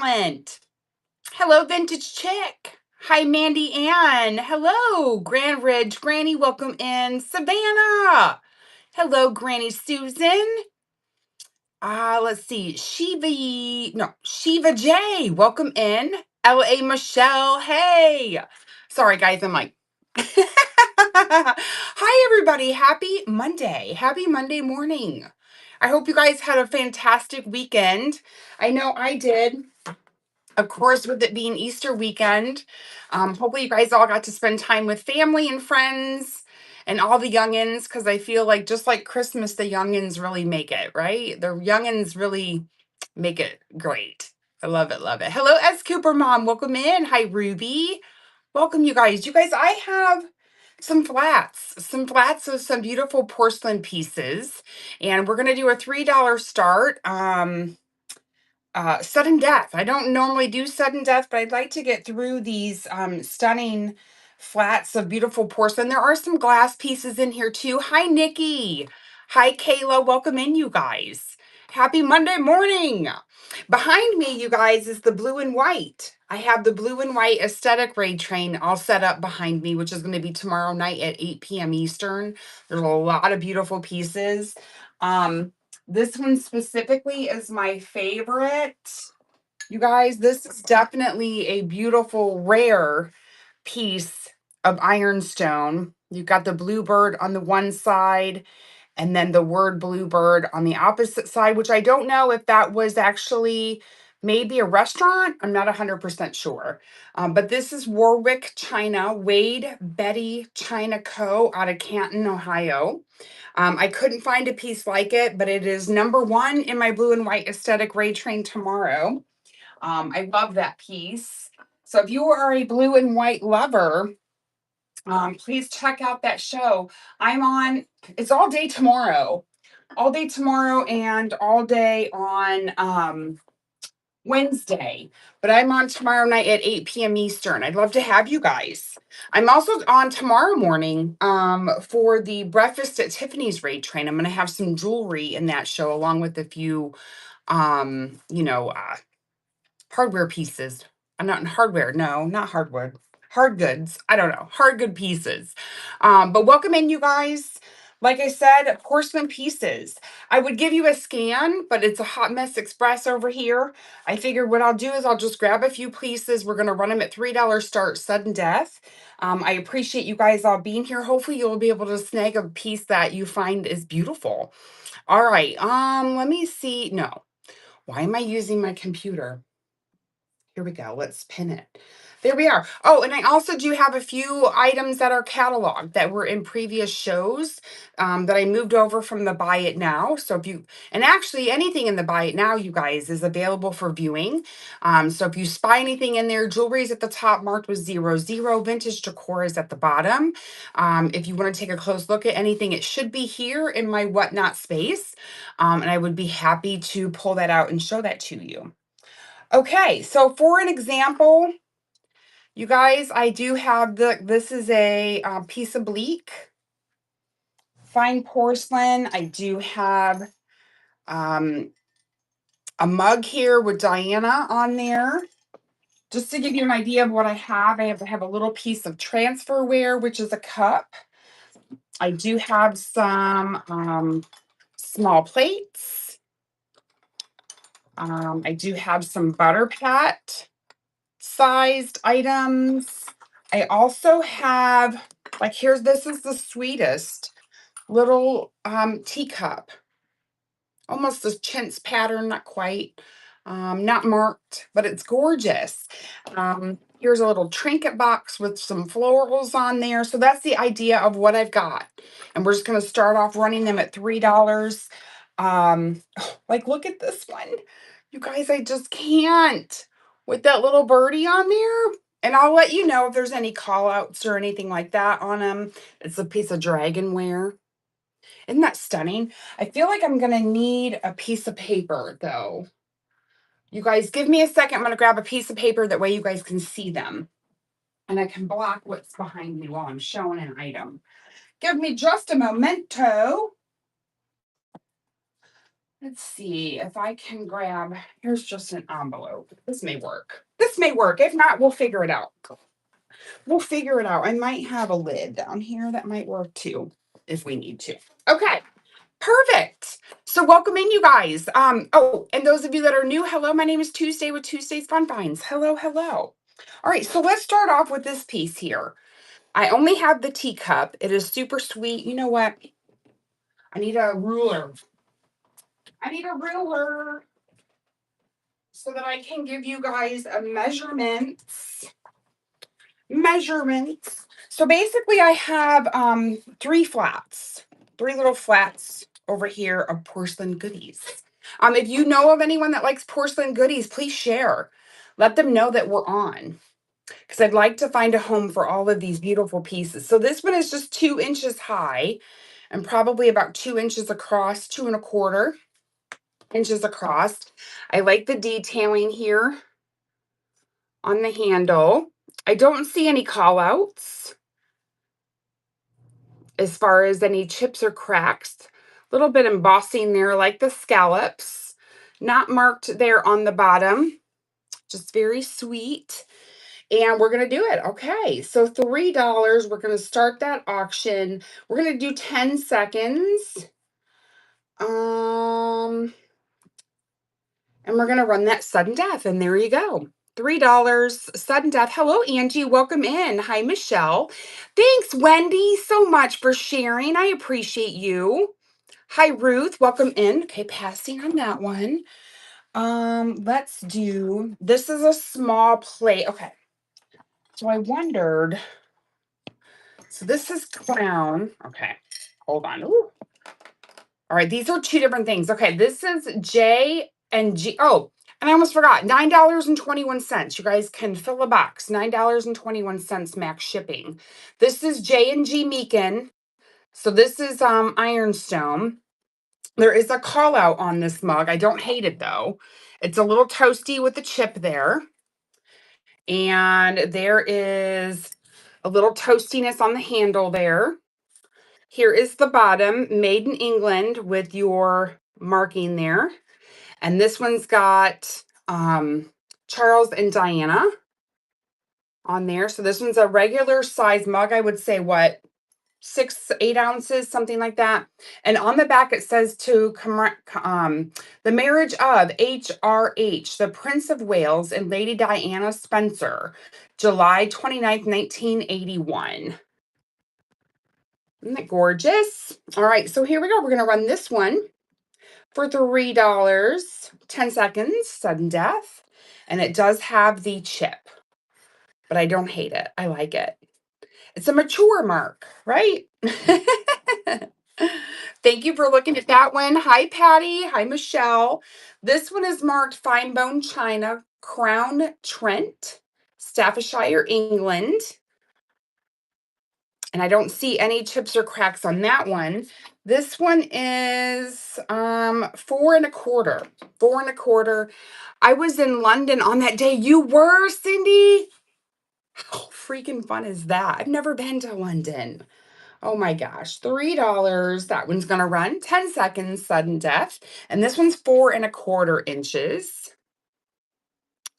Excellent. Hello, Vintage Chick. Hi, Mandy Ann. Hello, Grand Ridge Granny. Welcome in. Savannah. Hello, Granny Susan. Let's see. Shiva J. Welcome in. LA Michelle. Hey. Sorry, guys. I'm like, hi, everybody. Happy Monday. Happy Monday morning. I hope you guys had a fantastic weekend. I know I did. Of course, with it being Easter weekend, hopefully you guys all got to spend time with family and friends and all the youngins, because I feel like just like Christmas, the youngins really make it, right? The youngins really make it great. I love it, love it. Hello, S. Cooper Mom. Welcome in. Hi, Ruby. Welcome, you guys. You guys, I have some flats of some beautiful porcelain pieces, and we're going to do a $3 start. Sudden death. I don't normally do sudden death, but I'd like to get through these stunning flats of beautiful porcelain. There are some glass pieces in here too. Hi, Nikki. Hi, Kayla. Welcome in, you guys. Happy Monday morning. Behind me, you guys, is the blue and white. I have the blue and white aesthetic raid train all set up behind me, which is going to be tomorrow night at 8 p.m. Eastern. There's a lot of beautiful pieces. This one specifically is my favorite. You guys, this is definitely a beautiful, rare piece of ironstone. You've got the bluebird on the one side and then the word bluebird on the opposite side, which I don't know if that was actually maybe a restaurant. I'm not 100% sure. But this is Warwick, China, Wade Betty China Co. out of Canton, Ohio. I couldn't find a piece like it, but it is number one in my blue and white aesthetic Ray Train tomorrow. I love that piece. So if you are a blue and white lover, please check out that show. I'm on, it's all day tomorrow and all day on Wednesday, but I'm on tomorrow night at 8 p.m. Eastern. I'd love to have you guys. I'm also on tomorrow morning for the Breakfast at Tiffany's raid train. I'm going to have some jewelry in that show along with a few, um, you know, uh, hardware pieces. I'm not in hardware. No, not hardware. Hard goods. I don't know. Hard good pieces. But welcome in, you guys. Like I said, porcelain pieces. I would give you a scan, but it's a hot mess express over here. I figured what I'll do is I'll just grab a few pieces. We're going to run them at $3 start, sudden death. I appreciate you guys all being here. Hopefully you'll be able to snag a piece that you find is beautiful. All right. Let me see. No. Why am I using my computer? Here we go. Let's pin it. There we are. Oh, and I also do have a few items that are cataloged that were in previous shows that I moved over from the Buy It Now. So if you, and actually anything in the Buy It Now, you guys, is available for viewing. So if you spy anything in there, jewelry is at the top marked with 00. Vintage decor is at the bottom. If you want to take a close look at anything, it should be here in my whatnot space. And I would be happy to pull that out and show that to you. Okay, so for an example, you guys, I do have this is a piece of bleak, fine porcelain. I do have um, a mug here with Diana on there. Just to give you an idea of what I have a little piece of transferware, which is a cup. I do have some small plates. I do have some butter pat sized items. I also have, like, this is the sweetest little teacup, almost a chintz pattern, not quite, not marked, but it's gorgeous. Here's a little trinket box with some florals on there. So that's the idea of what I've got. And we're just going to start off running them at $3. Like, look at this one. You guys, I just can't. With that little birdie on there. And I'll let you know if there's any call outs or anything like that on them. It's a piece of dragonware. Isn't that stunning? I feel like I'm going to need a piece of paper, though. You guys, give me a second. I'm going to grab a piece of paper. That way you guys can see them. And I can block what's behind me while I'm showing an item. Give me just a momento. Let's see if I can grab, here's just an envelope. This may work. This may work. If not, we'll figure it out. We'll figure it out. I might have a lid down here that might work too if we need to. Okay. Perfect. So welcome in, you guys. Oh, and those of you that are new, hello, my name is Tuesday with Tuesday's Fun Finds. Hello, hello. All right, so let's start off with this piece here. I only have the teacup. It is super sweet. You know what? I need a ruler. I need a ruler so that I can give you guys a measurements. So basically I have three little flats over here of porcelain goodies. If you know of anyone that likes porcelain goodies, please share. Let them know that we're on, because I'd like to find a home for all of these beautiful pieces. So this one is just 2 inches high and probably about 2 inches across, 2.25 inches across. I like the detailing here on the handle. I don't see any call outs as far as any chips or cracks. A little bit embossing there, like the scallops. Not marked there on the bottom. Just very sweet. And we're going to do it. Okay, so $3. We're going to start that auction. We're going to do 10 seconds. And we're going to run that sudden death. And there you go. $3, sudden death. Hello, Angie. Welcome in. Hi, Michelle. Thanks, Wendy, so much for sharing. I appreciate you. Hi, Ruth. Welcome in. Okay, passing on that one. Let's do, this is a small plate. Okay. So I wondered, so this is clown. Okay. Hold on. Ooh. All right, these are two different things. Okay, this is J and G. Oh, and I almost forgot, $9.21. You guys can fill a box. $9.21 max shipping. This is J and G Meekin. So this is ironstone. There is a call out on this mug. I don't hate it though. It's a little toasty with the chip there. And there is a little toastiness on the handle there. Here is the bottom, made in England with your marking there. And this one's got Charles and Diana on there. So this one's a regular size mug. I would say what, 6-8 ounces, something like that. And on the back it says to the marriage of HRH, the Prince of Wales and Lady Diana Spencer, July 29th, 1981. Isn't that gorgeous? All right, so here we go. We're going to run this one for $3, 10 seconds, sudden death. And it does have the chip, but I don't hate it. I like it. It's a mature mark, right? Thank you for looking at that one. Hi, Patty. Hi, Michelle. This one is marked Fine Bone China, Crown Trent, Staffordshire, England. And I don't see any chips or cracks on that one. This one is 4.25. 4.25. I was in London on that day. You were, Cindy? How freaking fun is that? I've never been to London. Oh my gosh, $3. That one's gonna run 10 seconds, sudden death. And this one's 4.25 inches.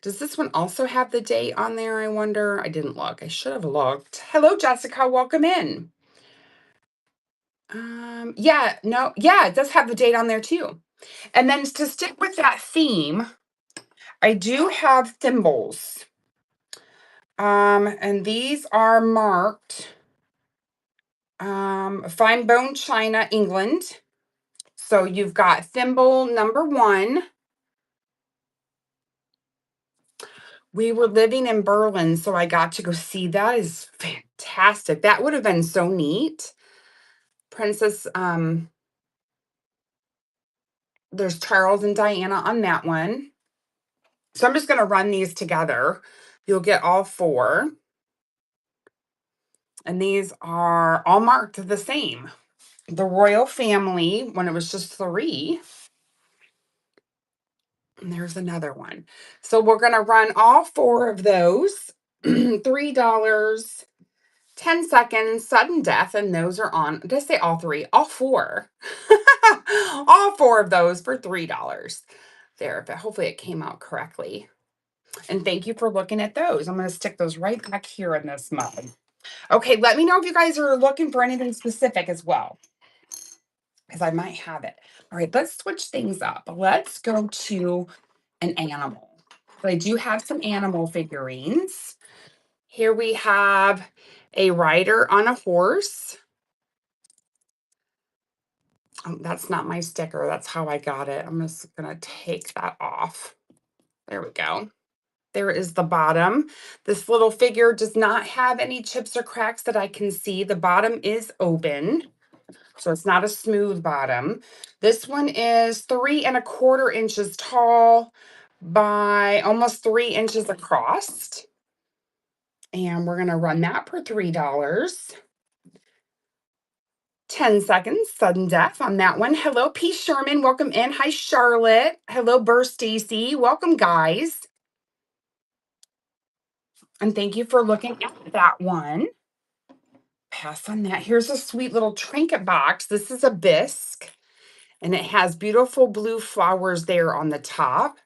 Does this one also have the date on there? I wonder. I didn't look. I should have looked. Hello, Jessica. Welcome in. Yeah, no, yeah, it does have the date on there too. And then to stick with that theme, I do have thimbles. And these are marked Fine Bone China, England. So you've got thimble number 1. We were living in Berlin, so I got to go see. That is fantastic. That would have been so neat. Princess, there's Charles and Diana on that one. So I'm just going to run these together. You'll get all 4. And these are all marked the same. The royal family, when it was just 3. And there's another one. So we're going to run all 4 of those. $3, 10 seconds, sudden death, and those are on, did I say all three? All four. All four of those for $3. There, but hopefully it came out correctly. And thank you for looking at those. I'm going to stick those right back here in this mug. Okay, let me know if you guys are looking for anything specific as well, because I might have it. All right, let's switch things up. Let's go to an animal. But I do have some animal figurines. Here we have a rider on a horse. Oh, that's not my sticker. That's how I got it. I'm just going to take that off. There we go. There is the bottom. This little figure does not have any chips or cracks that I can see. The bottom is open, so it's not a smooth bottom. This one is 3¼ inches tall by almost 3 inches across. And we're going to run that for $3. 10 seconds, sudden death on that one. Hello, P. Sherman. Welcome in. Hi, Charlotte. Hello, Burr Stacy. Welcome, guys. And thank you for looking at that one. Pass on that. Here's a sweet little trinket box. This is a bisque, and it has beautiful blue flowers there on the top.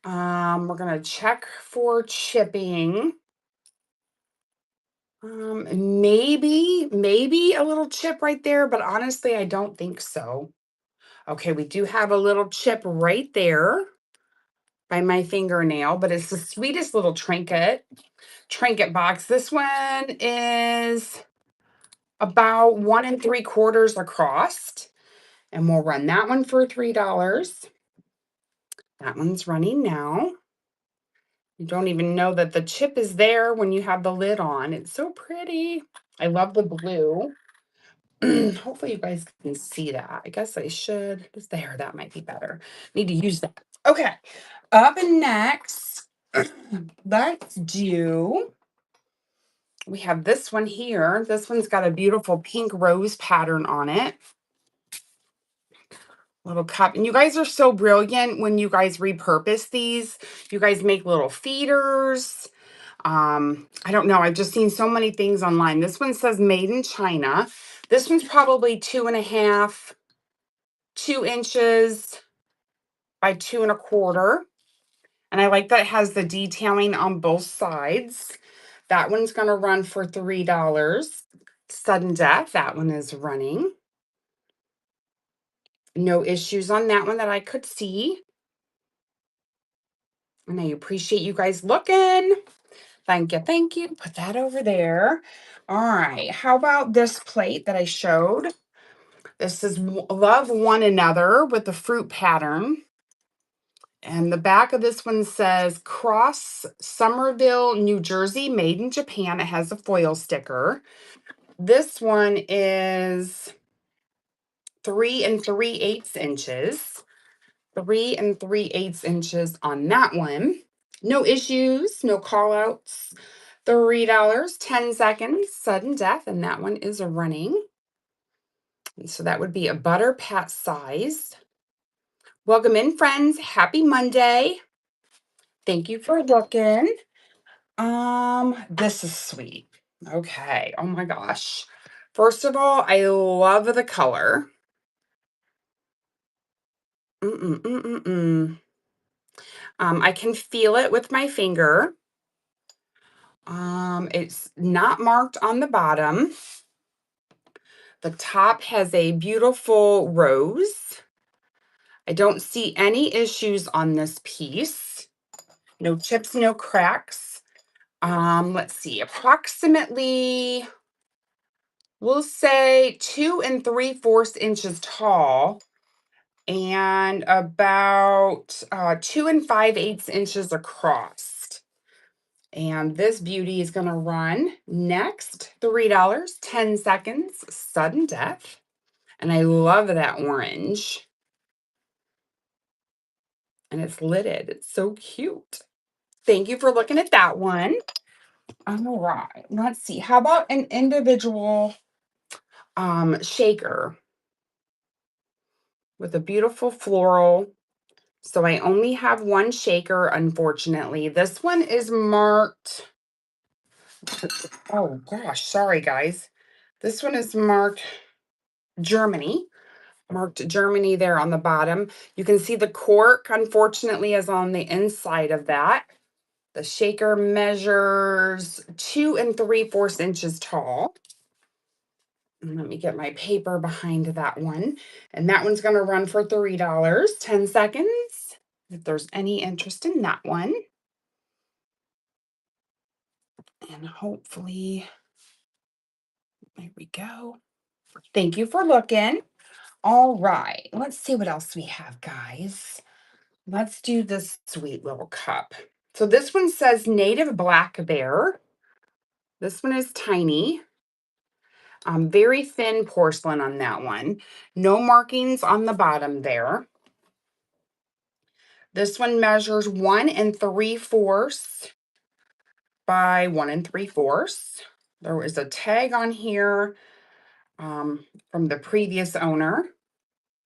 We're going to check for chipping. Maybe a little chip right there, but honestly, I don't think so. Okay, we do have a little chip right there by my fingernail, but it's the sweetest little trinket box. This one is about 1¾ across, and we'll run that one for $3. That one's running now. You don't even know that the chip is there when you have the lid on. It's so pretty. I love the blue. Hopefully you guys can see that. I guess I should. Just there. That might be better. Need to use that. Okay. Up next, let's do. We have this one here. This one's got a beautiful pink rose pattern on it. Little cup. And you guys are so brilliant when you guys repurpose these. You guys make little feeders. I don't know. I've just seen so many things online. This one says made in China. This one's probably 2 inches by 2¼ And I like that it has the detailing on both sides. That one's going to run for $3. Sudden death. That one is running. No issues on that one that I could see. And I appreciate you guys looking. Thank you. Thank you. Put that over there. All right. How about this plate that I showed? This is Love One Another with the fruit pattern. And the back of this one says Cross Somerville, New Jersey, made in Japan. It has a foil sticker. This one is 3�3/8 inches. 3�3/8 inches on that one. No issues, no call outs. $3, 10 seconds, sudden death, and that one is running. And so that would be a butter pat size. Welcome in, friends. Happy Monday. Thank you for looking. This is sweet. Okay. Oh my gosh. First of all, I love the color. I can feel it with my finger. It's not marked on the bottom. The top has a beautiful rose. I don't see any issues on this piece. No chips, no cracks. Let's see, approximately, we'll say 2�3/4 inches tall and about 2�5/8 inches across. And this beauty is going to run next $3, 10 seconds, sudden death. And I love that orange. And it's lidded. It's so cute. Thank you for looking at that one. All right. Let's see. How about an individual shaker with a beautiful floral? So I only have one shaker, unfortunately. This one is marked Oh gosh, sorry guys. This one is Germany. Marked Germany there on the bottom. You can see the cork, unfortunately, is on the inside of that. The shaker measures 2 3/4 inches tall. And let me get my paper behind that one. And that one's going to run for $3, 10 seconds. If there's any interest in that one. And hopefully, there we go. Thank you for looking. All right, let's see what else we have, guys. Let's do this sweet little cup. So this one says native black bear. This one is tiny. Very thin porcelain on that one. No markings on the bottom there. This one measures 1 3/4 by 1 3/4. There is a tag on here from the previous owner.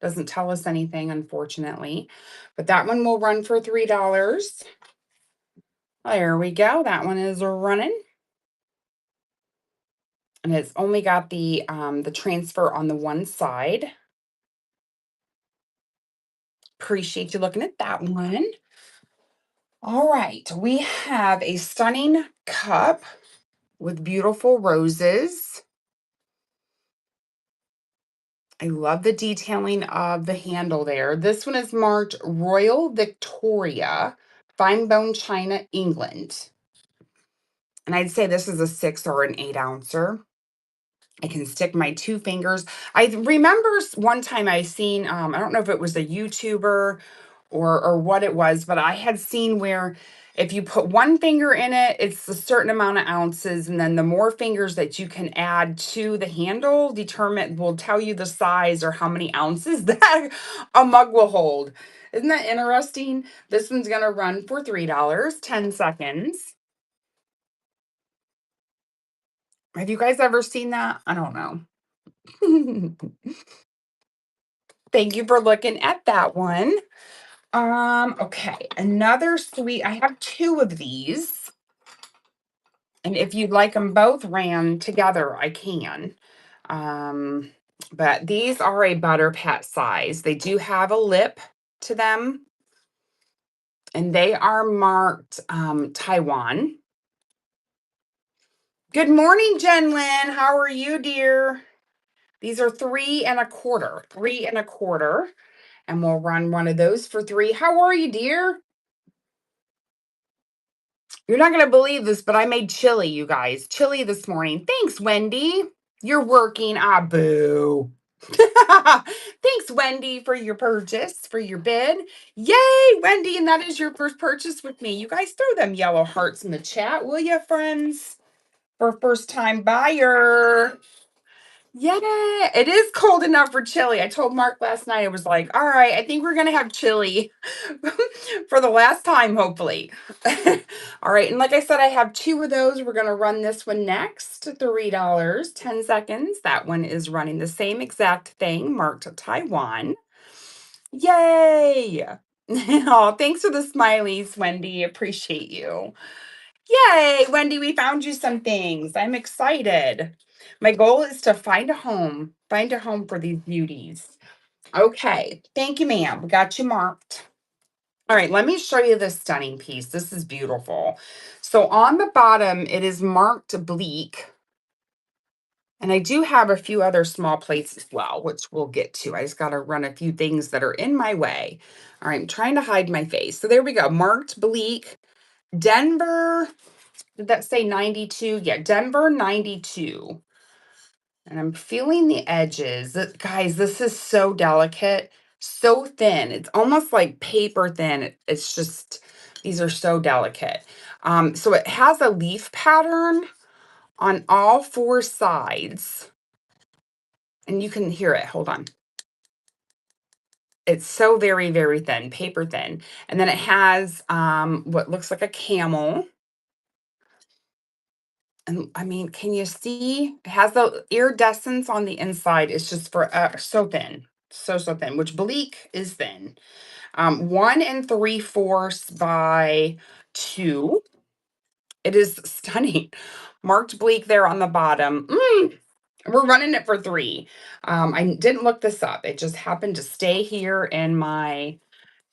Doesn't tell us anything, unfortunately. But that one will run for $3. There we go. That one is running. And it's only got the transfer on the one side. Appreciate you looking at that one. All right, we have a stunning cup with beautiful roses. I love the detailing of the handle there. This one is marked Royal Victoria, fine bone china, England. And I'd say this is a 6 or an 8 ouncer. I can stick my 2 fingers. I remember one time I seen, I don't know if it was a YouTuber or what it was, but I had seen where if you put 1 finger in it, it's a certain amount of ounces, and then the more fingers that you can add to the handle will tell you the size or how many ounces that a mug will hold. Isn't that interesting? This one's gonna run for $3, 10 seconds. Have you guys ever seen that? I don't know. Thank you for looking at that one. Okay, another sweet. I have 2 of these, and if you'd like them both ran together, I can. Um, but these are a butter pat size. They do have a lip to them, and they are marked Taiwan. Good morning, Jen Lynn. How are you, dear? These are 3 1/4, 3 1/4, and we'll run one of those for 3. How are you, dear? You're not going to believe this, but I made chili, you guys. Chili this morning. Thanks, Wendy. You're working. Ah, boo. Thanks, Wendy, for your purchase, for your bid. Yay, Wendy. And that is your first purchase with me. You guys throw them yellow hearts in the chat, will you, friends? For first time buyer. Yeah, it is cold enough for chili. I told Mark last night, I was like, all right, I think we're going to have chili for the last time, hopefully. All right. And like I said, I have 2 of those. We're going to run this one next, $3, 10 seconds. That one is running the same exact thing, marked Taiwan. Yay. Oh, thanks for the smileys, Wendy. Appreciate you. Yay, Wendy, we found you some things. I'm excited. My goal is to find a home for these beauties. Okay, thank you, ma'am. We got you marked. All right, let me show you this stunning piece. This is beautiful. So on the bottom, it is marked bleak. And I do have a few other small plates as well, which we'll get to. I just got to run a few things that are in my way. All right, I'm trying to hide my face. So there we go. Marked bleak. Denver. Did that say 92? Yeah, Denver 92. And I'm feeling the edges. Guys, this is so delicate, so thin. It's almost like paper thin. It's just, these are so delicate. So it has a leaf pattern on all 4 sides. And you can hear it. Hold on. It's so very, very thin, paper thin. And then it has what looks like a camel. And I mean, can you see? It has the iridescence on the inside. It's just for so thin, so thin. Which bleak is thin. 1 3/4 by 2. It is stunning. Marked bleak there on the bottom. We're running it for 3. I didn't look this up. It just happened to stay here in my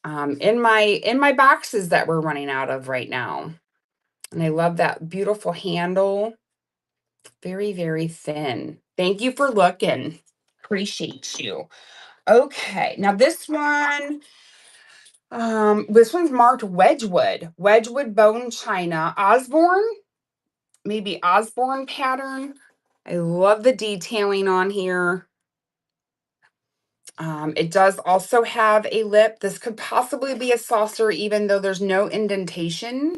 boxes that we're running out of right now. And I love that beautiful handle. Very, very thin. Thank you for looking. Appreciate you. Okay, now this one's marked Wedgwood bone china, Osborne, maybe Osborne pattern. I love the detailing on here. It does also have a lip. This could possibly be a saucer, even though there's no indentation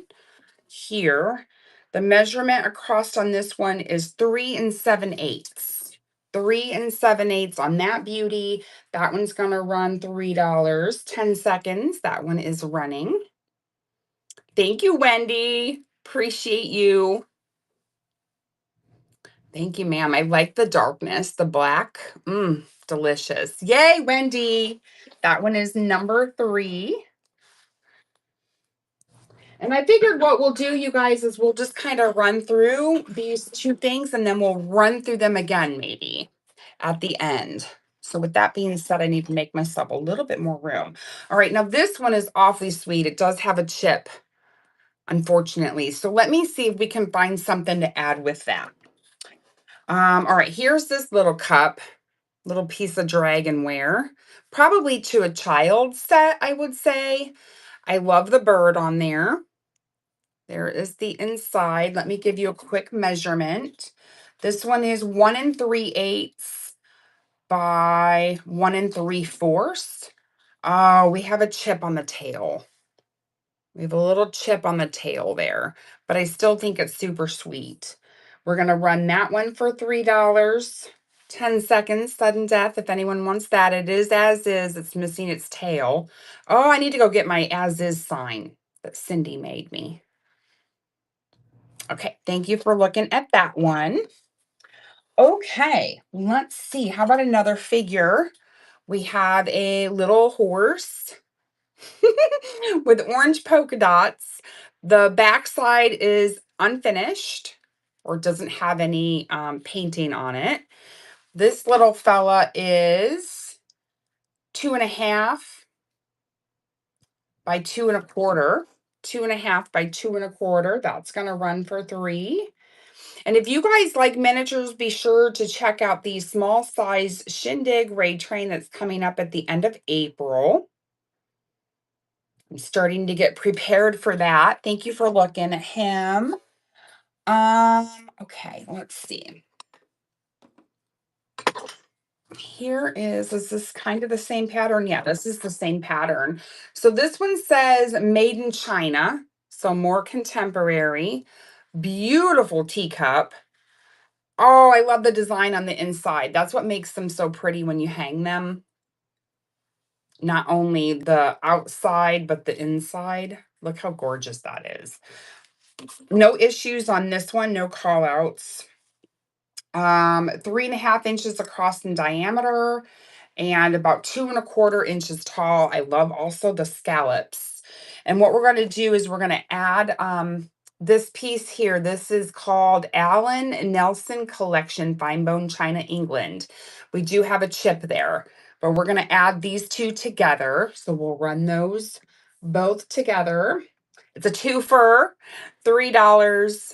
here. The measurement across on this one is 3 7/8. 3 7/8 on that beauty. That one's gonna run $3, 10 seconds. That one is running. Thank you, Wendy. Appreciate you. Thank you, ma'am. I like the darkness, the black. Delicious. Yay, Wendy. That one is number 3. And I figured what we'll do, you guys, is we'll just kind of run through these 2 things and then we'll run through them again, maybe at the end. So with that being said, I need to make myself a little bit more room. All right, now this one is awfully sweet. It does have a chip, unfortunately. So let me see if we can find something to add with that. All right, here's this little cup, little piece of dragonware, probably to a child set, I would say. I love the bird on there. There is the inside. Let me give you a quick measurement. This one is 1 3/8 by 1 3/4. Oh, we have a chip on the tail. We have a little chip on the tail there, but I still think it's super sweet. We're going to run that one for $3. 10 seconds, sudden death. If anyone wants that, it is as is. It's missing its tail. Oh, I need to go get my as is sign that Cindy made me. Okay, thank you for looking at that one. Okay, let's see. How about another figure? We have a little horse with orange polka dots. The backside is unfinished or doesn't have any painting on it. This little fella is 2.5 by 2 1/4. 2.5 by 2 1/4. That's going to run for 3. And if you guys like miniatures, be sure to check out the small size Shindig raid train that's coming up at the end of April. I'm starting to get prepared for that. Thank you for looking at him. Okay, let's see. Is this kind of the same pattern? Yeah, this is the same pattern. So this one says made in China, so more contemporary. Beautiful teacup. Oh, I love the design on the inside. That's what makes them so pretty when you hang them. Not only the outside, but the inside. Look how gorgeous that is. No issues on this one, no call outs. 3.5 inches across in diameter and about 2 1/4 inches tall. I love also the scallops. And what we're going to do is we're going to add this piece here. This is called Allen Nelson Collection Fine Bone China, England. We do have a chip there, but we're going to add these 2 together. So we'll run those both together. It's a 2 for $3.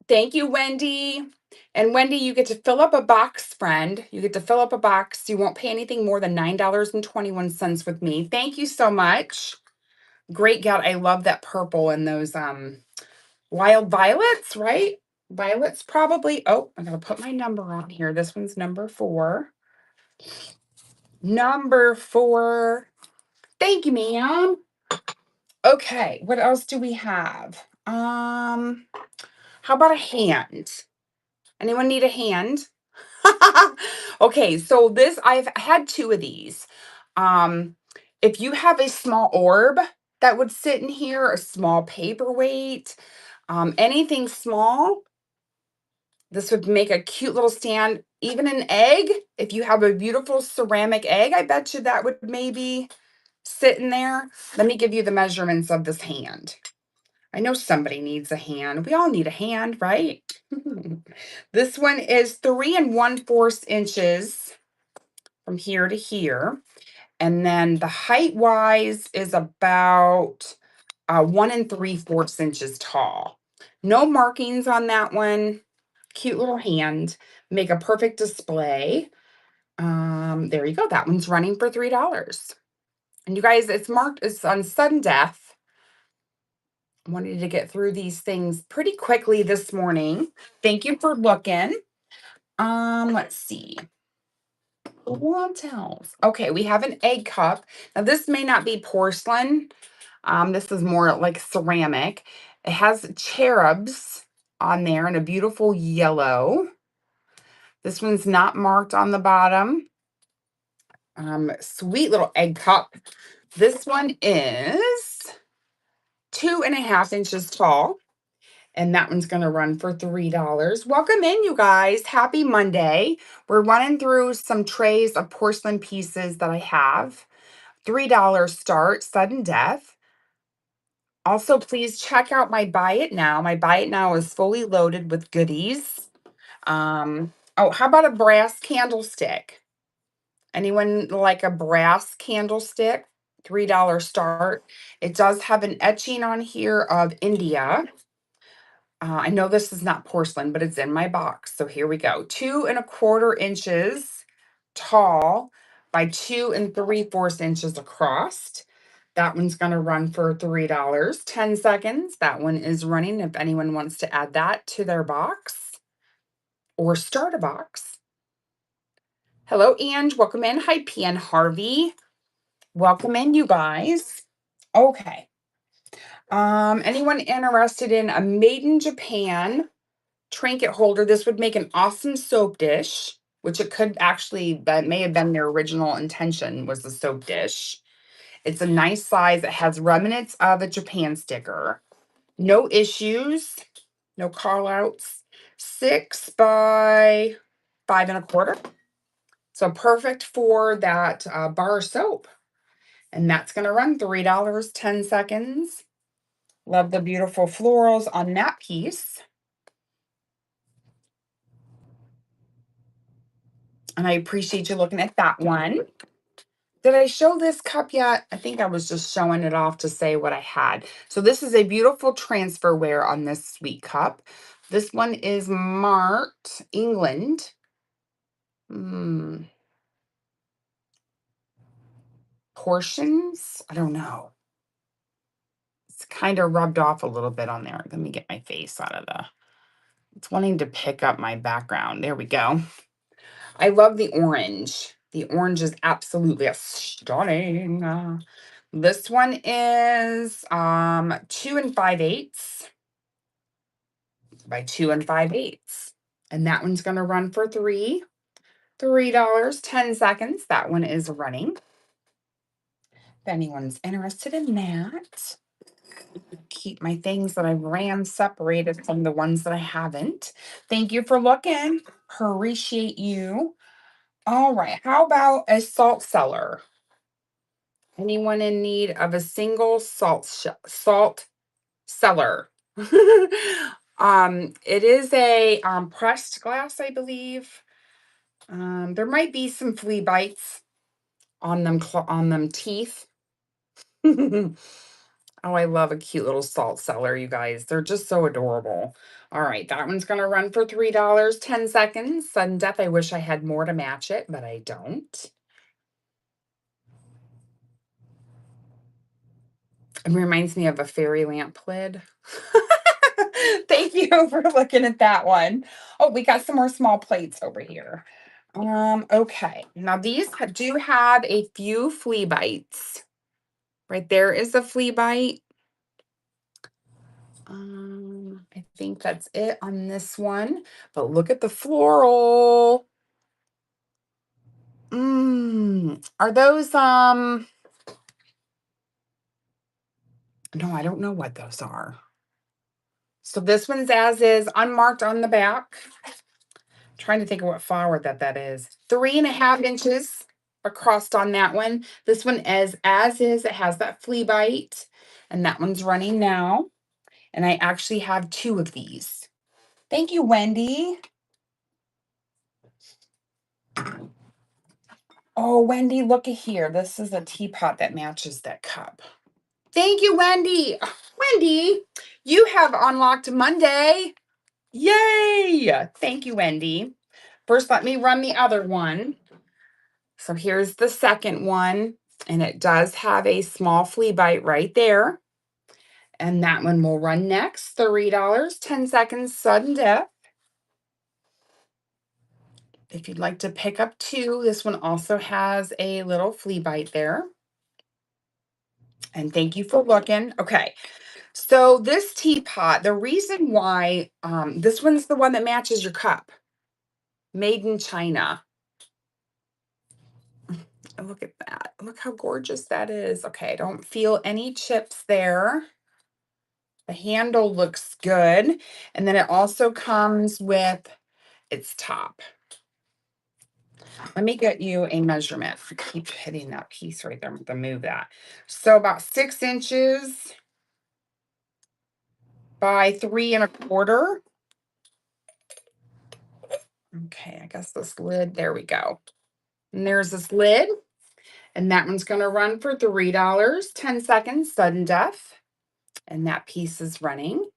Thank you, Wendy. And Wendy, you get to fill up a box, friend. You get to fill up a box. You won't pay anything more than $9.21 with me. Thank you so much. Great gal. I love that purple and those wild violets, right? Violets probably. Oh, I'm gonna put my number on here. This one's number 4. Number 4. Thank you, ma'am. Okay, what else do we have? How about a hand? Anyone need a hand? Okay, so I've had 2 of these. Um, if you have a small orb that would sit in here, a small paperweight, anything small, this would make a cute little stand. Even an egg, if you have a beautiful ceramic egg, I bet you that would maybe sit in there. Let me give you the measurements of this hand. I know somebody needs a hand. We all need a hand, right? This one is 3 1/4 inches from here to here. And then the height wise is about 1 3/4 inches tall. No markings on that one. Cute little hand. Make a perfect display. There you go. That one's running for $3. And you guys, it's marked, it's on sudden death. I wanted to get through these things pretty quickly this morning. Thank you for looking. Let's see. What else? Okay, we have an egg cup. Now, this may not be porcelain. This is more like ceramic. It has cherubs on there in a beautiful yellow. This one's not marked on the bottom. Sweet little egg cup. This one is 2 1/2 inches tall. And that one's going to run for $3. Welcome in, you guys. Happy Monday. We're running through some trays of porcelain pieces that I have. $3 start, sudden death. Also, please check out my buy it now. My buy it now is fully loaded with goodies. Oh, how about a brass candlestick? Anyone like a brass candlestick? $3 start. It does have an etching on here of India. I know this is not porcelain, but it's in my box. So here we go. 2 1/4 inches tall by 2 3/4 inches across. That one's going to run for $3. 10 seconds. That one is running if anyone wants to add that to their box or start a box. Hello, Ange. Welcome in. Hi, PN Harvey. Welcome in, you guys. Okay. Anyone interested in a made in Japan trinket holder? This would make an awesome soap dish, which it could actually, that may have been their original intention, was the soap dish. It's a nice size. It has remnants of a Japan sticker. No issues, no call outs. 6 by 5 1/4. So perfect for that bar soap. And that's going to run $3, 10 seconds. Love the beautiful florals on that piece. And I appreciate you looking at that one. Did I show this cup yet? I think I was just showing it off to say what I had. So this is a beautiful transferware on this sweet cup. This one is marked England. Portions? I don't know. It's kind of rubbed off a little bit on there. Let me get my face out of the... It's wanting to pick up my background. There we go. I love the orange. The orange is absolutely stunning. This one is 2 5/8 by 2 5/8. And that one's going to run for $3, 10 seconds. That one is running. If anyone's interested in that, keep my things that I've ran separated from the ones that I haven't. Thank you for looking. Appreciate you. All right. How about a salt cellar? Anyone in need of a single salt cellar? It is a pressed glass, I believe. There might be some flea bites on them teeth. Oh, I love a cute little salt cellar, you guys. They're just so adorable. All right, that one's going to run for $3, 10 seconds. Sudden death. I wish I had more to match it, but I don't. It reminds me of a fairy lamp lid. Thank you for looking at that one. Oh, we got some more small plates over here. Okay. Now these do have a few flea bites. Right there is a flea bite. I think that's it on this one. But look at the floral. Are those no, I don't know what those are. So this one's as is, unmarked on the back. Trying to think of what flower that is. 3 1/2 inches across on that one. This one is as is. It has that flea bite, and that one's running now. And I actually have 2 of these. Thank you, Wendy. Oh, Wendy, look at here. This is a teapot that matches that cup. Thank you, Wendy. Wendy, you have unlocked Monday. Yay! Thank you, Wendy. First, let me run the other one. So here's the second one, and it does have a small flea bite right there. And that one will run next. $3, 10 seconds, sudden death. If you'd like to pick up 2, this one also has a little flea bite there. And thank you for looking. Okay. So this teapot, the reason why this one's the one that matches your cup. Made in China. Look at that. Look how gorgeous that is. Okay, I don't feel any chips there. The handle looks good. And then it also comes with its top. Let me get you a measurement. I keep hitting that piece right there. I'm going to move that. So about 6 inches by 3 1/4. Okay, I guess this lid, there we go. And there's this lid. And that one's going to run for $3, 10 seconds, sudden death. And that piece is running.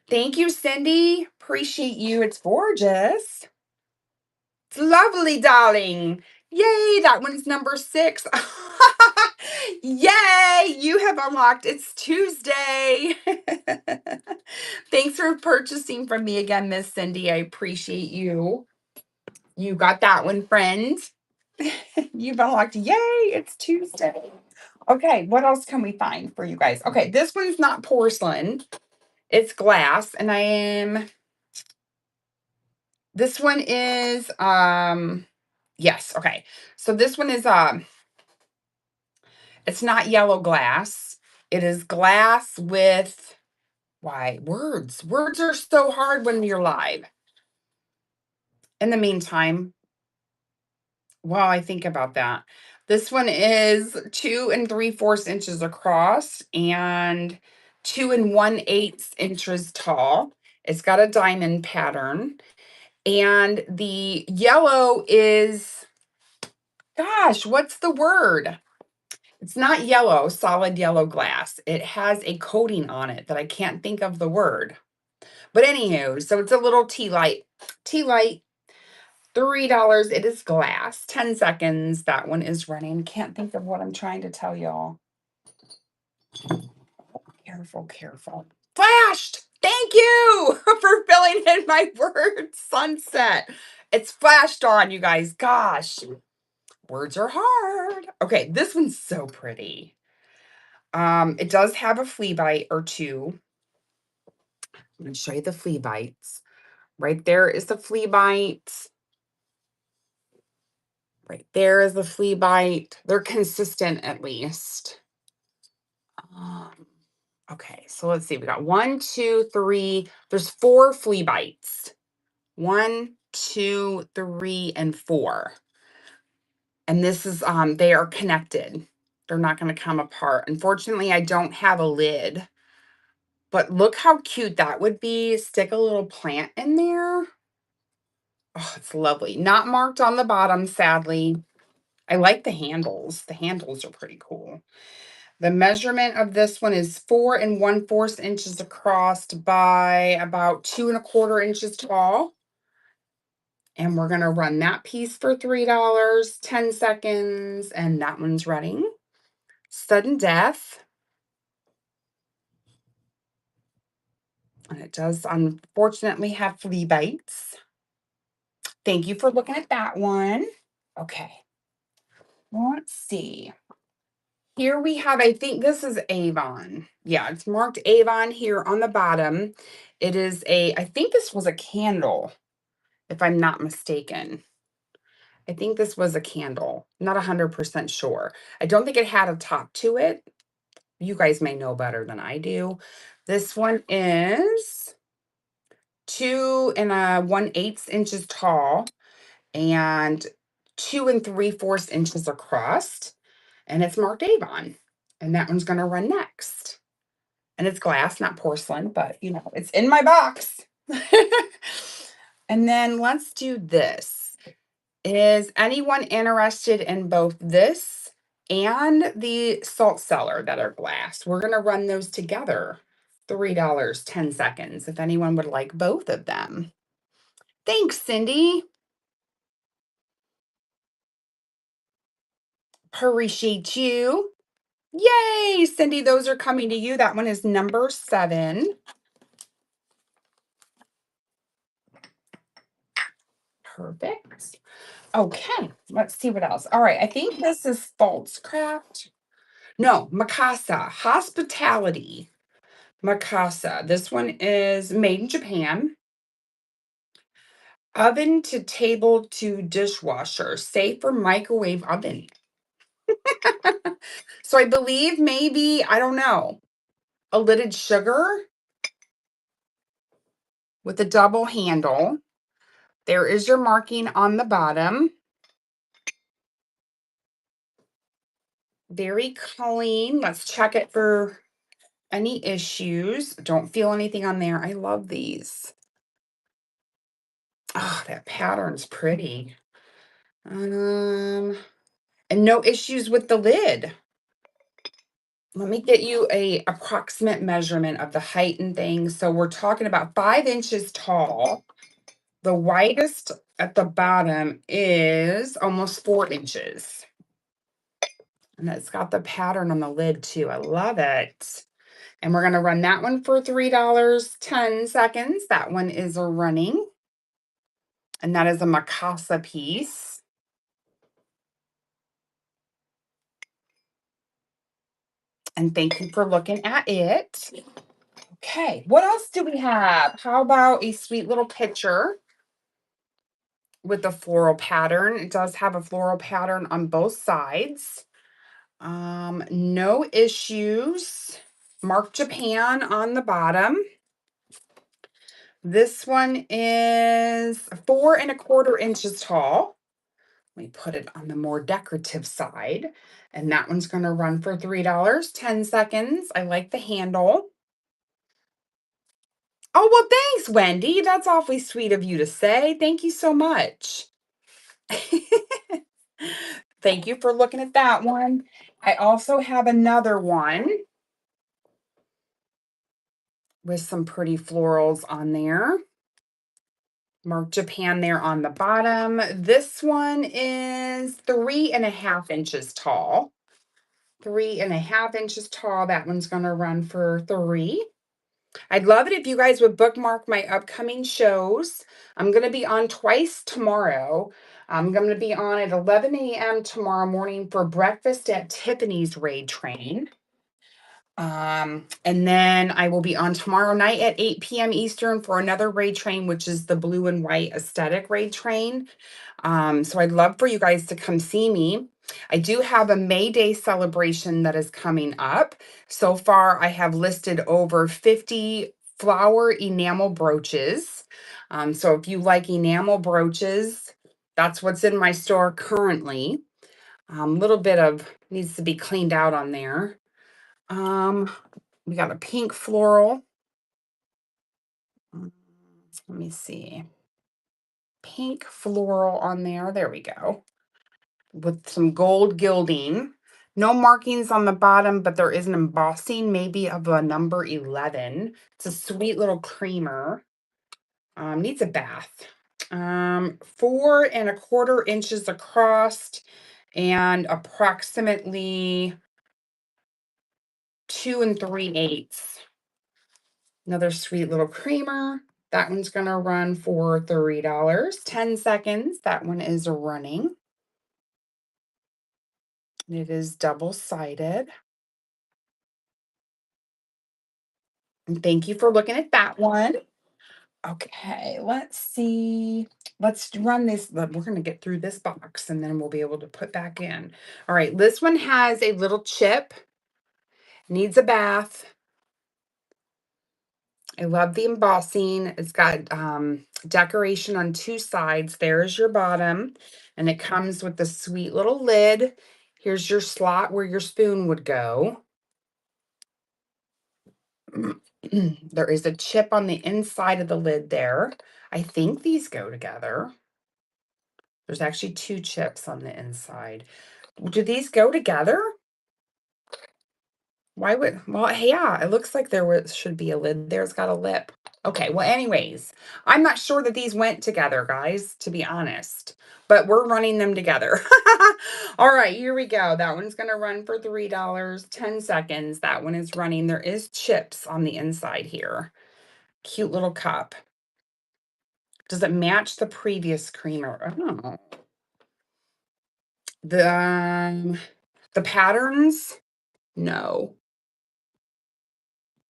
Thank you, Cindy. Appreciate you. It's gorgeous. It's lovely, darling. Yay, that one's number 6. Yay, you have unlocked. It's Tuesday. Thanks for purchasing from me again, Miss Cindy. I appreciate you. You got that one, friend. You've unlocked. Yay, it's Tuesday. Okay, what else can we find for you guys? Okay, this one's not porcelain. It's glass, and this one is yes, okay. So this one is it's not yellow glass. It is glass with why words. Words are so hard when you're live. In the meantime, while I think about that, this one is 2 3/4 inches across and 2 1/8 inches tall. It's got a diamond pattern. And the yellow is, gosh, what's the word? It's not yellow, solid yellow glass. It has a coating on it that I can't think of the word. But anywho, so it's a little tea light. Tea light, $3. It is glass. 10 seconds. That one is running. Can't think of what I'm trying to tell y'all. Careful, careful. Flashed! Thank you for filling in my word. Sunset. It's flashed on, you guys. Gosh. Words are hard. Okay, this one's so pretty. It does have a flea bite or 2. I'm going to show you the flea bites. Right there is the flea bite. Right there is the flea bite. They're consistent at least. Okay, so let's see. We got 1, 2, 3. There's 4 flea bites. 1, 2, 3, and 4. And this is they are connected. They're not going to come apart. Unfortunately, I don't have a lid. But look how cute that would be. Stick a little plant in there. Oh, it's lovely. Not marked on the bottom, sadly. I like the handles. The handles are pretty cool. The measurement of this one is 4 1/4 inches across by about 2 1/4 inches tall. And we're going to run that piece for $3, 10 seconds, and that one's running. Sudden death. And it does unfortunately have flea bites. Thank you for looking at that one. Okay. Let's see. Here we have, I think this is Avon. Yeah, it's marked Avon here on the bottom. It is I think this was a candle, if I'm not mistaken. I think this was a candle. Not 100% sure. I don't think it had a top to it. You guys may know better than I do. This one is 2 1/8 inches tall and 2 3/4 inches across. And it's marked Avon. And that one's going to run next. And it's glass, not porcelain, but it's in my box. And then let's do this. Is anyone interested in both this and the salt cellar that are glass? We're going to run those together. $3, 10 seconds. If anyone would like both of them. Thanks, Cindy. Appreciate you. Yay, Cindy, those are coming to you. That one is number 7. Perfect. Okay, let's see what else. All right, I think this is false craft. No, Mikasa, hospitality. Mikasa. This one is made in Japan. Oven to table to dishwasher, safe for microwave oven. So I believe maybe, I don't know, a lidded sugar with a double handle. There is your marking on the bottom. Very clean. Let's check it for any issues. Don't feel anything on there. I love these. Oh, that pattern's pretty. And no issues with the lid. Let me get you a approximate measurement of the height and things. So we're talking about 5 inches tall. The widest at the bottom is almost 4 inches. And it's got the pattern on the lid too. I love it. And we're going to run that one for $3, 10 seconds. That one is running. And that is a Mikasa piece. And thank you for looking at it. Okay, what else do we have? How about a sweet little picture with a floral pattern? It does have a floral pattern on both sides. No issues. Mark Japan on the bottom. This one is 4¼ inches tall. Let me put it on the more decorative side. And that one's going to run for $3, 10 seconds. I like the handle. Oh, well, thanks, Wendy. That's awfully sweet of you to say. Thank you so much. Thank you for looking at that one. I also have another one with some pretty florals on there. Mark Japan there on the bottom. This one is 3½ inches tall. 3½ inches tall. That one's going to run for 3. I'd love it if you guys would bookmark my upcoming shows. I'm going to be on twice tomorrow. I'm going to be on at 11 a.m. tomorrow morning for Breakfast at Tiffany's Raid Train. And then I will be on tomorrow night at 8 p.m. Eastern for another raid train, which is the blue and white aesthetic raid train. So I'd love for you guys to come see me. I do have a May Day celebration that is coming up. So far, I have listed over 50 flower enamel brooches. So if you like enamel brooches, that's what's in my store currently. A little bit of needs to be cleaned out on there. We got a pink floral. Let me see. Pink floral on there. There we go. With some gold gilding. No markings on the bottom, but there is an embossing, maybe of a number 11. It's a sweet little creamer. Needs a bath. 4¼ inches across and approximately 2 3/8. Another sweet little creamer. That one's going to run for $3, 10 seconds. That one is running. It is double-sided. And thank you for looking at that one. Okay, let's see. Let's run this. We're going to get through this box and then we'll be able to put back in. All right, this one has a little chip. Needs a bath. I love the embossing. It's got decoration on 2 sides. There's your bottom. And it comes with the sweet little lid. Here's your slot where your spoon would go. There is a chip on the inside of the lid there. I think these go together. There's actually 2 chips on the inside. Do these go together? Why would, well, yeah, it looks like should be a lid there. It's got a lip. Okay, well, anyways, I'm not sure that these went together, guys, to be honest, but we're running them together. All right, here we go. That one's going to run for $3, 10 seconds. That one is running. There is chips on the inside here. Cute little cup. Does it match the previous creamer? Oh. The patterns? No.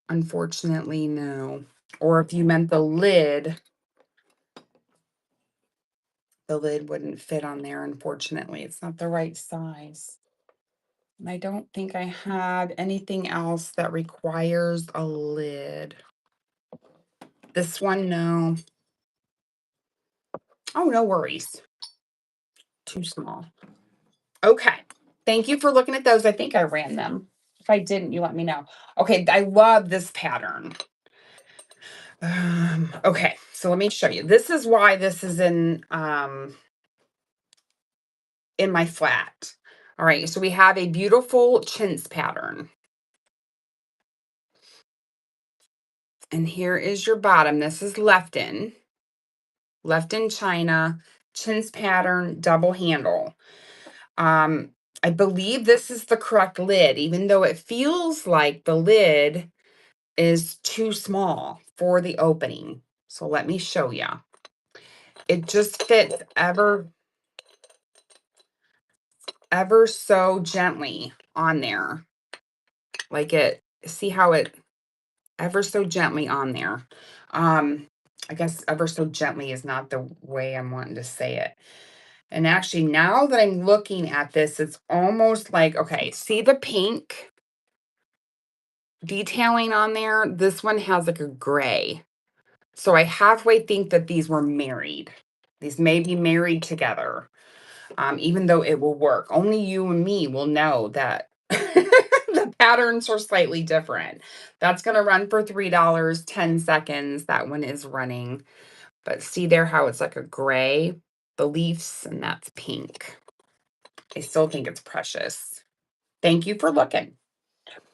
Unfortunately, no. Or if you meant the lid wouldn't fit on there, unfortunately. It's not the right size. And I don't think I have anything else that requires a lid. This one, no. Oh, no worries. Too small. Okay. Thank you for looking at those. I think I ran them. If I didn't, you let me know. Okay, I love this pattern. Okay, so let me show you. This is why this is in my flat. All right, so we have a beautiful chintz pattern. And here is your bottom. This is left in China, chintz pattern, double handle. I believe this is the correct lid, even though it feels like the lid is too small for the opening. So let me show you. It just fits ever so gently on there. Like it, see how it ever so gently on there. I guess ever so gently is not the way I'm wanting to say it. And actually, now that I'm looking at this, it's almost like, okay, see the pink detailing on there? This one has like a gray. So I halfway think that these were married. These may be married together, even though it will work. Only you and me will know that the patterns are slightly different. That's going to run for $3, 10 seconds. That one is running. But see there how it's like a gray, the leaves, and that's pink. I still think it's precious. Thank you for looking.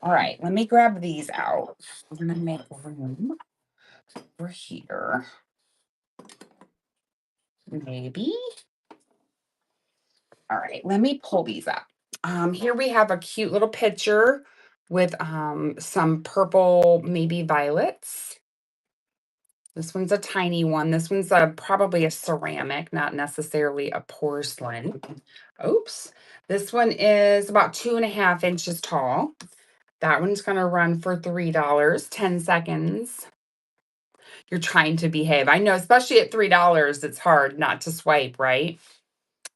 All right, let me grab these out. I'm going to make room over here. Maybe. All right, let me pull these up. Here we have a cute little picture with some purple, maybe violets. This one's a tiny one. This one's probably a ceramic, not necessarily a porcelain. Oops. This one is about 2.5 inches tall. That one's going to run for $3, 10 seconds. You're trying to behave. I know, especially at $3, it's hard not to swipe, right?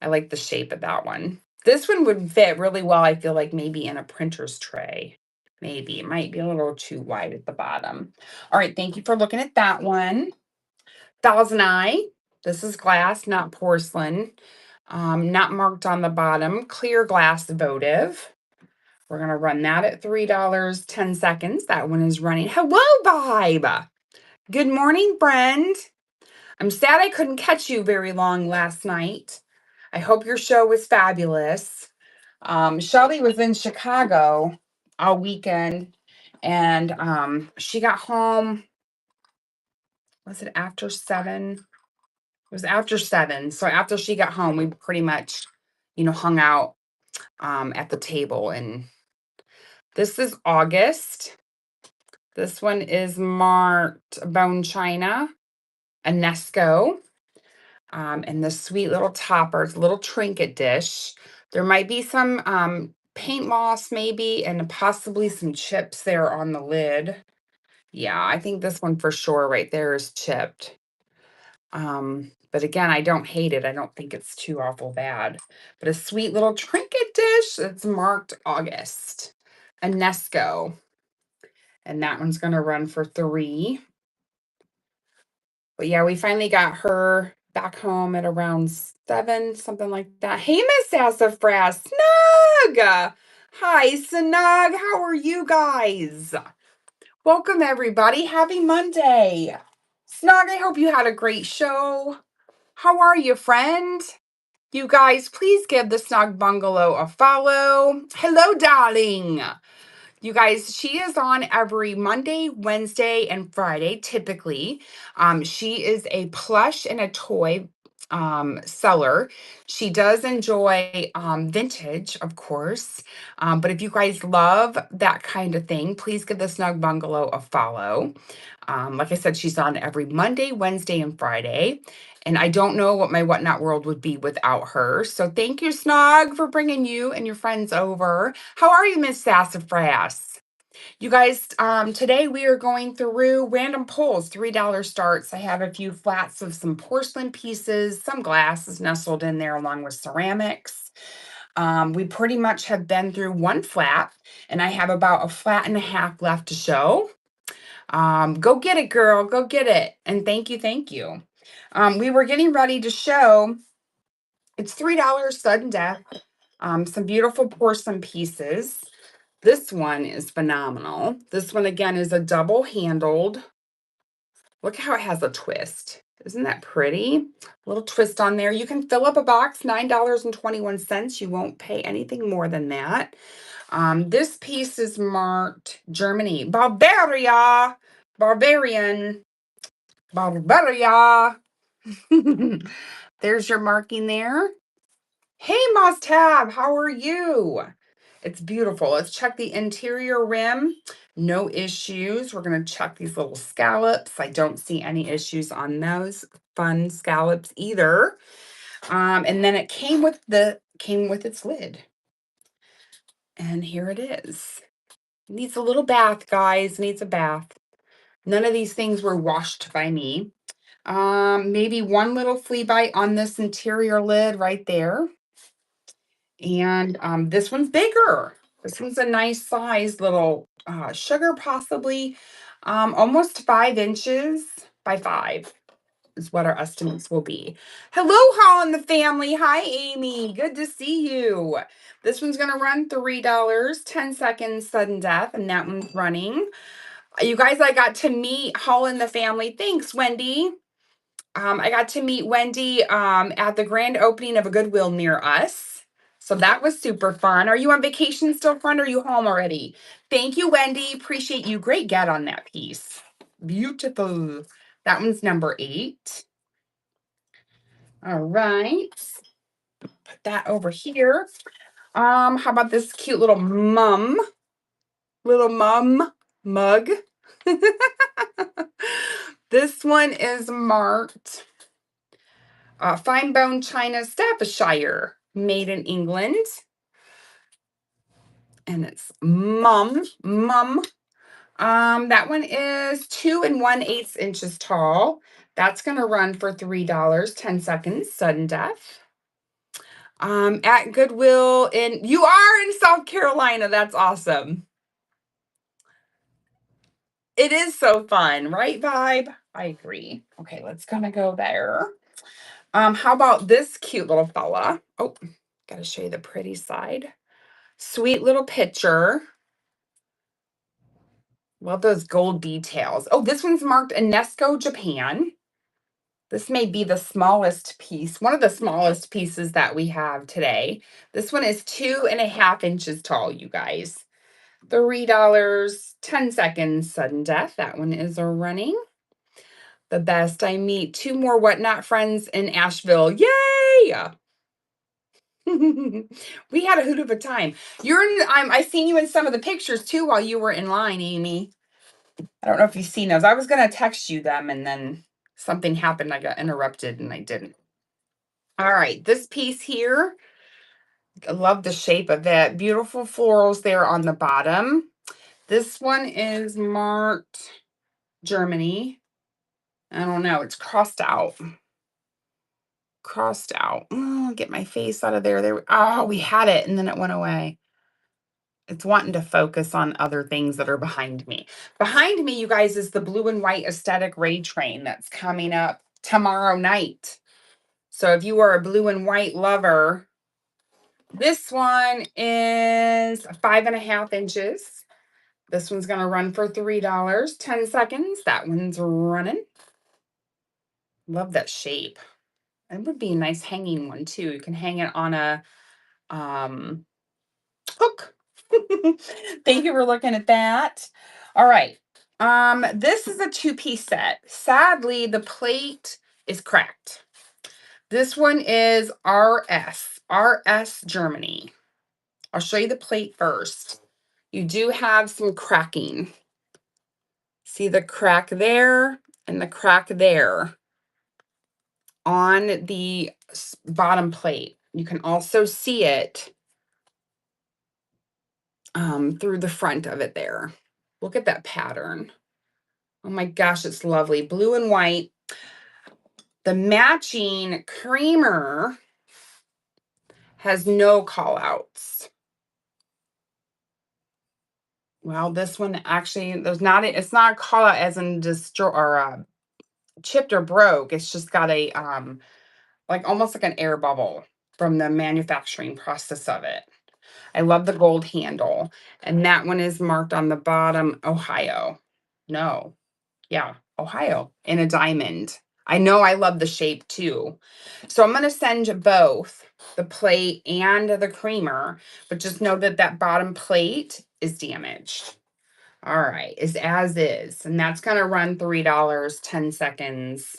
I like the shape of that one. This one would fit really well, I feel like, maybe in a printer's tray. Maybe. It might be a little too wide at the bottom. All right, thank you for looking at that one. Thousand Eye. This is glass, not porcelain. Not marked on the bottom. Clear glass votive. We're going to run that at $3, 10 seconds. That one is running. Hello, Vibe. Good morning, friend. I'm sad I couldn't catch you very long last night. I hope your show was fabulous. Shelly was in Chicago all weekend, and she got home. Was it after 7? It was after 7. So after she got home, we pretty much, hung out at the table. And this is August. This one is marked Bone China, Anesco. And the sweet little toppers, little trinket dish. There might be some paint loss maybe, and possibly some chips there on the lid. Yeah, I think this one for sure right there is chipped. But again, I don't hate it. I don't think it's too awful bad. But a sweet little trinket dish that's marked August. Anesco. And that one's going to run for $3. But yeah, we finally got her back home at around 7, something like that. Hey, Miss Sassafras, Snug! Hi, Snug. How are you guys? Welcome, everybody. Happy Monday. Snog, I hope you had a great show. How are you, friend? You guys, please give the Snog Bungalow a follow. Hello, darling. You guys, she is on every Monday, Wednesday, and Friday, typically. She is a plush and a toy seller. She does enjoy vintage, of course. But if you guys love that kind of thing, please give the Snug Bungalow a follow. Like I said, she's on every Monday, Wednesday, and Friday. And I don't know what my Whatnot World would be without her. So thank you, Snog, for bringing you and your friends over. How are you, Miss Sassafras? You guys, today we are going through random pulls, $3 starts. I have a few flats of some porcelain pieces, some glass is nestled in there along with ceramics. We pretty much have been through one flat, and I have about a flat and a half left to show. Go get it, girl. Go get it. And thank you, thank you. We were getting ready to show. It's $3 sudden death. Some beautiful porcelain pieces. This one is phenomenal. This one again is a double handled. Look how it has a twist. Isn't that pretty? A little twist on there. You can fill up a box, $9.21. You won't pay anything more than that. This piece is marked Germany. Bavaria. Barbarian. Bavaria. There's your marking there. Hey, Must Have, how are you? It's beautiful. Let's check the interior rim. No issues. We're going to check these little scallops. I don't see any issues on those fun scallops either. And then it came with its lid. And here it is. Needs a little bath, guys. Needs a bath. None of these things were washed by me. Maybe one little flea bite on this interior lid right there. And this one's bigger. This one's a nice size little sugar, possibly almost 5 inches by 5 is what our estimates will be. Hello, Holland the family. Hi, Amy. Good to see you. This one's going to run $3, 10 seconds sudden death, and that one's running. You guys, I got to meet Holland the family. Thanks, Wendy. I got to meet Wendy at the grand opening of a Goodwill near us. So that was super fun. Are you on vacation still, friend? Or are you home already? Thank you, Wendy. Appreciate you. Great get on that piece. Beautiful. That one's number 8. All right. Put that over here. How about this cute little mum mug? This one is marked fine bone china Staffordshire, made in England. And it's mum. That one is 2 1/8 inches tall. That's going to run for $3, 10 seconds, sudden death. At Goodwill you are in South Carolina. That's awesome. It is so fun, right, Vibe? I agree. Okay, let's gonna go there. How about this cute little fella? Oh, gotta show you the pretty side. Sweet little picture. Love those gold details. Oh, this one's marked UNESCO, Japan. This may be the smallest piece, one of the smallest pieces that we have today. This one is 2.5 inches tall, you guys. $3, 10 seconds, sudden death. That one is running. The best. I meet 2 more Whatnot friends in Asheville. Yay! We had a hoot of a time. I seen you in some of the pictures too while you were in line, Amy. I don't know if you've seen those. I was going to text you them and then something happened. I got interrupted and I didn't. All right. This piece here, I love the shape of it. Beautiful florals there on the bottom. This one is marked Germany. I don't know. It's crossed out. Oh, get my face out of there. Oh, we had it and then it went away. It's wanting to focus on other things that are behind me. Behind me, you guys, is the blue and white aesthetic raid train that's coming up tomorrow night. So if you are a blue and white lover, this one is 5.5 inches. This one's going to run for $3, 10 seconds. That one's running. Love that shape. It would be a nice hanging one too. You can hang it on a hook. Thank you for looking at that. All right. This is a two-piece set. Sadly, the plate is cracked. This one is RS Germany. I'll show you the plate first. You do have some cracking. See the crack there and the crack there on the bottom plate. You can also see it through the front of it there. Look at that pattern. Oh my gosh, it's lovely. Blue and white. The matching creamer has no call outs. Well, this one actually, it's not a call out as in destroy or chipped or broke. It's just got a like almost like an air bubble from the manufacturing process of it. I love the gold handle. And that one is marked on the bottom, Ohio. No. Yeah, Ohio in a diamond. I know I love the shape too. So I'm going to send both the plate and the creamer, but just know that that bottom plate is damaged. All right, is as is. And that's going to run $3, 10 seconds.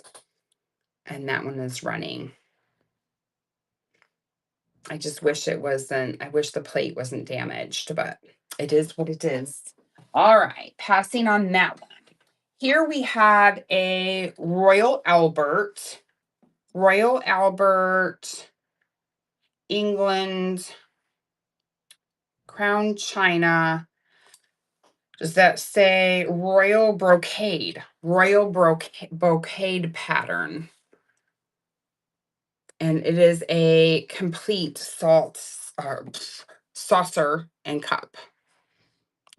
And that one is running. I just wish I wish the plate wasn't damaged, but it is what it is. All right, passing on that one. Here we have a Royal Albert, England, Crown China. Does that say Royal Brocade? Brocade pattern. And it is a complete saucer and cup.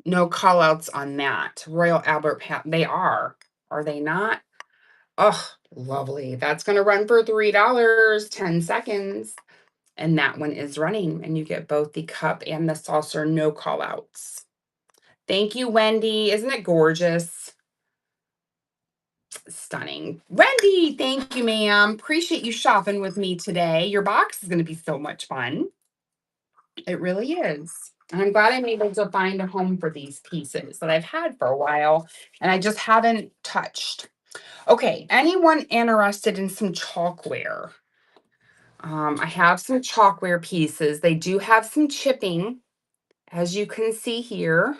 No call outs on that. Royal Albert they are they not? Oh, lovely. That's going to run for $3, 10 seconds. And that one is running. And you get both the cup and the saucer, no call outs. Thank you, Wendy. Isn't it gorgeous? Stunning. Wendy, thank you, ma'am. Appreciate you shopping with me today. Your box is going to be so much fun. It really is. And I'm glad I'm able to find a home for these pieces that I've had for a while and I just haven't touched. Okay, anyone interested in some chalkware? I have some chalkware pieces. They do have some chipping, as you can see here.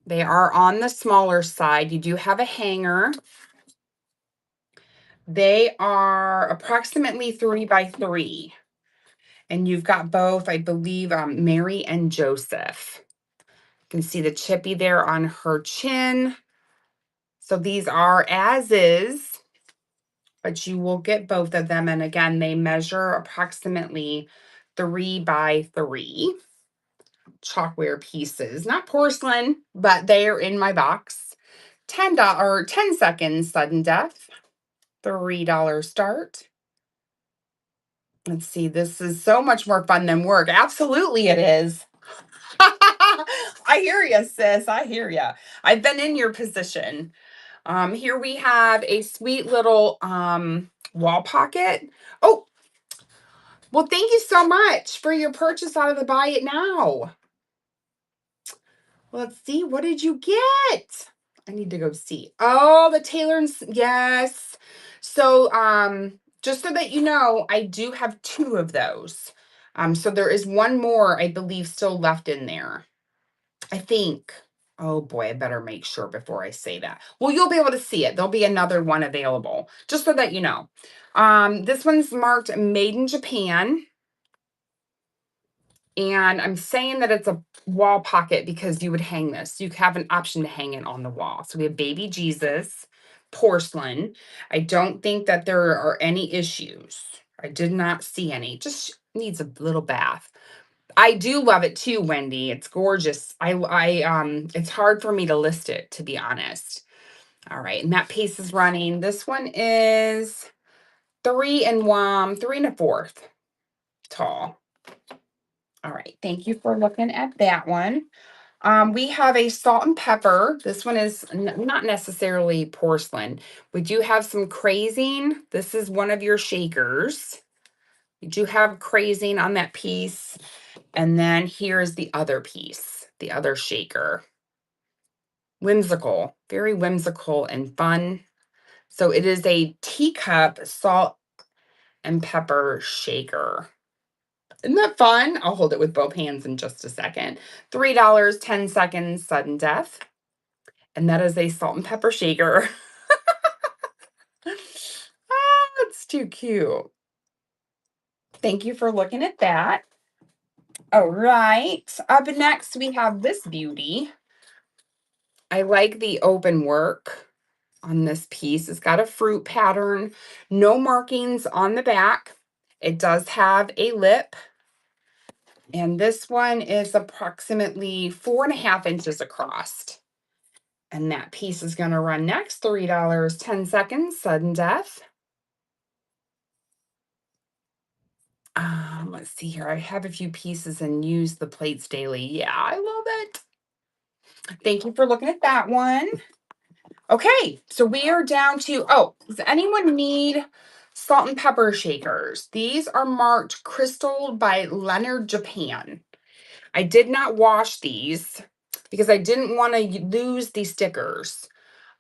They are on the smaller side. You do have a hanger. They are approximately 3x3. And you've got both, I believe, Mary and Joseph. You can see the chippy there on her chin. So these are as is, but you will get both of them. And again, they measure approximately 3x3 chalkware pieces. Not porcelain, but they are in my box. $10 10 seconds sudden death. $3 start. Let's see, this is so much more fun than work. Absolutely it is. I hear you, sis. I hear you. I've been in your position. Here we have a sweet little wall pocket. Oh, well, thank you so much for your purchase out of the Buy It Now. Let's see, what did you get? I need to go see. Oh, the tailor's, yes. So, just so that you know, I do have 2 of those. So there is one more, I believe, still left in there. I think. Oh boy, I better make sure before I say that. Well, you'll be able to see it. There'll be another one available, just so that you know. This one's marked Made in Japan. And I'm saying that it's a wall pocket because you would hang this. You have an option to hang it on the wall. So we have baby Jesus, porcelain. I don't think that there are any issues. I did not see any. Just needs a little bath. I do love it too, Wendy. It's gorgeous. It's hard for me to list it, to be honest. All right, and that piece is running. This one is 3 1/4 tall. All right, thank you for looking at that one. We have a salt and pepper. This one is not necessarily porcelain. We do have some crazing. This is one of your shakers. You do have crazing on that piece. And then here's the other piece, the other shaker. Whimsical, very whimsical and fun. So it is a teacup salt and pepper shaker. Isn't that fun? I'll hold it with both hands in just a second. $3, 10 seconds, sudden death. And that is a salt and pepper shaker. Ah, it's too cute. Thank you for looking at that. All right. Up next, we have this beauty. I like the open work on this piece. It's got a fruit pattern, no markings on the back. It does have a lip. And this one is approximately 4.5 inches across. And that piece is going to run next. $3, 10 seconds, sudden death. Let's see here. I have a few pieces and use the plates daily. Yeah, I love it. Thank you for looking at that one. Okay, so we are down to, does anyone need salt and pepper shakers? These are marked Crystal by Leonard Japan. I did not wash these because I didn't want to lose the stickers.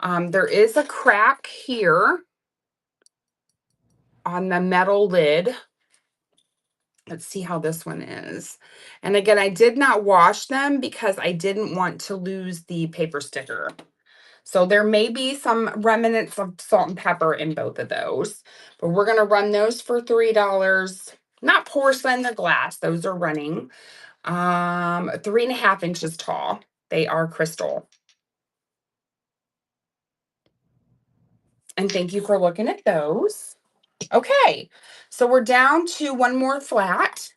There is a crack here on the metal lid. Let's see how this one is. And again, I did not wash them because I didn't want to lose the paper sticker. So there may be some remnants of salt and pepper in both of those, but we're going to run those for $3. Not porcelain, they're glass. Those are running 3.5 inches tall. They are crystal. And thank you for looking at those. Okay, so we're down to one more flat.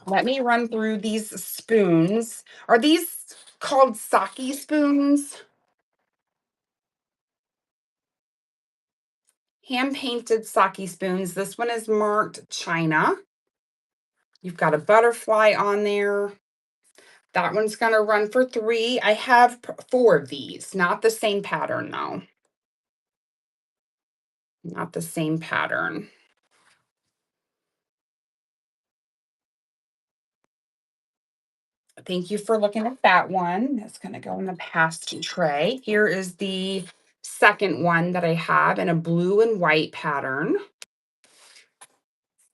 Let me run through these spoons. Are these called sake spoons? Hand-painted sake spoons. This one is marked China. You've got a butterfly on there. That one's going to run for $3. I have 4 of these. Not the same pattern, though. Not the same pattern. Thank you for looking at that one. That's going to go in the past tray. Here is the second one that I have in a blue and white pattern.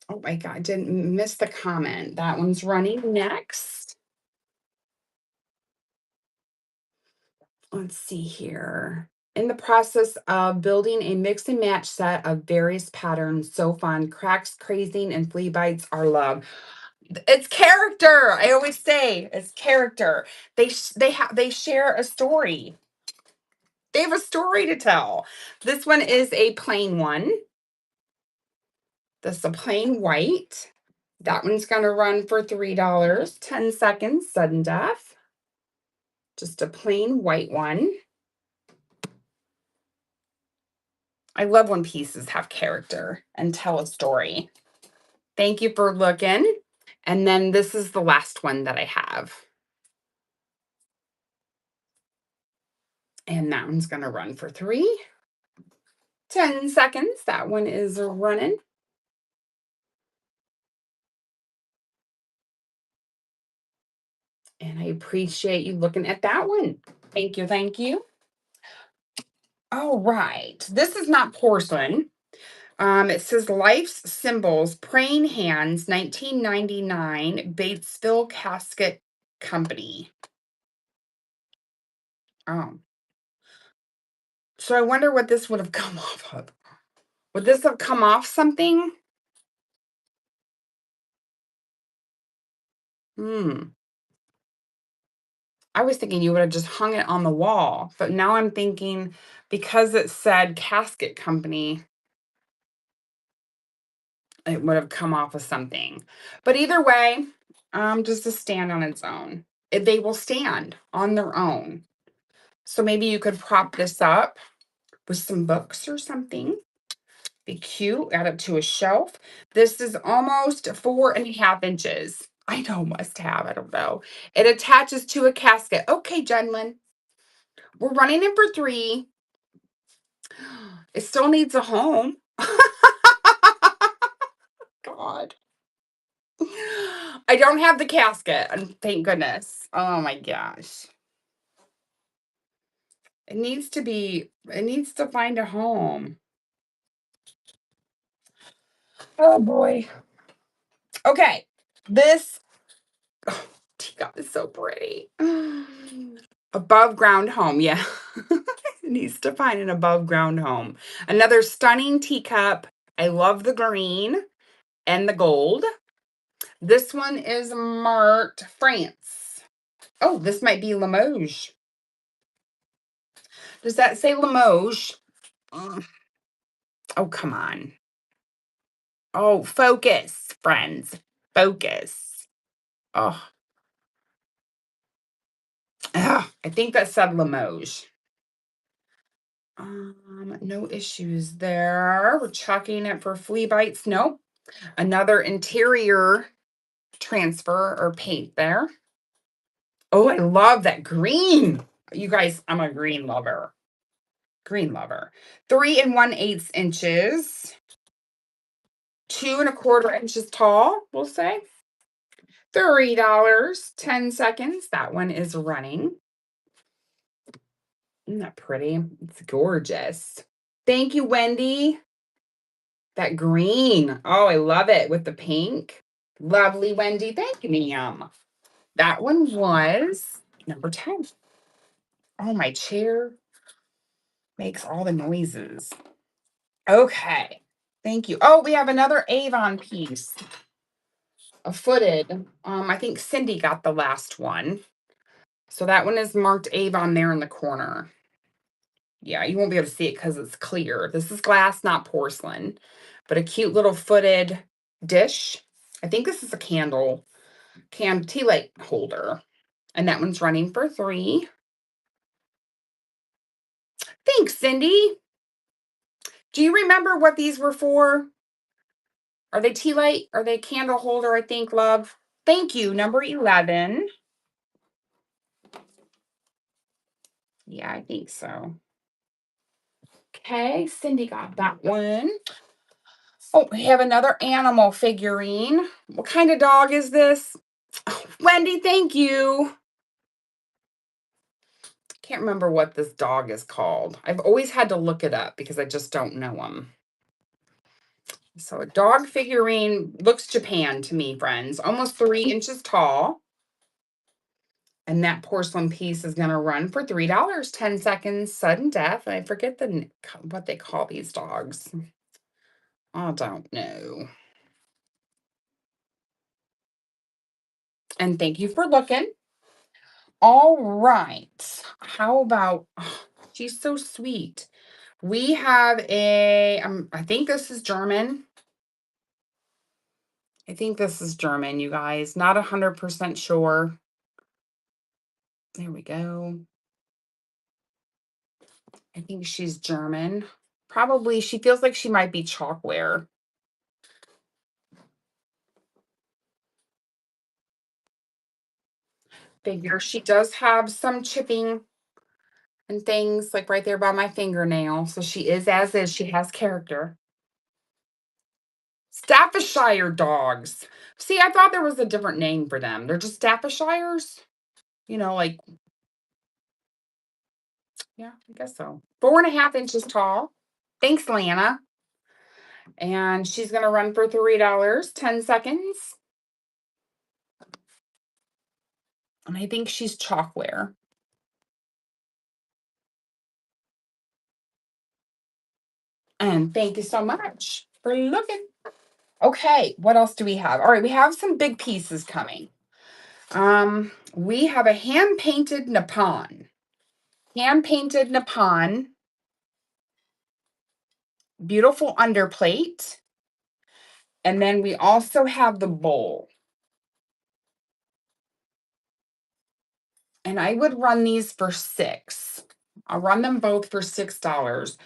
Oh my God, I didn't miss the comment. That one's running next. Let's see here. In the process of building a mix and match set of various patterns, so fun. Cracks, crazing, and flea bites are love. It's character. I always say it's character. They share a story. They have a story to tell. This one is a plain one. This is a plain white. That one's going to run for $3, 10 seconds, sudden death. Just a plain white one. I love when pieces have character and tell a story. Thank you for looking. And then this is the last one that I have. And that one's going to run for 10 seconds. That one is running. And I appreciate you looking at that one. Thank you. Thank you. All right. This is not porcelain. It says Life's Symbols, Praying Hands, 1999, Batesville Casket Company. So I wonder what this would have come off of. Would this have come off something? I was thinking you would have just hung it on the wall, but now I'm thinking because it said casket company, it would have come off of something. But either way, just to stand on its own. They will stand on their own. So maybe you could prop this up with some books or something. Be cute, add it to a shelf. This is almost 4.5 inches. I know, must have. I don't know. It attaches to a casket. Okay, Jenlyn. We're running in for 3. It still needs a home. God. I don't have the casket, and thank goodness. Oh my gosh. It needs to find a home. Oh boy. Okay. This teacup is so pretty. Above ground home. Yeah. It needs to find an above ground home. Another stunning teacup. I love the green and the gold. This one is marked France. Oh, this might be Limoges. Does that say Limoges? Mm. Oh, come on. Oh, focus, friends. Focus. Oh, I think that said Limoges. No issues there. We're checking it for flea bites. Nope. Another interior transfer or paint there. Oh, I love that green. You guys, I'm a green lover. Green lover. 3 1/8 inches. 2 1/4 inches tall, we'll say. $30, 10 seconds. That one is running. Isn't that pretty? It's gorgeous. Thank you, Wendy. That green. Oh, I love it with the pink. Lovely, Wendy. Thank you, ma'am. That one was number 10. Oh, my chair makes all the noises. Okay. Thank you. Oh, we have another Avon piece. A footed. I think Cindy got the last one. So that one is marked Avon there in the corner. Yeah, you won't be able to see it because it's clear. This is glass, not porcelain, but a cute little footed dish. I think this is a tea light holder. And that one's running for 3. Thanks, Cindy. Do you remember what these were for? Are they tea light? Are they candle holder, I think, love? Thank you. Number 11. Yeah, I think so. Okay, Cindy got that one. Oh, we have another animal figurine. What kind of dog is this? Oh, Wendy, thank you. Can't remember what this dog is called. I've always had to look it up because I just don't know them. So a dog figurine looks Japan to me, friends. Almost 3 inches tall. And that porcelain piece is going to run for $3, 10 seconds, sudden death. I forget what they call these dogs. I don't know. And thank you for looking. All right. How about, she's so sweet. We have I think this is German. I think this is German, you guys. Not 100% sure. There we go. I think she's German. Probably, she feels like she might be chalkware. Figure. She does have some chipping and things like right there by my fingernail. So she is as is. She has character. Staffordshire dogs. See, I thought there was a different name for them. They're just Staffordshires. Like, yeah, I guess so. 4.5 inches tall. Thanks, Lana. And she's going to run for $3, 10 seconds. And I think she's chalkware. And thank you so much for looking. Okay, what else do we have? All right, we have some big pieces coming. We have a hand-painted Nippon. Hand-painted Nippon. Beautiful underplate. And then we also have the bowl. And I would run these for $6. I'll run them both for $6.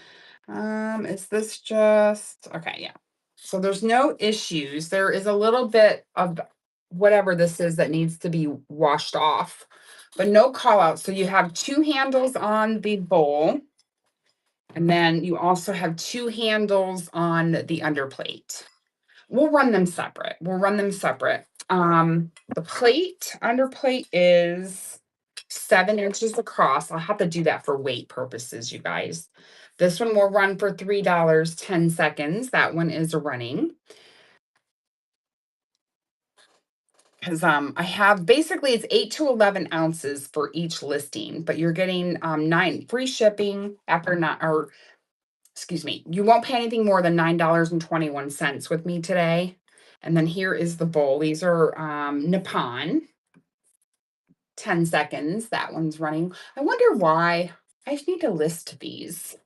Is this just okay? Yeah. So there's no issues. There is a little bit of whatever this is that needs to be washed off, but no call out. So you have two handles on the bowl, and then you also have two handles on the underplate. We'll run them separate. We'll run them separate. The underplate is 7 inches across. I'll have to do that for weight purposes, you guys. This one will run for $3, 10 seconds. That one is running. Because I have basically it's 8 to 11 ounces for each listing, but you're getting 9 free shipping after not or excuse me, you won't pay anything more than $9.21 with me today. And then here is the bowl. These are Nippon, 10 seconds. That one's running. I wonder why. I need to list these.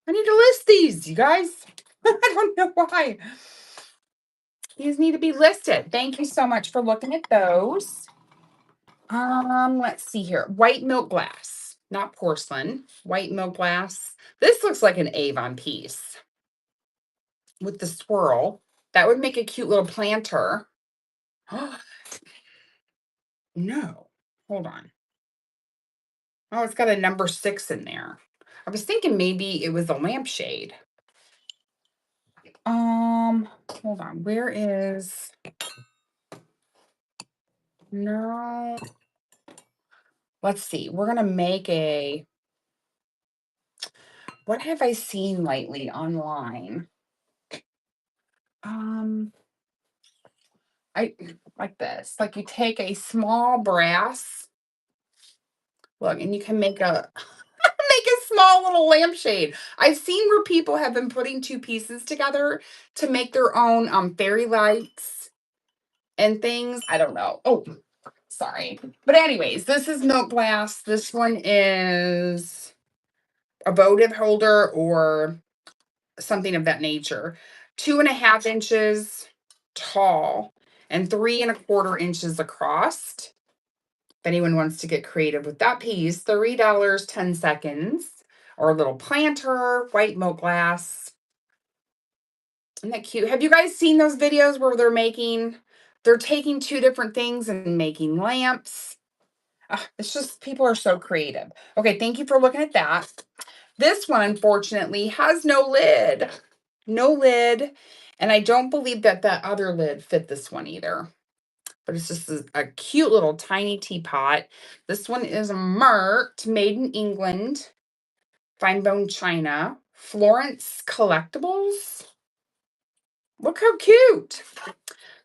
I need to list these, you guys. I don't know why. These need to be listed. Thank you so much for looking at those. Let's see here. White milk glass, not porcelain. White milk glass. This looks like an Avon piece with the swirl. That would make a cute little planter. No, hold on. Oh, it's got a number 6 in there. I was thinking maybe it was a lampshade. Hold on. Where is no? Let's see. We're gonna make a what have I seen lately online? Um, I like this. Like you take a small brass, look, and you can make a make a small little lampshade. I've seen where people have been putting two pieces together to make their own fairy lights and things. I don't know. Oh, sorry. But anyways, this is milk glass. This one is a votive holder or something of that nature. 2.5 inches tall and 3.25 inches across. If anyone wants to get creative with that piece, $3, 10 seconds. Or a little planter, white milk glass. Isn't that cute? Have you guys seen those videos where they're taking two different things and making lamps? It's just, people are so creative. Okay, thank you for looking at that. This one, unfortunately, has no lid. No lid. And I don't believe that that other lid fit this one either. But it's just a cute little tiny teapot. This one is marked Made in England, fine bone china, Florence Collectibles. Look how cute.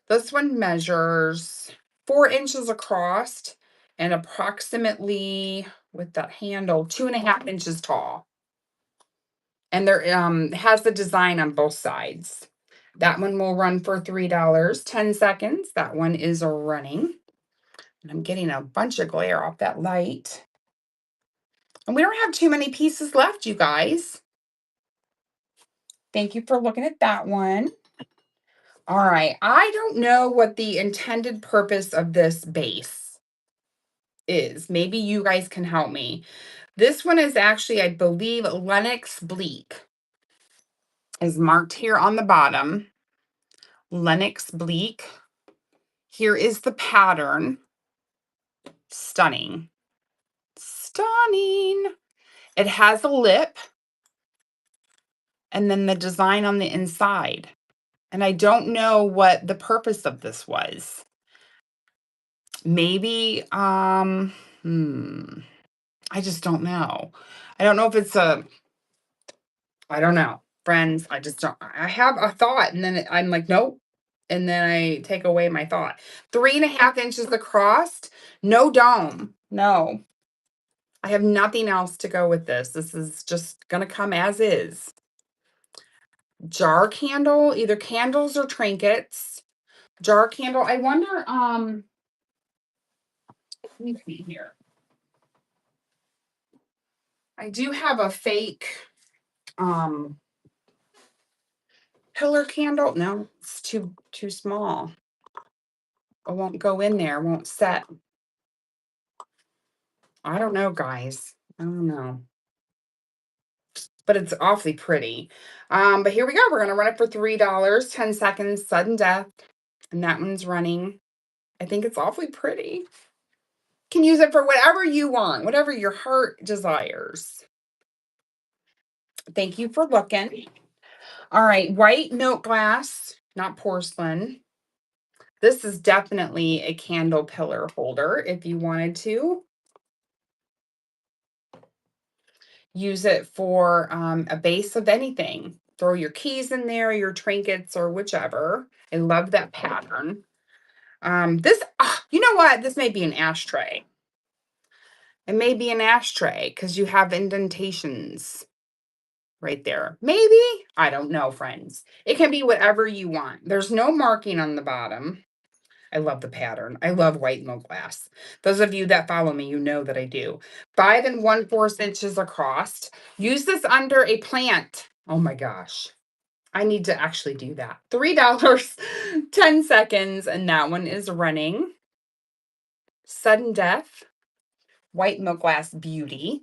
This one measures 4 inches across and approximately, with that handle, 2.5 inches tall. And there has the design on both sides. That one will run for $3, 10 seconds. That one is running. And I'm getting a bunch of glare off that light. And we don't have too many pieces left, you guys. Thank you for looking at that one. All right. I don't know what the intended purpose of this base is. Maybe you guys can help me. This one is actually, I believe, Lenox Bleak is marked here on the bottom. Lenox Bleak. Here is the pattern. Stunning. Stunning. It has a lip and then the design on the inside. And I don't know what the purpose of this was. Maybe, I just don't know. I don't know if it's I don't know. Friends, I just don't, I have a thought and then I'm like, nope. And then I take away my thought. 3.5 inches across, no dome. No. I have nothing else to go with this. This is just going to come as is. Jar candle, either candles or trinkets. Jar candle. I wonder, let me see here. I do have a fake pillar candle. No, it's too small. It won't go in there, won't set. I don't know, guys. I don't know. But it's awfully pretty. But here we go. We're gonna run it for $3, 10 seconds, sudden death. And that one's running. I think it's awfully pretty. Can use it for whatever you want, whatever your heart desires. Thank you for looking. All right, white note glass, not porcelain. This is definitely a candle pillar holder if you wanted to use it for a base of anything. Throw your keys in there, your trinkets, or whichever. I love that pattern. You know what? This may be an ashtray. It may be an ashtray because you have indentations right there. Maybe. I don't know, friends. It can be whatever you want. There's no marking on the bottom. I love the pattern. I love white milk glass. Those of you that follow me, you know that I do. 5 1/4 inches across. Use this under a plant. Oh my gosh. I need to actually do that. $3, 10 seconds, and that one is running. Sudden Death, white milk glass beauty.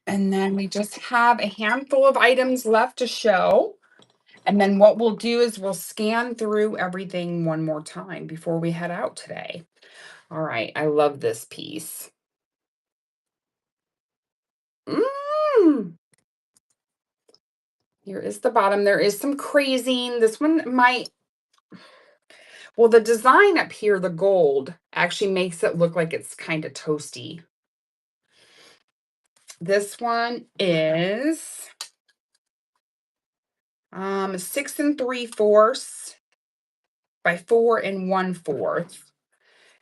And then we just have a handful of items left to show. And then what we'll do is we'll scan through everything one more time before we head out today. All right, I love this piece. Here is the bottom. There is some crazing. This one might, well, the design up here, the gold, actually makes it look like it's kind of toasty. This one is 6 3/4 by 4 1/4.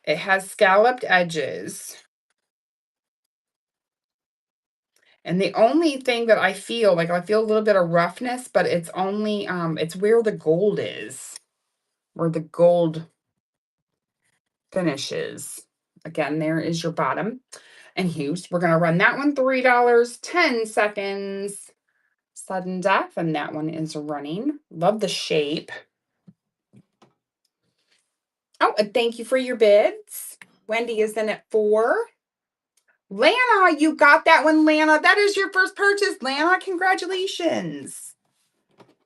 It has scalloped edges. And the only thing that I feel a little bit of roughness, but it's only it's where the gold is, where the gold finishes. Again, there is your bottom and hues. We're gonna run that one $3, 10 seconds. Sudden Death, and that one is running. Love the shape. Oh, and thank you for your bids. Wendy is in at 4. Lana, you got that one, Lana. That is your first purchase, Lana. Congratulations.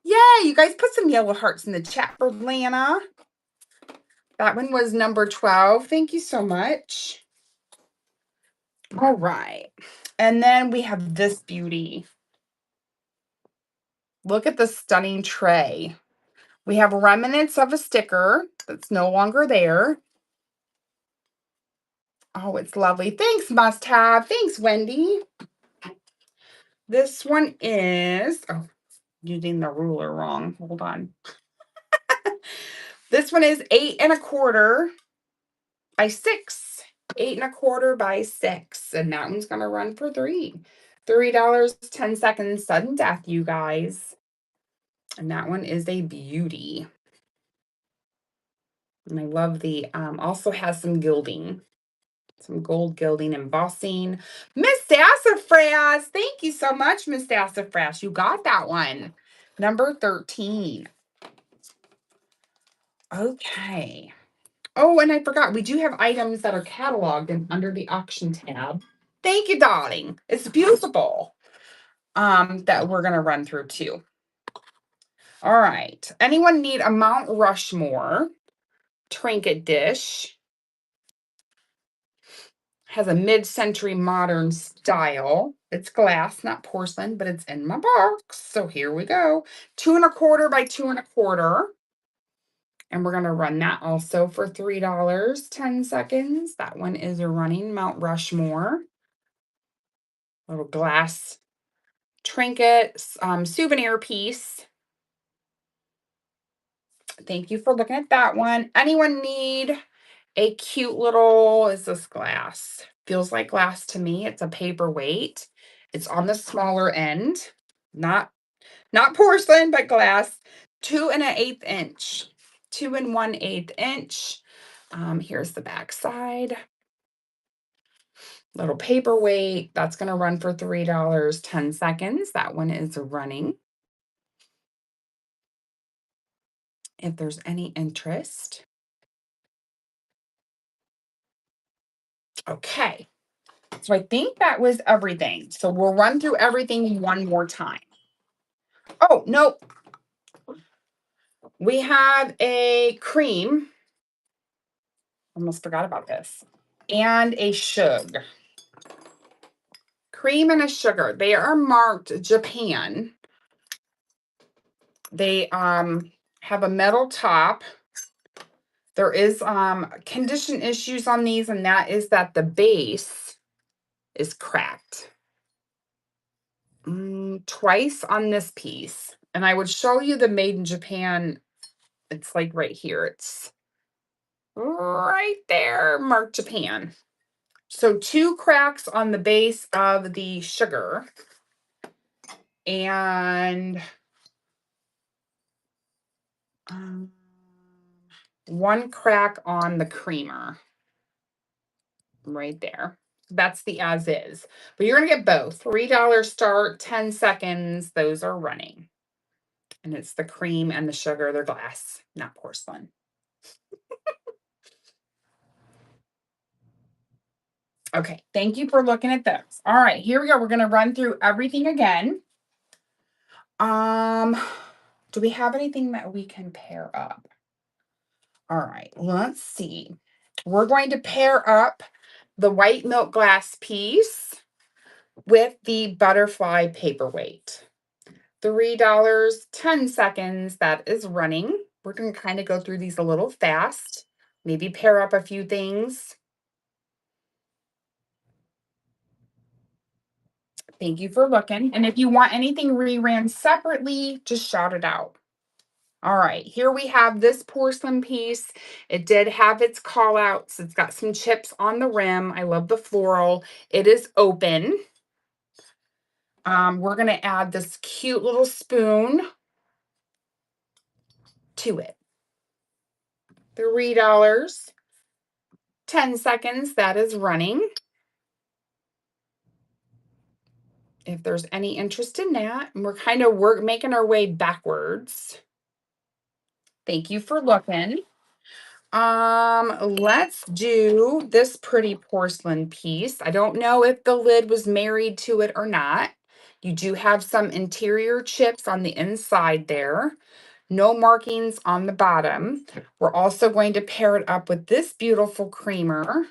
Yay, you guys put some yellow hearts in the chat for Lana. That one was number 12. Thank you so much. All right. And then we have this beauty. Look at the stunning tray. We have remnants of a sticker that's no longer there. Oh, it's lovely. Thanks, Must Have. Thanks, Wendy. This one is, using the ruler wrong. Hold on. This one is 8 1/4 by 6. 8 1/4 by 6. And that one's going to run for $3, 10 seconds. Sudden Death, you guys. And that one is a beauty. And I love the, also has some gilding. Some gold gilding embossing. Miss Sassafras. Thank you so much, Miss Sassafras. You got that one. Number 13. Okay. Oh, and I forgot. We do have items that are cataloged and under the auction tab. Thank you, darling. It's beautiful. That we're going to run through too. All right. Anyone need a Mount Rushmore trinket dish? Has a mid-century modern style. It's glass, not porcelain, but it's in my box. So here we go. 2 1/4 by 2 1/4. And we're going to run that also for $3, 10 seconds. That one is a running Mount Rushmore. Little glass trinket, souvenir piece. Thank you for looking at that one. Anyone need a cute little, is this glass? Feels like glass to me. It's a paperweight. It's on the smaller end. Not porcelain, but glass. 2 1/8 inch. 2 1/8 inch. Here's the back side. Little paperweight. That's going to run for $3, 10 seconds. That one is running. If there's any interest. Okay. So I think that was everything. So we'll run through everything one more time. Oh, nope. We have a cream. Almost forgot about this. And a sugar. Cream and a sugar. They are marked Japan. They have a metal top. There is condition issues on these, and that is that the base is cracked. Twice on this piece. And I would show you the made in Japan. It's like right here. It's right there, marked Japan. So 2 cracks on the base of the sugar and 1 crack on the creamer right there. That's the as is. But you're going to get both. $3 start, 10 seconds. Those are running. And it's the cream and the sugar. They're glass, not porcelain. Okay, thank you for looking at those. All right, here we go. We're going to run through everything again. Do we have anything that we can pair up? All right, let's see. We're going to pair up the white milk glass piece with the butterfly paperweight. $3, 10 seconds. That is running. We're going to kind of go through these a little fast. Maybe pair up a few things. Thank you for looking. And if you want anything reran separately, just shout it out. All right, here we have this porcelain piece. It did have its call outs. It's got some chips on the rim. I love the floral. It is open. We're going to add this cute little spoon to it. $3, 10 seconds. That is running. If there's any interest in that, and we're kind of making our way backwards. Thank you for looking. Let's do this pretty porcelain piece. I don't know if the lid was married to it or not. You do have some interior chips on the inside there. No markings on the bottom. We're also going to pair it up with this beautiful creamer.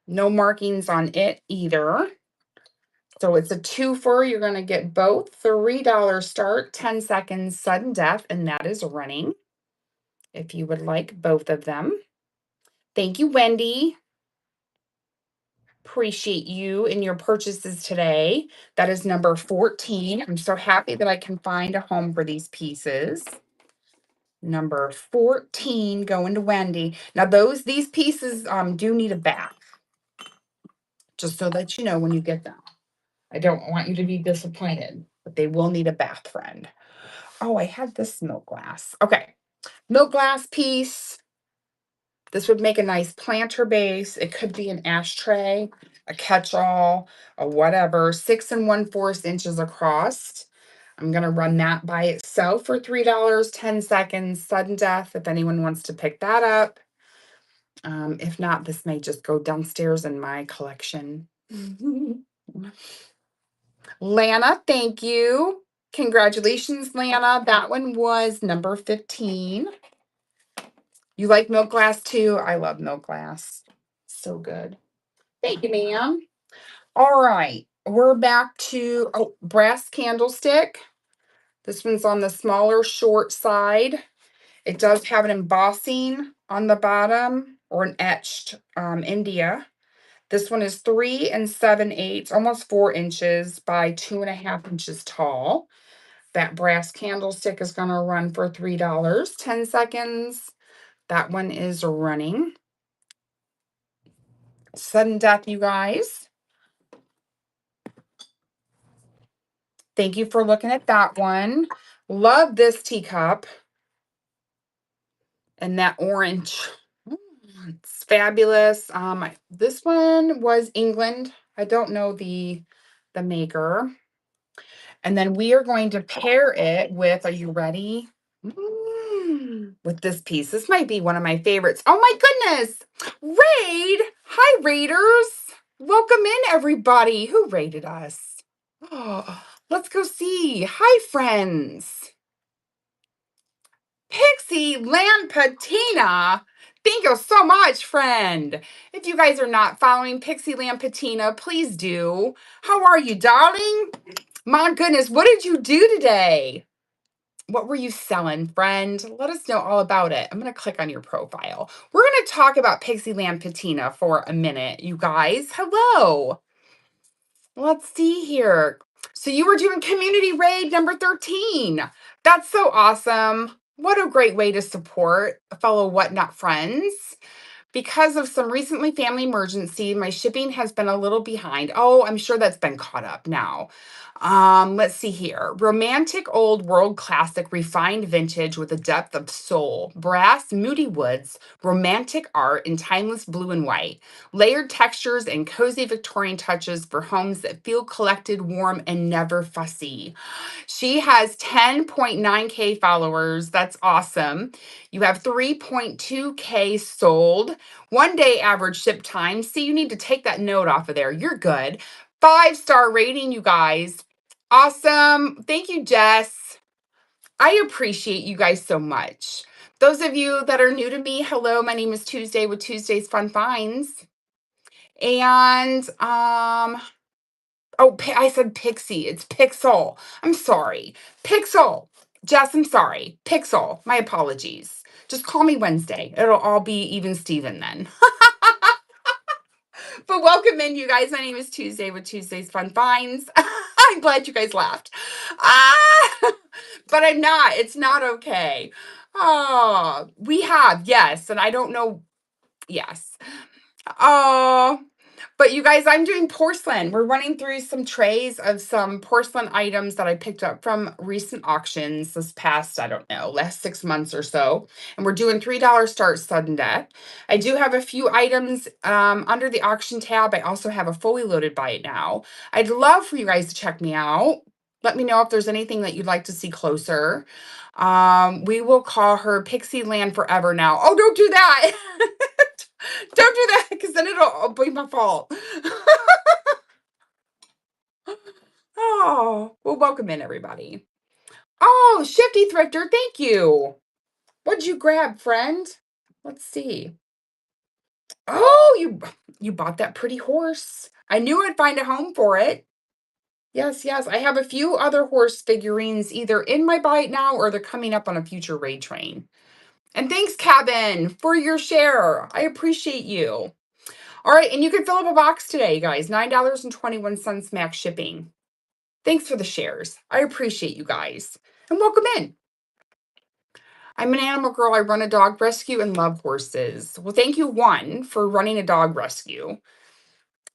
No markings on it either. So it's a twofer. You're going to get both. $3 start, 10 seconds, sudden death, and that is running. If you would like both of them. Thank you, Wendy. Appreciate you and your purchases today. That is number 14. I'm so happy that I can find a home for these pieces. Number 14 going to Wendy. Now these pieces do need a bath. Just so that you know when you get them. I don't want you to be disappointed, but they will need a bath, friend. Oh, I had this milk glass. Okay. Milk glass piece. This would make a nice planter base. It could be an ashtray, a catch-all, a whatever. 6 1/4 inches across. I'm going to run that by itself for $3, 10 seconds, sudden death, if anyone wants to pick that up. If not, this may just go downstairs in my collection. Lana, thank you. Congratulations, Lana. That one was number 15. You like milk glass too? I love milk glass. So good. Thank you, ma'am. All right. We're back to brass candlestick. This one's on the smaller, short side. It does have an embossing on the bottom or an etched India. This one is 3 7/8, almost 4 inches by 2.5 inches tall. That brass candlestick is going to run for $3, 10 seconds. That one is running. Sudden death, you guys. Thank you for looking at that one. Love this teacup. And that orange. It's fabulous. This one was England. I don't know the maker. And then we are going to pair it with, are you ready? With this piece. This might be one of my favorites. Oh my goodness. Raid. Hi, Raiders. Welcome in, everybody. Who raided us? Oh, Let's go see. Hi, friends. Pixie Lampetina. Thank you so much, friend. If you guys are not following Pixie Lampetina, please do. How are you, darling? My goodness, what did you do today? What were you selling, friend? Let us know all about it. I'm going to click on your profile. We're going to talk about Pixie Lampetina for a minute, you guys. Hello. Let's see here. So you were doing community raid number 13. That's so awesome. What a great way to support fellow Whatnot friends. Because of some recently family emergency, my shipping has been a little behind. Oh, I'm sure that's been caught up now. Let's see here. Romantic old world classic, refined vintage with a depth of soul. Brass, moody woods, romantic art in timeless blue and white. Layered textures and cozy Victorian touches for homes that feel collected, warm, and never fussy. She has 10.9K followers. That's awesome. You have 3.2K sold. 1 day average ship time. See, you need to take that note off of there. You're good. 5-star rating, you guys. Awesome. Thank you, Jess. I appreciate you guys so much. Those of you that are new to me, hello, my name is Tuesday with Tuesday's Fun Finds. And oh, I said Pixie. It's Pixel. I'm sorry. Pixel. Jess, I'm sorry. Pixel. My apologies. Just call me Wednesday. It'll all be even Steven then. But welcome in, you guys. My name is Tuesday with Tuesday's Fun Finds. I'm glad you guys laughed. Ah, but I'm not. It's not okay. Oh, we have, yes. And I don't know. Yes. Oh, but you guys, I'm doing porcelain. We're running through some trays of some porcelain items that I picked up from recent auctions this past, I don't know, last 6 months or so. And we're doing $3 start sudden death. I do have a few items under the auction tab. I also have a fully loaded buy it now. I'd love for you guys to check me out. Let me know if there's anything that you'd like to see closer. We will call her Pixie Land forever now. Oh, don't do that. Don't do that because then it'll be my fault. Oh, well, welcome in, everybody. Oh, Shifty Thrifter, thank you. What'd you grab, friend? Let's see. Oh, you bought that pretty horse. I knew I'd find a home for it. Yes, yes. I have a few other horse figurines either in my buy it now or they're coming up on a future raid train. And thanks, Cabin, for your share. I appreciate you. All right, and you can fill up a box today, guys. $9.21 max shipping. Thanks for the shares. I appreciate you guys. And welcome in. I'm an animal girl. I run a dog rescue and love horses. Well, thank you, one, for running a dog rescue.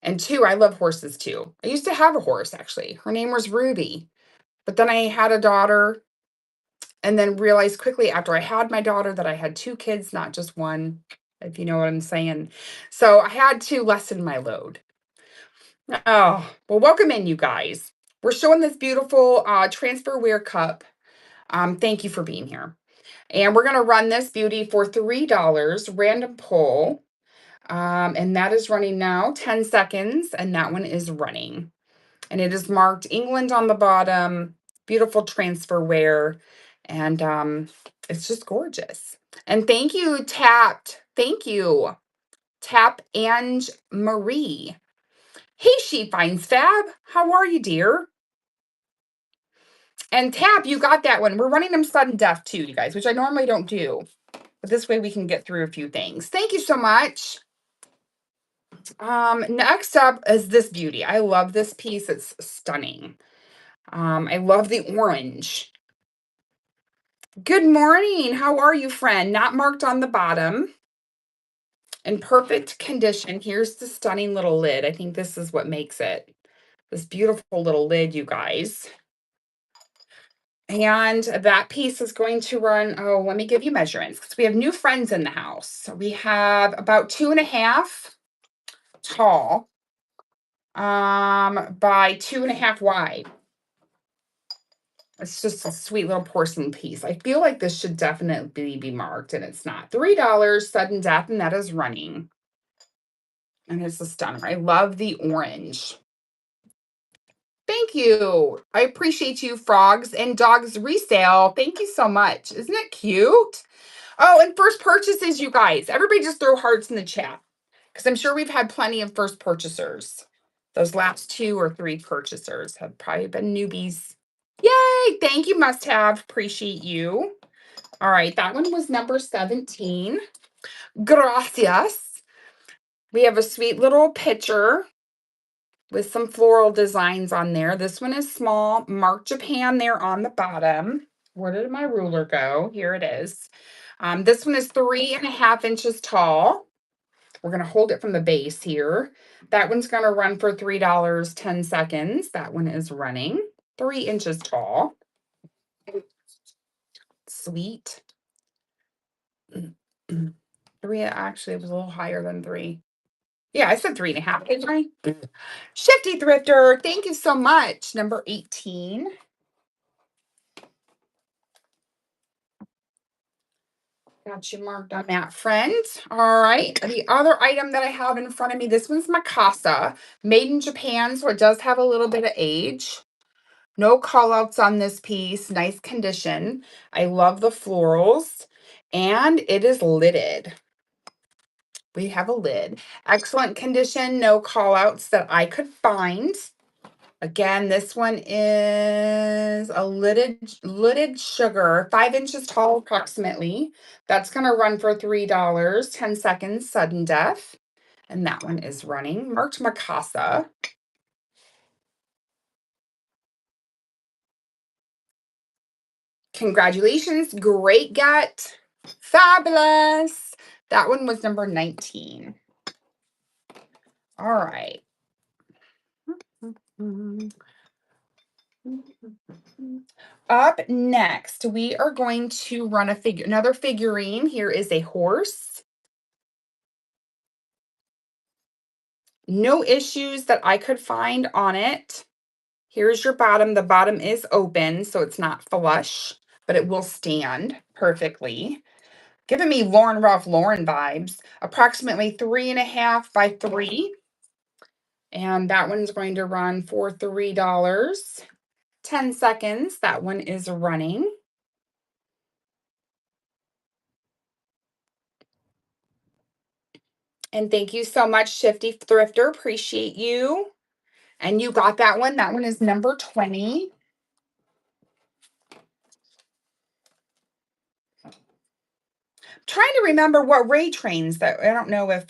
And two, I love horses too. I used to have a horse, actually. Her name was Ruby. But then I had a daughter and then realized quickly after I had my daughter that I had two kids, not just one, if you know what I'm saying. So I had to lessen my load. Oh, well, welcome in, you guys. We're showing this beautiful transferware cup. Thank you for being here. And we're going to run this beauty for $3, random pull. And that is running now, 10 seconds, and that one is running. And it is marked England on the bottom, beautiful transferware, and it's just gorgeous. And thank you, Tapped. Thank you, Tap and Marie. Hey, She Finds Fab. How are you, dear? And Tap, you got that one. We're running them sudden death too, you guys, which I normally don't do. But this way we can get through a few things. Thank you so much. Next up is this beauty. I love this piece. It's stunning. I love the orange. Good morning. How are you, friend? Not marked on the bottom. In perfect condition. Here's the stunning little lid. I think this is what makes it. This beautiful little lid, you guys. And that piece is going to run, oh, let me give you measurements because we have new friends in the house. So we have about 2.5 tall by 2.5 wide. It's just a sweet little porcelain piece. I feel like this should definitely be marked, and it's not. $3, sudden death, and that is running. And it's a stunner. I love the orange. Thank you. I appreciate you, Frogs and Dogs Resale. Thank you so much. Isn't it cute? Oh, and first purchases, you guys. Everybody just throw hearts in the chat because I'm sure we've had plenty of first purchasers. Those last 2 or 3 purchasers have probably been newbies. Yay! Thank you, Must Have. Appreciate you. All right, that one was number 17. Gracias. We have a sweet little picture with some floral designs on there. This one is small. Mark Japan there on the bottom. Where did my ruler go? Here it is. This one is 3.5 inches tall. We're going to hold it from the base here. That one's going to run for $3, 10 seconds. That one is running 3 inches tall. Sweet. 3, actually, it was a little higher than 3. Yeah, I said 3.5, didn't I? Shifty Thrifter, thank you so much. Number 18. Got you marked on that, friend. All right. The other item that I have in front of me, this one's Mikasa, made in Japan, so it does have a little bit of age. No call outs on this piece. Nice condition. I love the florals. And it is lidded. We have a lid. Excellent condition. No call outs that I could find. Again, this one is a lidded sugar, 5 inches tall approximately. That's going to run for $3, 10 seconds, sudden death. And that one is running. Marked Mikasa. Congratulations. Great get. Fabulous. That one was number 19. All right. Up next, we are going to run another figurine. Here is a horse. No issues that I could find on it. Here's your bottom. The bottom is open, so it's not flush, but it will stand perfectly. Giving me Lauren Ruff Lauren vibes. Approximately 3.5 by 3. And that one's going to run for $3. 10 seconds. That one is running. And thank you so much, Shifty Thrifter. Appreciate you. And you got that one. That one is number 20. Trying to remember what raid trains that I don't know if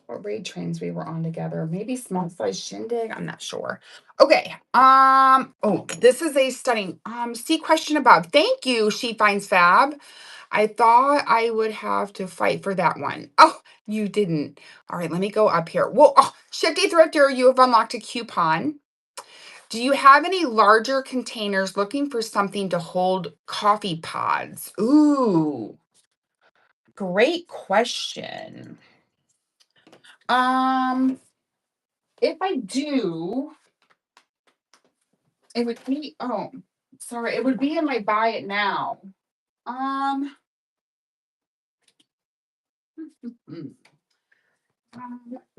what raid trains we were on together. Maybe Small Size Shindig. I'm not sure. Okay. Oh, this is a stunning see question above. Thank you, She Finds Fab. I thought I would have to fight for that one. Oh, you didn't. All right, let me go up here. Well, oh, Shifty Thrifter, you have unlocked a coupon. Do you have any larger containers looking for something to hold coffee pods? Ooh, great question. If I do, it would be, oh, sorry, it would be in my buy it now. Um,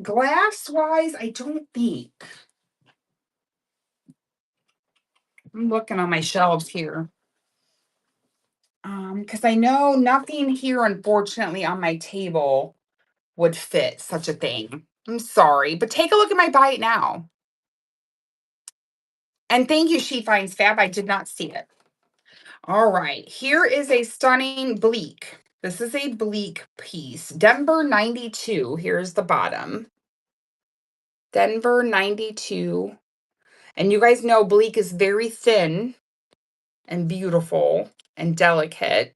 Glass wise, I don't think. I'm looking on my shelves here. Because I know nothing here, unfortunately, on my table would fit such a thing. I'm sorry, but take a look at my buy it now. And thank you, She Finds Fab. I did not see it. All right, here is a stunning bleak. This is a bleak piece. Denver 92. Here's the bottom. Denver 92. And you guys know bleak is very thin and beautiful and delicate.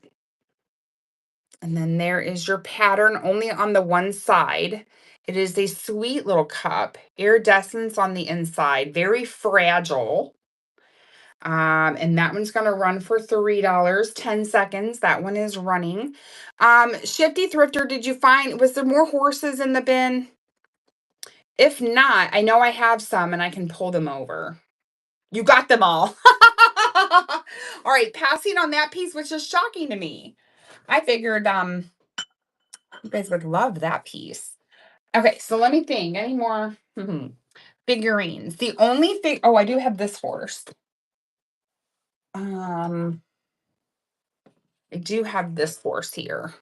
And then there is your pattern only on the one side. It is a sweet little cup, iridescence on the inside, very fragile. And that one's going to run for $3, 10 seconds. That one is running. Shifty Thrifter, did you find, was there more horses in the bin? If not, I know I have some and I can pull them over. You got them all. All right, passing on that piece, which is shocking to me. I figured you guys would love that piece. Okay, so let me think. Any more figurines. The only thing, oh, I do have this horse. I do have this horse here.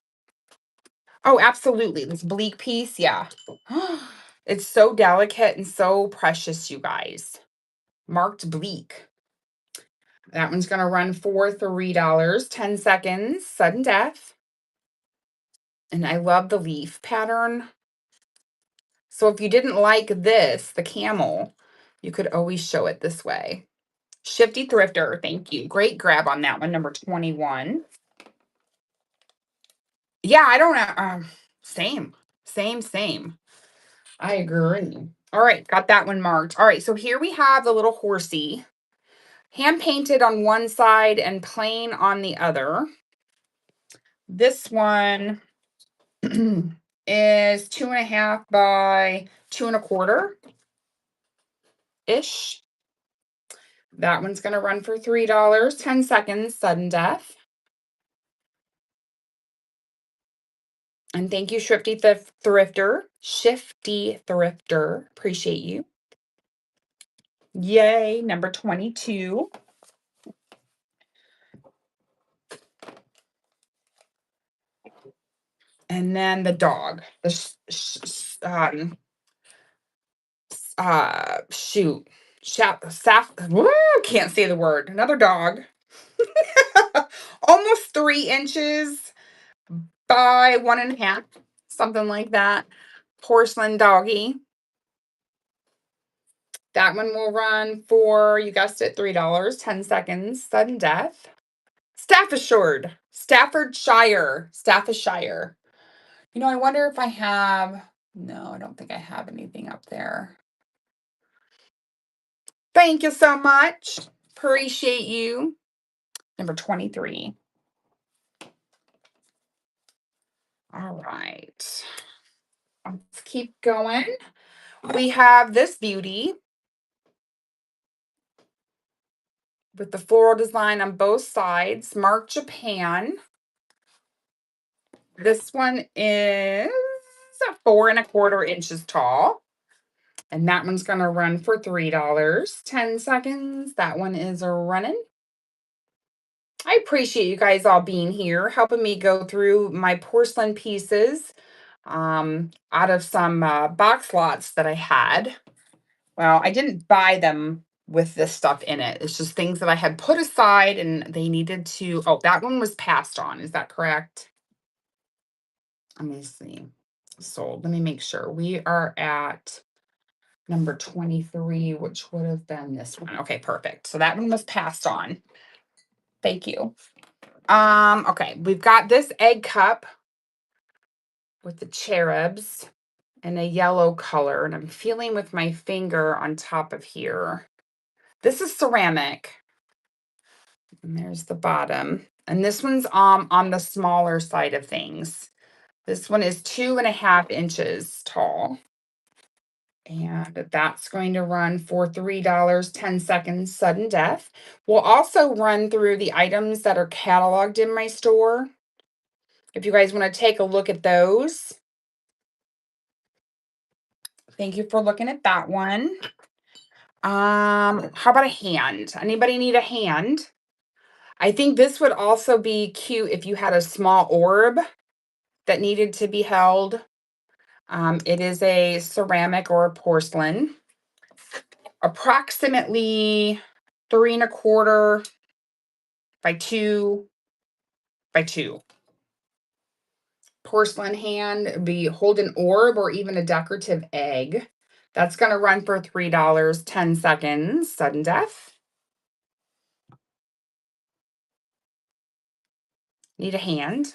Oh, absolutely. This bleak piece, yeah. It's so delicate and so precious, you guys. Marked bleak. That one's going to run for $3, 10 seconds, sudden death. And I love the leaf pattern. So if you didn't like this, the camel, you could always show it this way. Shifty Thrifter, thank you. Great grab on that one, number 21. Yeah, I don't know. Same. I agree. All right, got that one marked. All right, so here we have the little horsey. Hand painted on one side and plain on the other. This one is 2.5 by 2.25 ish. That one's going to run for $3, 10 seconds, sudden death. And thank you, Shifty Thrifter. Shifty Thrifter. Appreciate you. Yay, number 22. And then the dog. The shoot. Woo, can't say the word. Another dog. Almost 3 inches by 1.5, something like that. Porcelain doggy. That one will run for, you guessed it, $3, 10 seconds, sudden death. Staffordshire. I wonder if I have, no, I don't think I have anything up there. Thank you so much. Appreciate you. Number 23. All right. Let's keep going. We have this beauty with the floral design on both sides, marked Japan. This one is 4.25 inches tall. And that one's going to run for $3, 10 seconds. That one is running. I appreciate you guys all being here, helping me go through my porcelain pieces out of some box lots that I had. Well, I didn't buy them with this stuff in it. It's just things that I had put aside and they needed to. Oh, that one was passed on. Is that correct? Let me see. Sold. Let me make sure. We are at number 23, which would have been this one. Okay, perfect. So that one was passed on. Thank you. Okay, we've got this egg cup with the cherubs in a yellow color, and I'm feeling with my finger on top of here. This is ceramic. And there's the bottom. And this one's on the smaller side of things. This one is 2.5 inches tall. And that's going to run for $3, 10 seconds, sudden death. We'll also run through the items that are cataloged in my store. If you guys want to take a look at those. Thank you for looking at that one. How about a hand? Anybody need a hand? I think this would also be cute if you had a small orb that needed to be held. It is a ceramic or a porcelain. Approximately 3.25 by 2 by 2. Porcelain hand would be hold an orb or even a decorative egg. That's going to run for $3, 10 seconds, sudden death. Need a hand.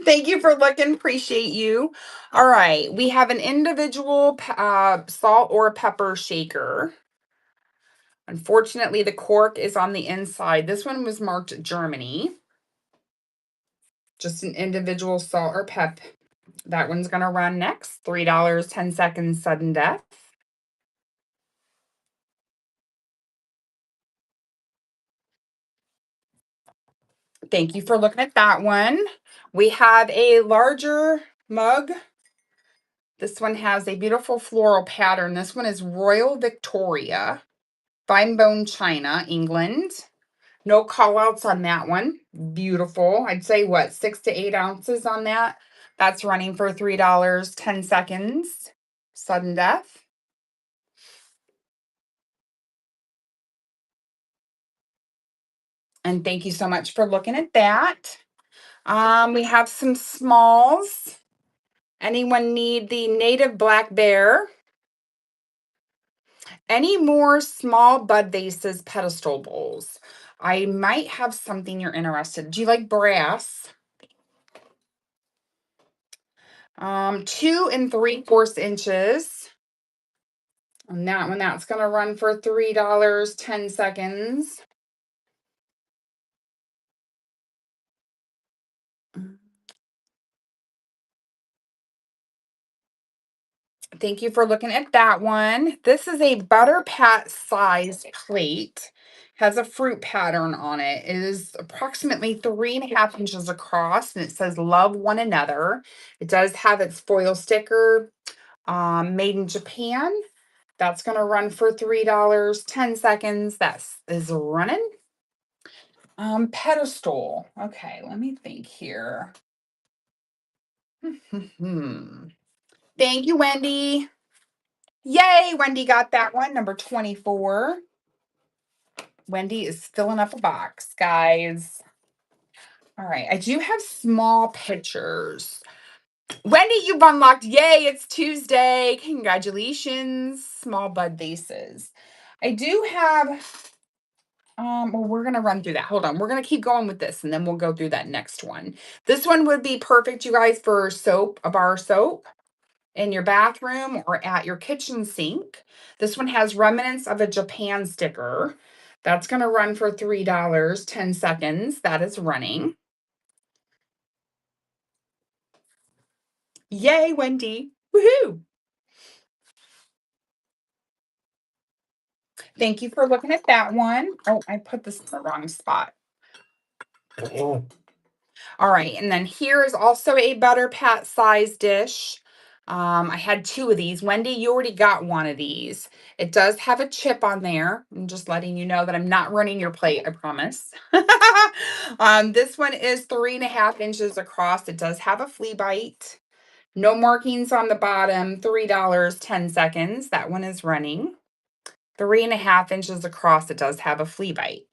Thank you for looking. Appreciate you. All right. We have an individual salt or pepper shaker. Unfortunately, the cork is on the inside. This one was marked Germany. Just an individual salt or pep. That one's going to run next. $3, 10 seconds, sudden death. Thank you for looking at that one. We have a larger mug This one has a beautiful floral pattern. This one is Royal Victoria, Fine Bone China, England. No call outs on that one. Beautiful. I'd say what, 6 to 8 ounces on that? That's running for $3, 10 seconds. Sudden death. And thank you so much for looking at that. We have some smalls. Anyone need the native black bear? Any more small bud vases, pedestal bowls? I might have something you're interested. Do you like brass? 2 3/4 inches. On that one, that's going to run for $3, 10 seconds. Thank you for looking at that one. This is a butter pat size plate. Has a fruit pattern on it. It is approximately 3.5 inches across, and it says "Love one another." It does have its foil sticker, made in Japan. That's going to run for $3, 10 seconds. That is running. Pedestal. Okay, let me think here. Thank you, Wendy. Yay, Wendy got that one, number 24. Wendy is filling up a box, guys. All right, I do have small pictures. Wendy, you've unlocked. Yay, it's Tuesday. Congratulations. Small bud vases. I do have, well, we're going to run through that. Hold on. We're going to keep going with this, and then we'll go through that next one. This one would be perfect, you guys, for soap, a bar of soap in your bathroom or at your kitchen sink. This one has remnants of a Japan sticker. That's going to run for $3, 10 seconds. That is running. Yay, Wendy. Woohoo. Thank you for looking at that one. Oh, I put this in the wrong spot. All right, and then here is also a butter pat size dish. I had 2 of these. Wendy, you already got one of these. It does have a chip on there. I'm just letting you know that I'm not running your plate, I promise. This one is 3.5 inches across. It does have a flea bite. No markings on the bottom. $3, 10 seconds. That one is running. 3.5 inches across. It does have a flea bite.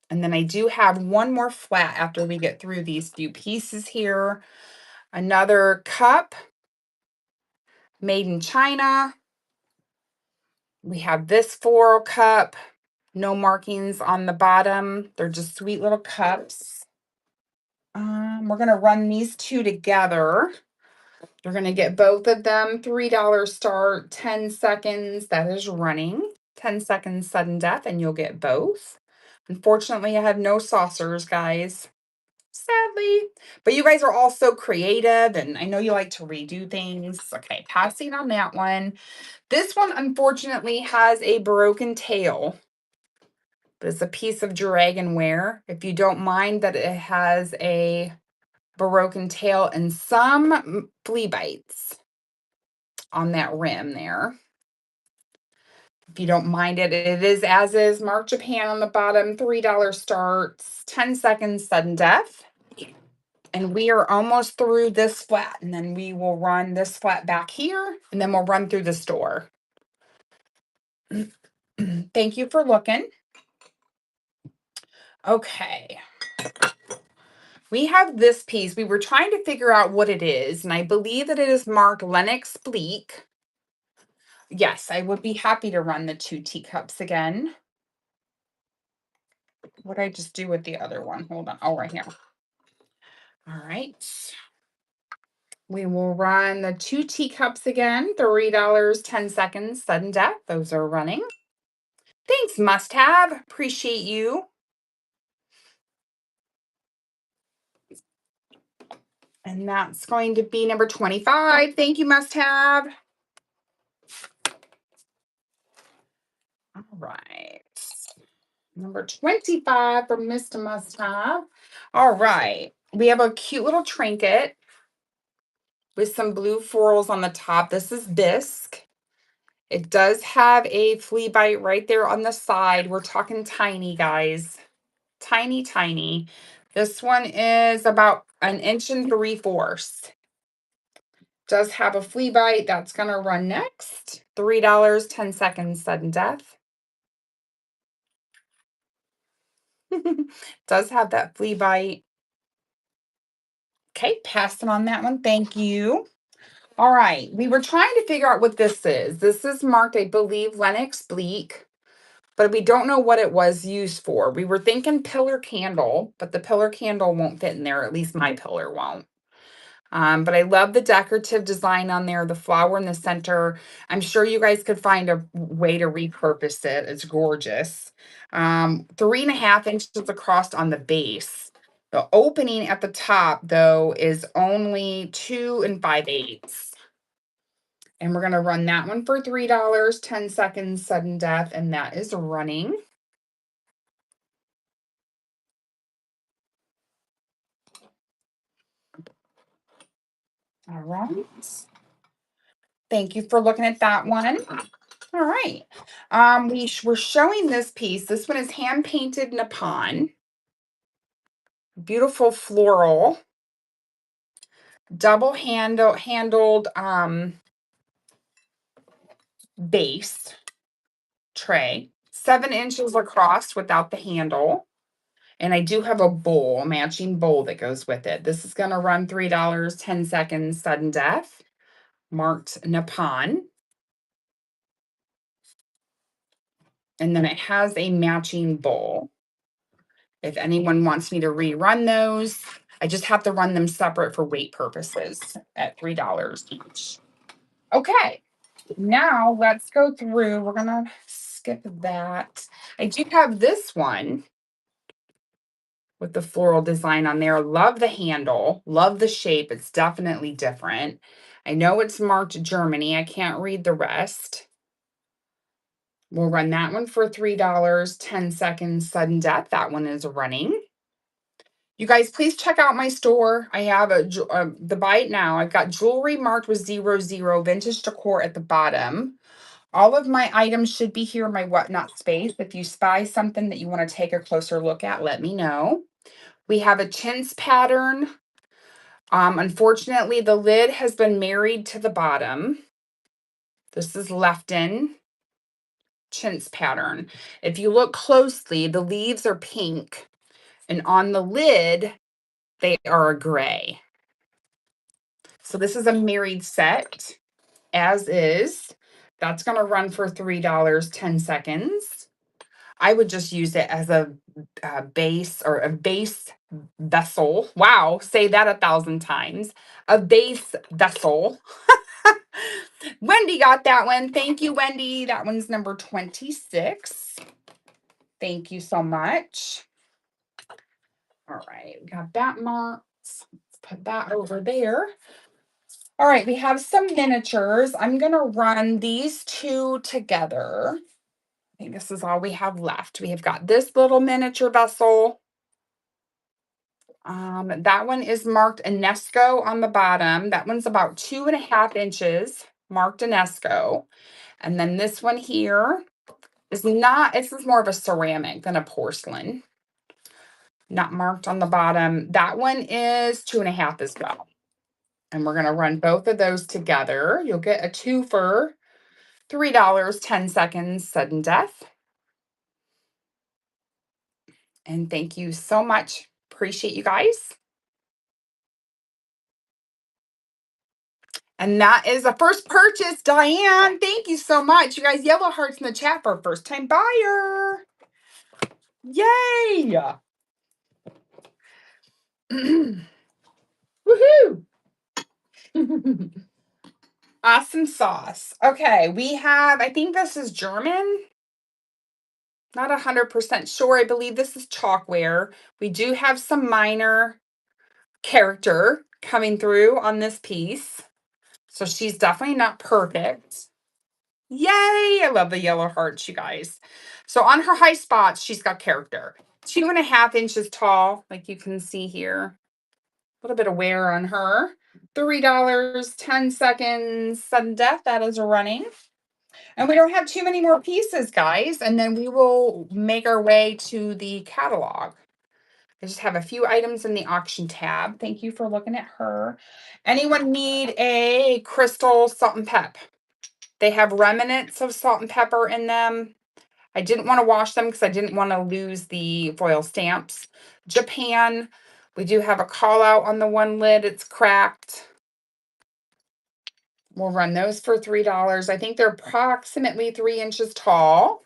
And then I do have one more flat after we get through these few pieces here. Another cup, made in China. We have this floral cup, no markings on the bottom. They're just sweet little cups. We're going to run these two together. You're going to get both of them. $3 start, 10 seconds. That is running. 10 seconds sudden death, and you'll get both. Unfortunately, I have no saucers, guys. Sadly. But you guys are all so creative, and I know you like to redo things. Okay, passing on that one. This one, unfortunately, has a broken tail. But it's a piece of dragonware. If you don't mind that it has a broken tail and some flea bites on that rim there. If you don't mind it, it is as is. Mark Japan on the bottom. $3 starts. 10 seconds sudden death. And we are almost through this flat. And then we will run this flat back here. And then we'll run through the store. Thank you for looking. Okay. We have this piece. We were trying to figure out what it is. And I believe that it is marked Lennox Bleak. Yes, I would be happy to run the 2 teacups again. What did I just do with the other one? Hold on. Oh, right here. All right. We will run the 2 teacups again. $3, 10 seconds, sudden death. Those are running. Thanks, Must Have. Appreciate you. And that's going to be number 25. Thank you, Must Have. All right. Number 25 from Mr. Must Have. All right. We have a cute little trinket with some blue florals on the top. This is bisque. It does have a flea bite right there on the side. We're talking tiny, guys. Tiny, tiny. This one is about 1.75 inches. Does have a flea bite. That's going to run next. $3, 10 seconds, sudden death. Does have that flea bite. Okay, passing on that one. Thank you. All right. We were trying to figure out what this is. This is marked, I believe, Lenox Bleak, but we don't know what it was used for. We were thinking pillar candle, but the pillar candle won't fit in there. At least my pillar won't. But I love the decorative design on there, the flower in the center. I'm sure you guys could find a way to repurpose it. It's gorgeous. 3.5 inches across on the base. The opening at the top, though, is only 2 5/8. And we're going to run that one for $3, 10 seconds, sudden death, and that is running. All right. Thank you for looking at that one. All right. We're showing this piece. This one is hand painted Nippon. Beautiful floral. Double handled base tray. 7 inches across without the handle. And I do have a bowl, a matching bowl that goes with it. This is going to run $3, 10 seconds, sudden death. Marked Nippon. And then it has a matching bowl. If anyone wants me to rerun those, I just have to run them separate for weight purposes at $3 each. Okay, now let's go through. We're gonna skip that. I do have this one with the floral design on there. Love the handle, love the shape. It's definitely different. I know it's marked Germany. I can't read the rest. We'll run that one for $3, 10 seconds, sudden death. That one is running. You guys, please check out my store. I have the buy it now. I've got jewelry marked with 00, vintage decor at the bottom. All of my items should be here in my whatnot space. If you spy something that you want to take a closer look at, let me know. We have a chintz pattern. Unfortunately, the lid has been married to the bottom. This is Lefton chintz pattern. If you look closely, the leaves are pink, and on the lid, they are a gray. So this is a married set, as is. That's going to run for $3, 10 seconds. I would just use it as a base or a base vessel. Wow, say that 1,000 times. A base vessel. Wendy got that one. Thank you, Wendy. That one's number 26. Thank you so much. All right, we got that marked. Let's put that over there. All right, we have some miniatures. I'm going to run these two together. I think this is all we have left. We have got this little miniature vessel. That one is marked UNESCO on the bottom. That one's about 2.5 inches, marked UNESCO. And then this one here is not, this is more of a ceramic than a porcelain. Not marked on the bottom. That one is 2.5 as well. And we're going to run both of those together. You'll get a two for $3, 10 seconds, sudden death. And thank you so much. Appreciate you guys. And that is a first purchase, Diane. Thank you so much. You guys, yellow hearts in the chat for a first time buyer. Yay! Woohoo! Awesome sauce. Okay, we have, I think this is German. Not 100% sure. I believe this is chalkware. We do have some minor character coming through on this piece. So she's definitely not perfect. Yay! I love the yellow hearts, you guys. So on her high spots, she's got character. 2.5 inches tall, like you can see here. little bit of wear on her. $3, 10 seconds, sudden death. That is running. And we don't have too many more pieces, guys. And then we will make our way to the catalog. I just have a few items in the auction tab. Thank you for looking at her. Anyone need a crystal salt and pep? They have remnants of salt and pepper in them. I didn't want to wash them because I didn't want to lose the foil stamps. Japan, we do have a call out on the one lid. It's cracked. We'll run those for $3. I think they're approximately 3 inches tall.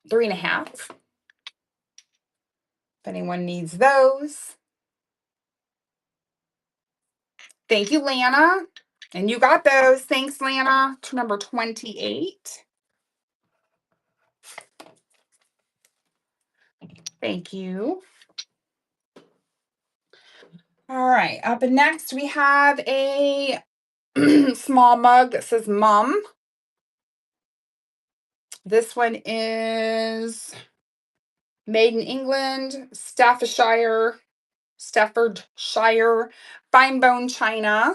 3.5. If anyone needs those. Thank you, Lana. And you got those. Thanks, Lana. To number 28. Thank you. All right. Up next, we have a small mug that says Mum. This one is made in England, Staffordshire, fine bone china.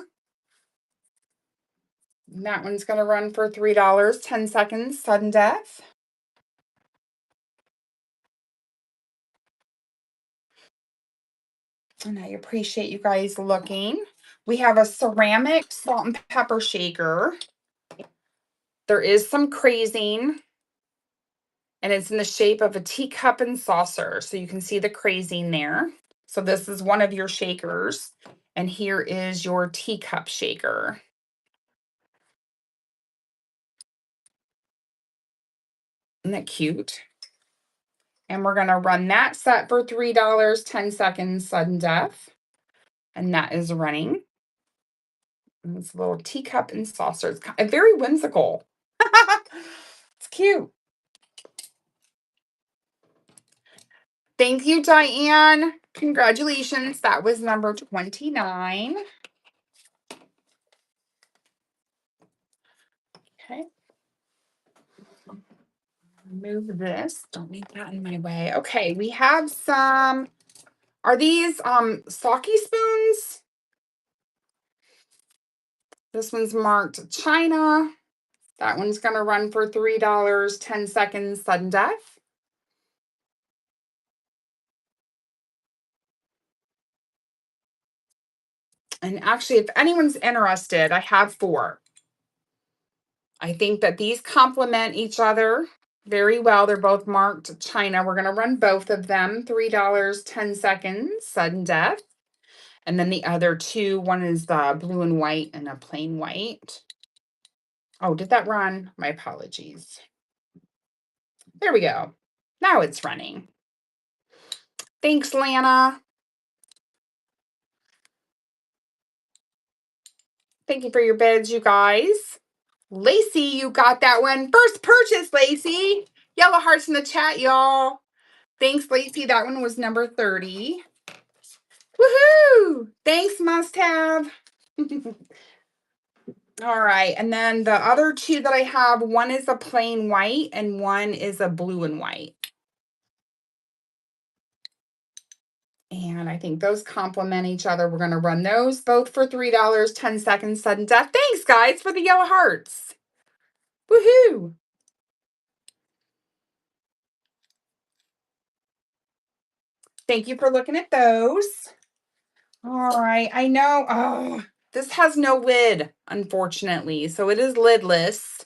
That one's going to run for $3, 10 seconds, sudden death. And I appreciate you guys looking. We have a ceramic salt and pepper shaker. There is some crazing, and it's in the shape of a teacup and saucer. So you can see the crazing there. So this is one of your shakers. And here is your teacup shaker. Isn't that cute? And we're going to run that set for $3, 10 seconds, sudden death. And that is running. And it's a little teacup and saucer. It's kind of very whimsical. It's cute. Thank you, Diane. Congratulations. That was number 29. Okay. Move this. Don't need that in my way. Okay, we have some. Are these sake spoons? This one's marked China. That one's going to run for $3, 10 seconds, sudden death. And actually, if anyone's interested, I have 4. I think that these complement each other very well. They're both marked China. We're going to run both of them. $3, 10 seconds, sudden death. And then the other 2, one is the blue and white and a plain white. Oh, did that run? My apologies. There we go. Now it's running. Thanks, Lana. Thank you for your bids, you guys. Lacey, you got that one. First purchase, Lacey. Yellow hearts in the chat, y'all. Thanks, Lacey. That one was number 30. Woohoo! Thanks, must have. All right. And then the other 2 that I have, one is a plain white and one is a blue and white. And I think those complement each other. We're going to run those both for $3, 10 seconds, sudden death. Thanks, guys, for the yellow hearts. Woohoo! Thank you for looking at those. All right. I know. Oh, this has no lid, unfortunately. So it is lidless.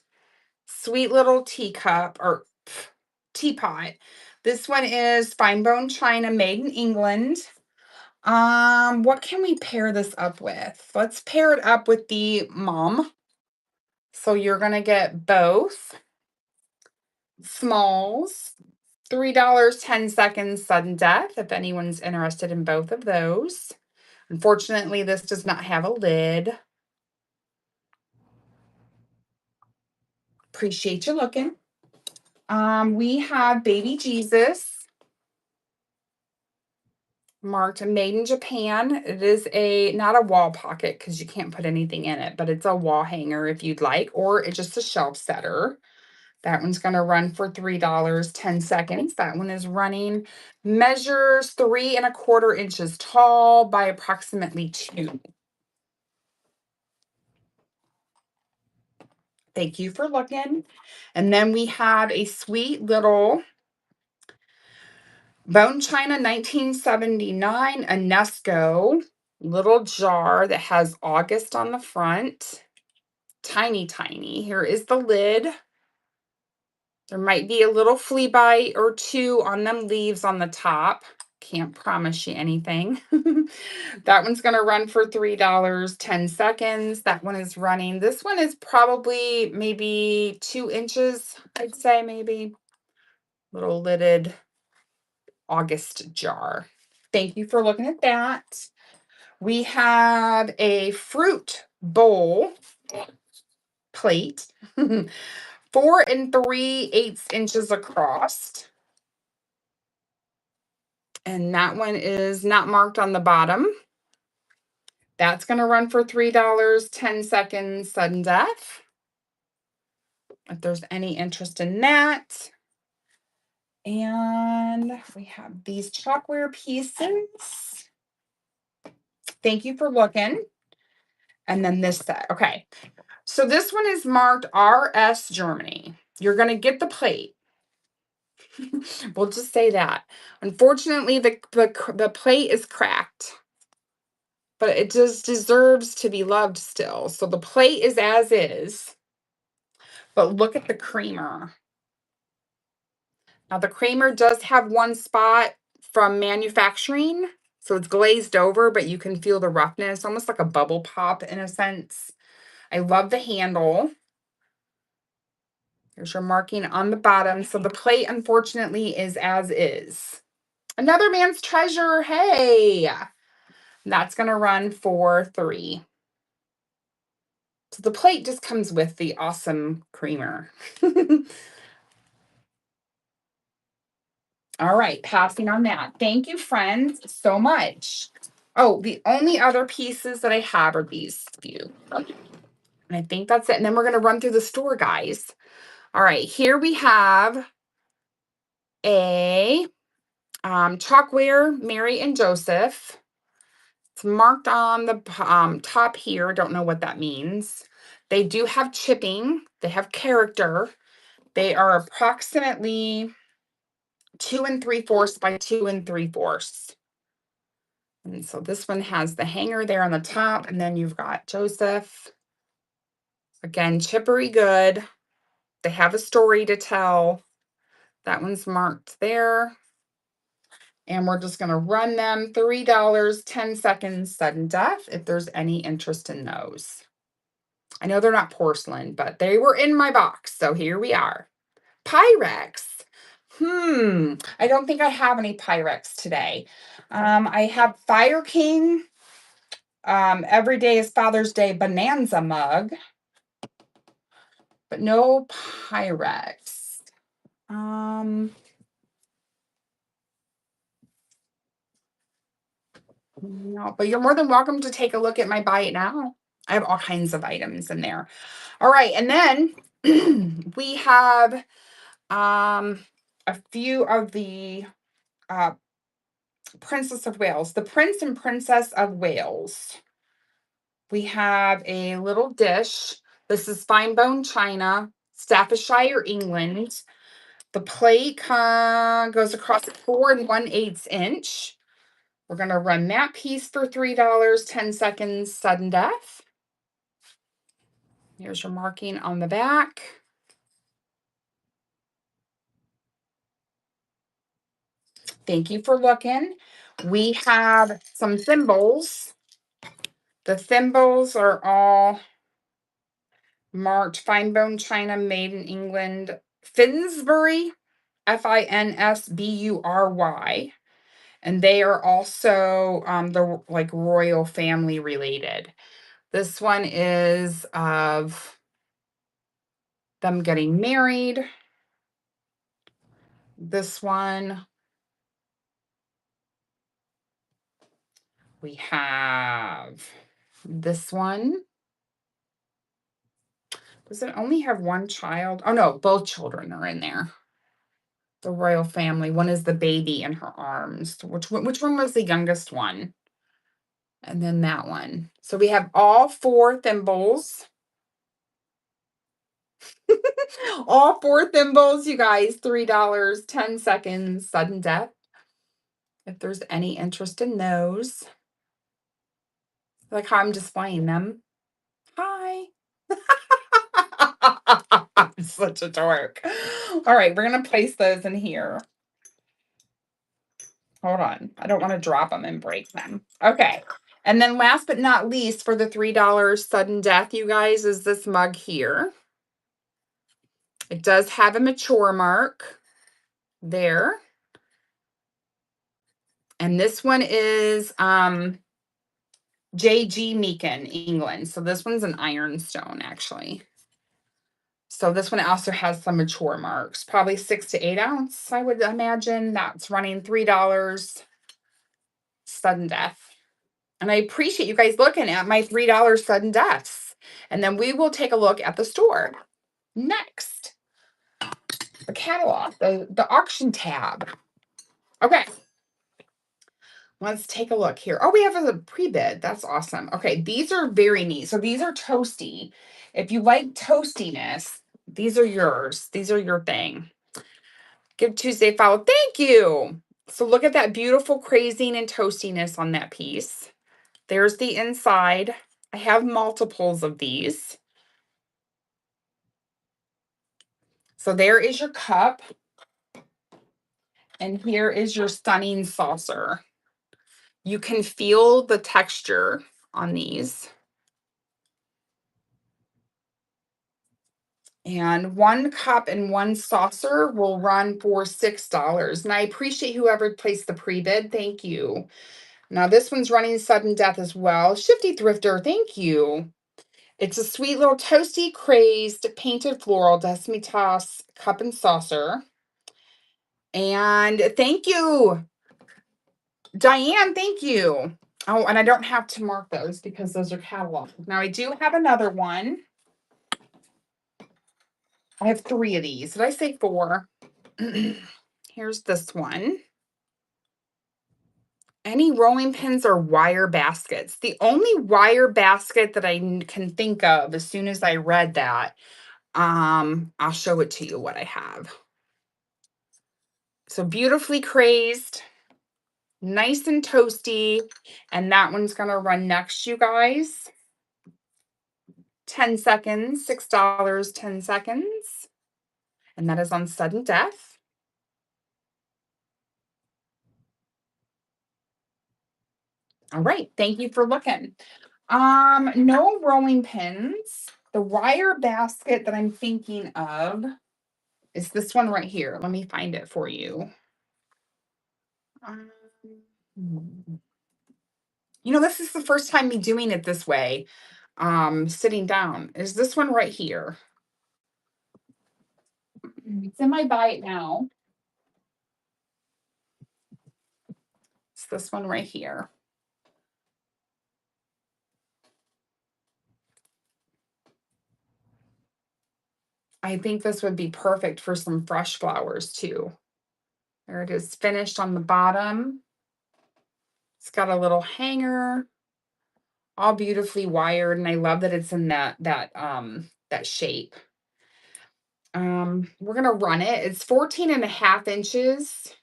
Sweet little teacup or teapot. This one is fine bone china made in England. What can we pair this up with? Let's pair it up with the Mom. So you're going to get both smalls, $3, 10 seconds, sudden death, if anyone's interested in both of those. Unfortunately, this does not have a lid. Appreciate you looking. We have Baby Jesus marked made in Japan. It is not a wall pocket because you can't put anything in it, but it's a wall hanger if you'd like, or it's just a shelf setter. That one's going to run for $3.10. That one is running. Measures 3¼ inches tall by approximately 2. Thank you for looking. And then we have a sweet little bone china 1979 UNESCO little jar that has August on the front. Tiny, tiny. Here is the lid. There might be a little flea bite or two on them leaves on the top. Can't promise you anything. That one's going to run for $3.10. That one is running. This one is probably maybe 2 inches, I'd say, maybe. Little lidded August jar. Thank you for looking at that. We have a fruit bowl plate, 4 3/8 inches across. And that one is not marked on the bottom. That's going to run for $3.10, sudden death. If there's any interest in that. And we have these chalkware pieces. Thank you for looking. And then this set. Okay. So this one is marked RS Germany. You're going to get the plate. We'll just say that. Unfortunately, the plate is cracked, but it just deserves to be loved still. So the plate is as is, but look at the creamer. Now the creamer does have one spot from manufacturing, so it's glazed over, but you can feel the roughness, almost like a bubble pop in a sense. I love the handle. There's your marking on the bottom. So the plate, unfortunately, is as is. Another man's treasure. Hey, that's going to run for $3. So the plate just comes with the awesome creamer. All right, passing on that. Thank you, friends, so much. Oh, the only other pieces that I have are these few. And I think that's it. And then we're going to run through the store, guys. All right, here we have a chalkware Mary and Joseph. It's marked on the top here. Don't know what that means. They do have chipping. They have character. They are approximately 2 3/4 by 2 3/4. And so this one has the hanger there on the top, and then you've got Joseph. Again, chippery good. They have a story to tell. That one's marked there. And we're just going to run them $3.10, sudden death, if there's any interest in those. I know they're not porcelain, but they were in my box. So here we are. Pyrex. I don't think I have any Pyrex today. I have Fire King. Every day is Father's Day Bonanza mug. But no Pyrex. No, but you're more than welcome to take a look at my buy it now. I have all kinds of items in there. All right, and then we have a few of the Princess of Wales, the Prince and Princess of Wales. We have a little dish. This is fine bone china, Staffordshire, England. The plate goes across at 4 1/8 inch. We're going to run that piece for $3.10, sudden death. Here's your marking on the back. Thank you for looking. We have some thimbles. The thimbles are all marked fine bone china, made in England. Finsbury, Finsbury. And they are also the like royal family related. This one is of them getting married. This one, we have this one, Does it only have one child? Oh no, both children are in there. The royal family. One is the baby in her arms. Which one was the youngest one? And then that one. So we have all 4 thimbles. All 4 thimbles, you guys, $3, 10 seconds, sudden death. If there's any interest in those. Like how I'm displaying them. Hi. I'm such a dork. All right, we're going to place those in here. Hold on. I don't want to drop them and break them. Okay. And then last but not least, for the $3 sudden death, you guys, is this mug here. It does have a mature mark there. And this one is J.G. Meakin, England. So this one's an ironstone, actually. So this one also has some mature marks, probably 6 to 8 ounce, I would imagine. That's running $3 sudden death. And I appreciate you guys looking at my $3 sudden deaths. And then we will take a look at the store. Next, the catalog, the auction tab. Okay. Let's take a look here. Oh, we have a pre-bid. That's awesome. Okay, these are very neat. So these are toasty. If you like toastiness, these are yours. These are your thing. Give Tuesday follow. Thank you. So look at that beautiful crazing and toastiness on that piece. There's the inside. I have multiples of these. So there is your cup. And here is your stunning saucer. You can feel the texture on these. And 1 cup and 1 saucer will run for $6. And I appreciate whoever placed the pre-bid. Thank you. Now this one's running sudden death as well. Shifty Thrifter, thank you. It's a sweet little toasty, crazed, painted floral Desmitas cup and saucer. And thank you, Diane, thank you. Oh, and I don't have to mark those because those are catalog. Now I do have another one. I have 3 of these. Did I say 4? Here's this one. Any rolling pins or wire baskets? The only wire basket that I can think of as soon as I read that, I'll show it to you what I have. So beautifully crazed, nice and toasty, and that one's gonna run next, you guys. 10 seconds, $6, 10 seconds. And that is on sudden death. All right, thank you for looking. No rolling pins. The wire basket that I'm thinking of is this one right here. Let me find it for you. Um, this is the first time me doing it this way. Sitting down. Is this one right here? It's in my buy it now. It's this one right here. I think this would be perfect for some fresh flowers too. There it is, finished on the bottom. It's got a little hanger, all beautifully wired, and I love that it's in that shape. We're gonna run it. It's 14.5 inches.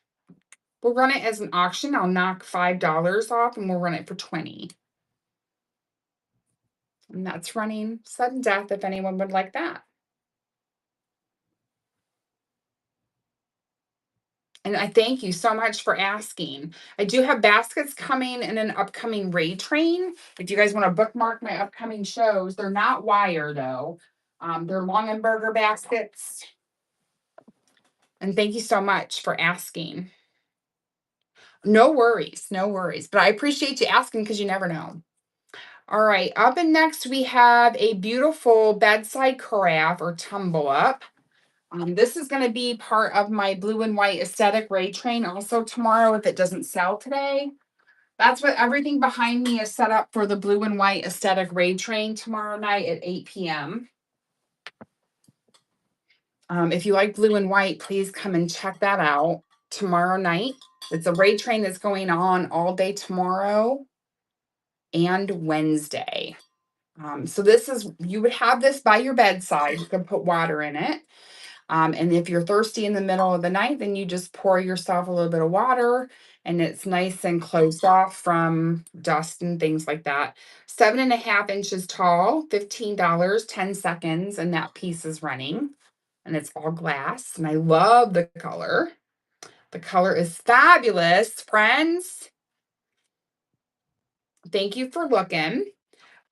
We'll run it as an auction. I'll knock $5 off and we'll run it for 20. And that's running sudden death if anyone would like that. And I thank you so much for asking. I do have baskets coming in an upcoming raid train. If you guys want to bookmark my upcoming shows, they're not wire though. They're Longenberger baskets. And thank you so much for asking. No worries, no worries. But I appreciate you asking because you never know. All right, up and next we have a beautiful bedside carafe or tumble up. This is going to be part of my blue and white aesthetic raid train also tomorrow if it doesn't sell today. That's what everything behind me is set up for the blue and white aesthetic raid train tomorrow night at 8 p.m. If you like blue and white, please come and check that out tomorrow night. It's a raid train that's going on all day tomorrow and Wednesday. So this is, you would have this by your bedside. You can put water in it. And if you're thirsty in the middle of the night, then you just pour yourself a little bit of water and it's nice and closed off from dust and things like that. 7.5 inches tall, $15, 10 seconds, and that piece is running. And it's all glass. And I love the color. The color is fabulous, friends. Thank you for looking.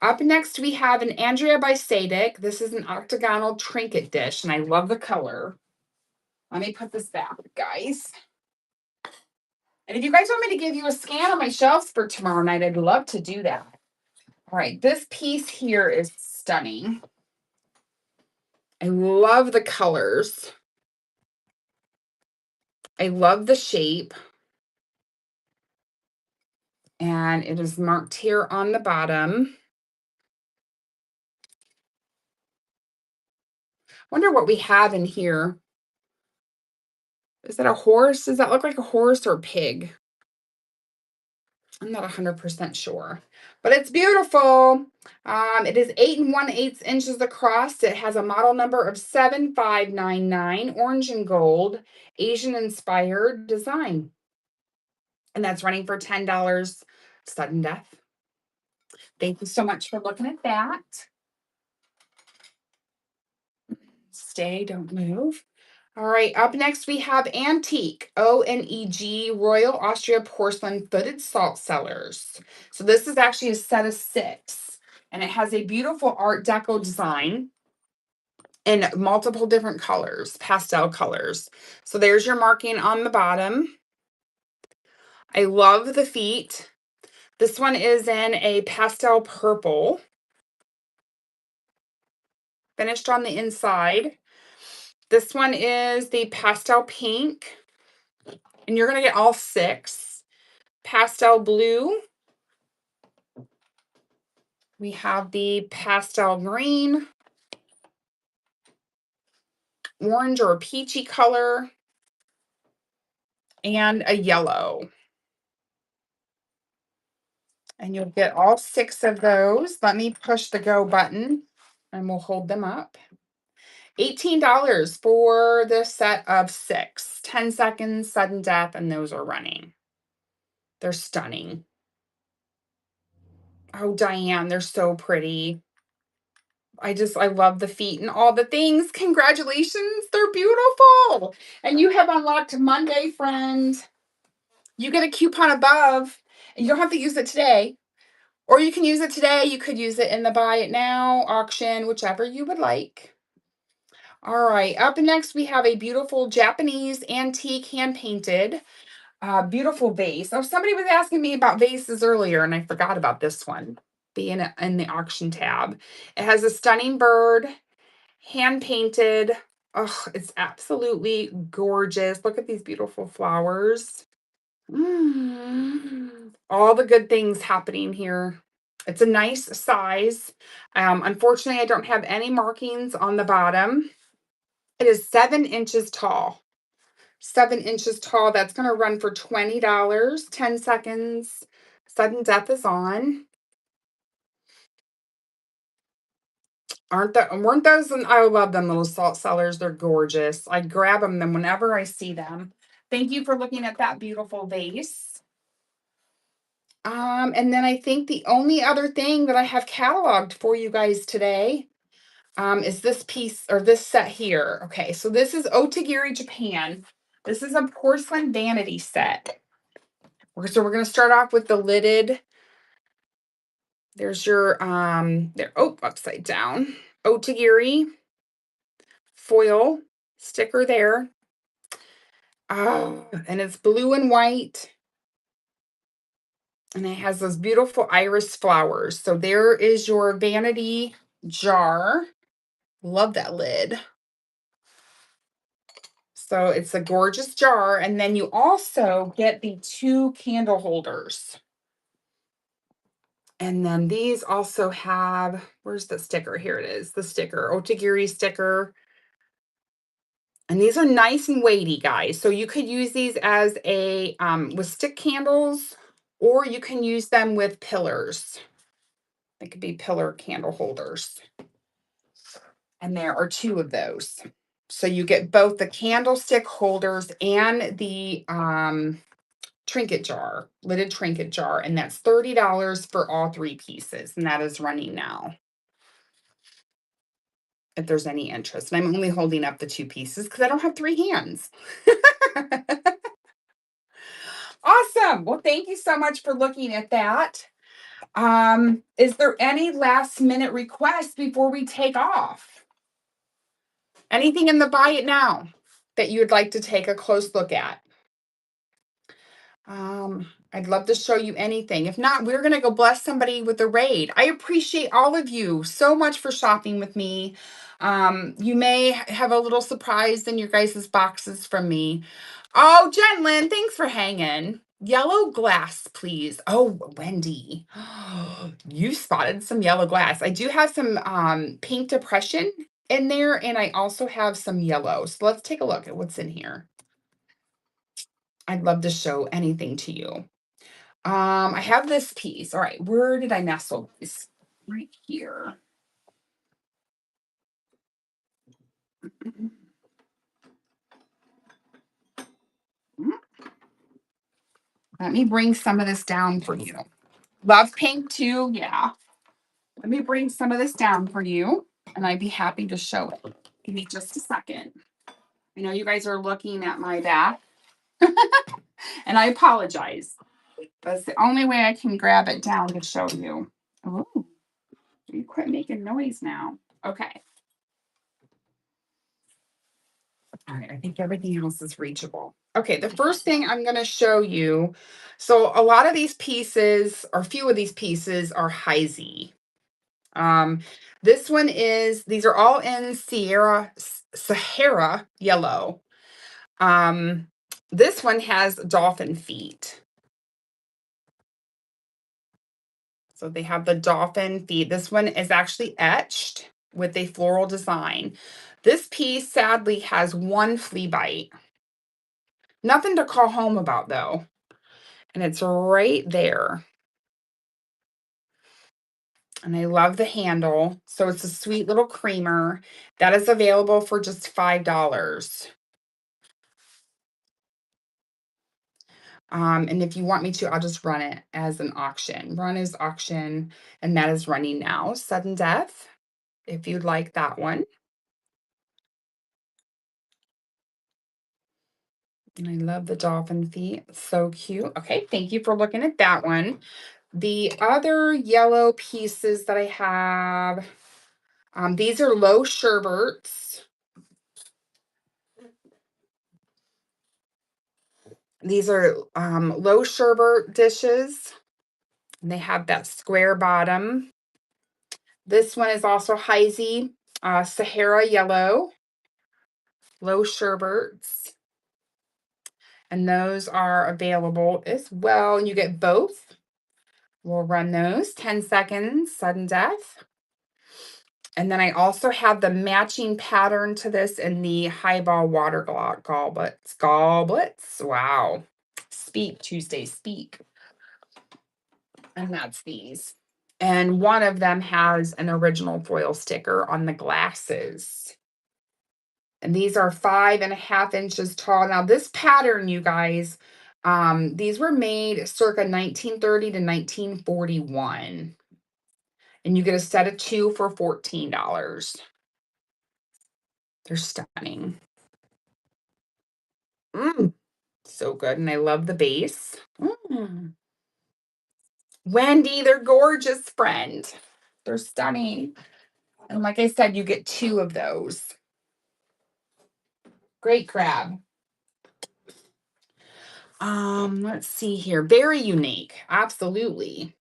Up next, we have an Andrea by Sadik. This is an octagonal trinket dish, and I love the color. Let me put this back, guys. And if you guys want me to give you a scan on my shelves for tomorrow night, I'd love to do that. All right, this piece here is stunning. I love the colors. I love the shape. And it is marked here on the bottom. Wonder what we have in here. Is that a horse? Does that look like a horse or a pig? I'm not 100% sure, but it's beautiful. It is 8 1/8 inches across. It has a model number of 7599, orange and gold, Asian inspired design. And that's running for $10, sudden death. Thank you so much for looking at that. Stay, don't move. All right, up next we have Antique, ONEG, Royal Austria Porcelain Footed Salt Cellars. So this is actually a set of 6, and it has a beautiful Art Deco design in multiple different colors, pastel colors. So there's your marking on the bottom. I love the feet. This one is in a pastel purple, finished on the inside. This one is the pastel pink, and you're going to get all 6. Pastel blue. We have the pastel green, orange or peachy color, and a yellow. And you'll get all 6 of those. Let me push the go button and we'll hold them up. $18 for the set of 6. 10 seconds, sudden death, and those are running. They're stunning. Oh, Diane, they're so pretty. I love the feet and all the things. Congratulations. They're beautiful. And you have unlocked Monday, friend. You get a coupon above, and you don't have to use it today. Or you can use it today. You could use it in the buy it now auction, whichever you would like. All right, up next we have a beautiful Japanese antique hand-painted beautiful vase. Oh, somebody was asking me about vases earlier, and I forgot about this one being in the auction tab. It has a stunning bird, hand-painted. Oh, it's absolutely gorgeous. Look at these beautiful flowers. All the good things happening here. It's a nice size. Unfortunately, I don't have any markings on the bottom. It is 7 inches tall. 7 inches tall. That's going to run for $20, 10 seconds. Sudden death is on. Weren't those? And I love them little salt cellars. They're gorgeous. I grab them whenever I see them. Thank you for looking at that beautiful vase. And then I think the only other thing that I have cataloged for you guys today is this piece or this set here. Okay, so this is Otagiri, Japan. This is a porcelain vanity set. So we're going to start off with the lidded. There's your upside down Otagiri foil sticker there. And it's blue and white. And it has those beautiful iris flowers. So there is your vanity jar. Love that lid. So it's a gorgeous jar. And then you also get the 2 candle holders. And then these also have, where's the sticker? Here it is, the sticker, Otagiri sticker. And these are nice and weighty, guys. So you could use these as a with stick candles, or you can use them with pillars. They could be pillar candle holders. And there are two of those. So you get both the candlestick holders and the trinket jar, lidded trinket jar, and that's $30 for all three pieces, and that is running now. If there's any interest. And I'm only holding up the two pieces because I don't have three hands. Awesome. Well, thank you so much for looking at that. Is there any last minute requests before we take off? Anything in the buy it now that you would like to take a close look at? I'd love to show you anything. If not, we're going to go bless somebody with a raid. I appreciate all of you so much for shopping with me. You may have a little surprise in your guys' boxes from me. Oh, Jenlyn, thanks for hanging. Yellow glass, please. Oh, Wendy, you spotted some yellow glass. I do have some pink depression in there, and I also have some yellow. So let's take a look at what's in here. I'd love to show anything to you. I have this piece. All right, where did I nestle these? Right here. Let me bring some of this down for you. Love pink too, yeah. Let me bring some of this down for you, and I'd be happy to show it. Give me just a second. I know you guys are looking at my back, and I apologize. That's the only way I can grab it down to show you. Oh, you quit making noise now. Okay. All right, I think everything else is reachable. Okay, the first thing I'm going to show you. So a lot of these pieces, or a few of these pieces, are Heisey. This one is, these are all in Sahara yellow. This one has dolphin feet. So they have the dolphin feet. This one is actually etched with a floral design. This piece sadly has one flea bite. Nothing to call home about though. And it's right there. And I love the handle. So it's a sweet little creamer that is available for just $5. And if you want me to, I'll just run it as an auction. Run as auction, and that is running now. Sudden death, if you'd like that one. And I love the dolphin feet. So cute. Okay, thank you for looking at that one. The other yellow pieces that I have, these are low sherberts. These are low sherbet dishes. And they have that square bottom. This one is also Heisey, Sahara yellow, low sherberts. And those are available as well. And you get both. We'll run those 10 seconds, sudden death. And then I also have the matching pattern to this in the highball water goblets. Goblets. Wow. Speak, Tuesday, speak. And that's these. And one of them has an original foil sticker on the glasses. And these are 5.5 inches tall. Now, this pattern, you guys, these were made circa 1930 to 1941. And you get a set of two for $14. They're stunning. So good. And I love the base. Wendy, they're gorgeous, friend. They're stunning. And like I said, you get two of those. Great crab. Let's see here. Very unique. Absolutely.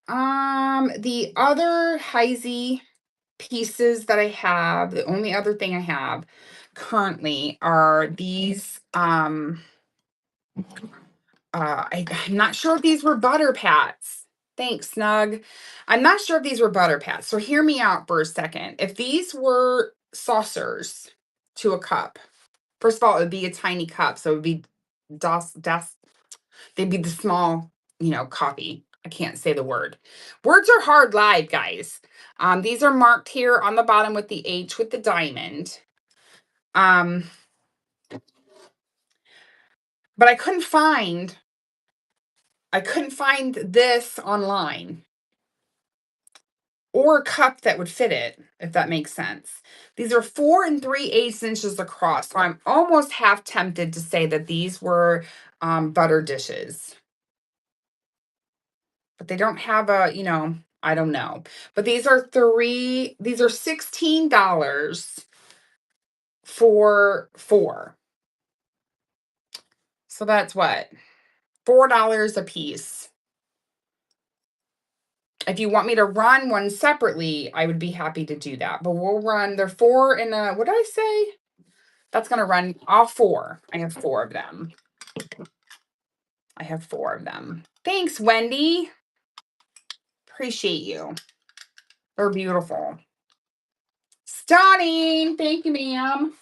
The other Heisey pieces that I have, the only other thing I have currently are these. I'm not sure if these were butter pats. Thanks, Snug. I'm not sure if these were butter pats. So hear me out for a second. If these were saucers, to a cup. First of all, it would be a tiny cup, so it would be they'd be the small, coffee. I can't say the word. Words are hard live, guys. These are marked here on the bottom with the H with the diamond. But I couldn't find this online or a cup that would fit it, if that makes sense. These are 4 3/8 inches across. So I'm almost half tempted to say that these were butter dishes. But they don't have I don't know. But these are $16 for 4. So that's what? $4 a piece. If you want me to run one separately, I would be happy to do that. But we'll run, they're 4 in a, what did I say? That's going to run all 4. I have 4 of them. Thanks, Wendy. Appreciate you. They're beautiful. Stunning. Thank you, ma'am.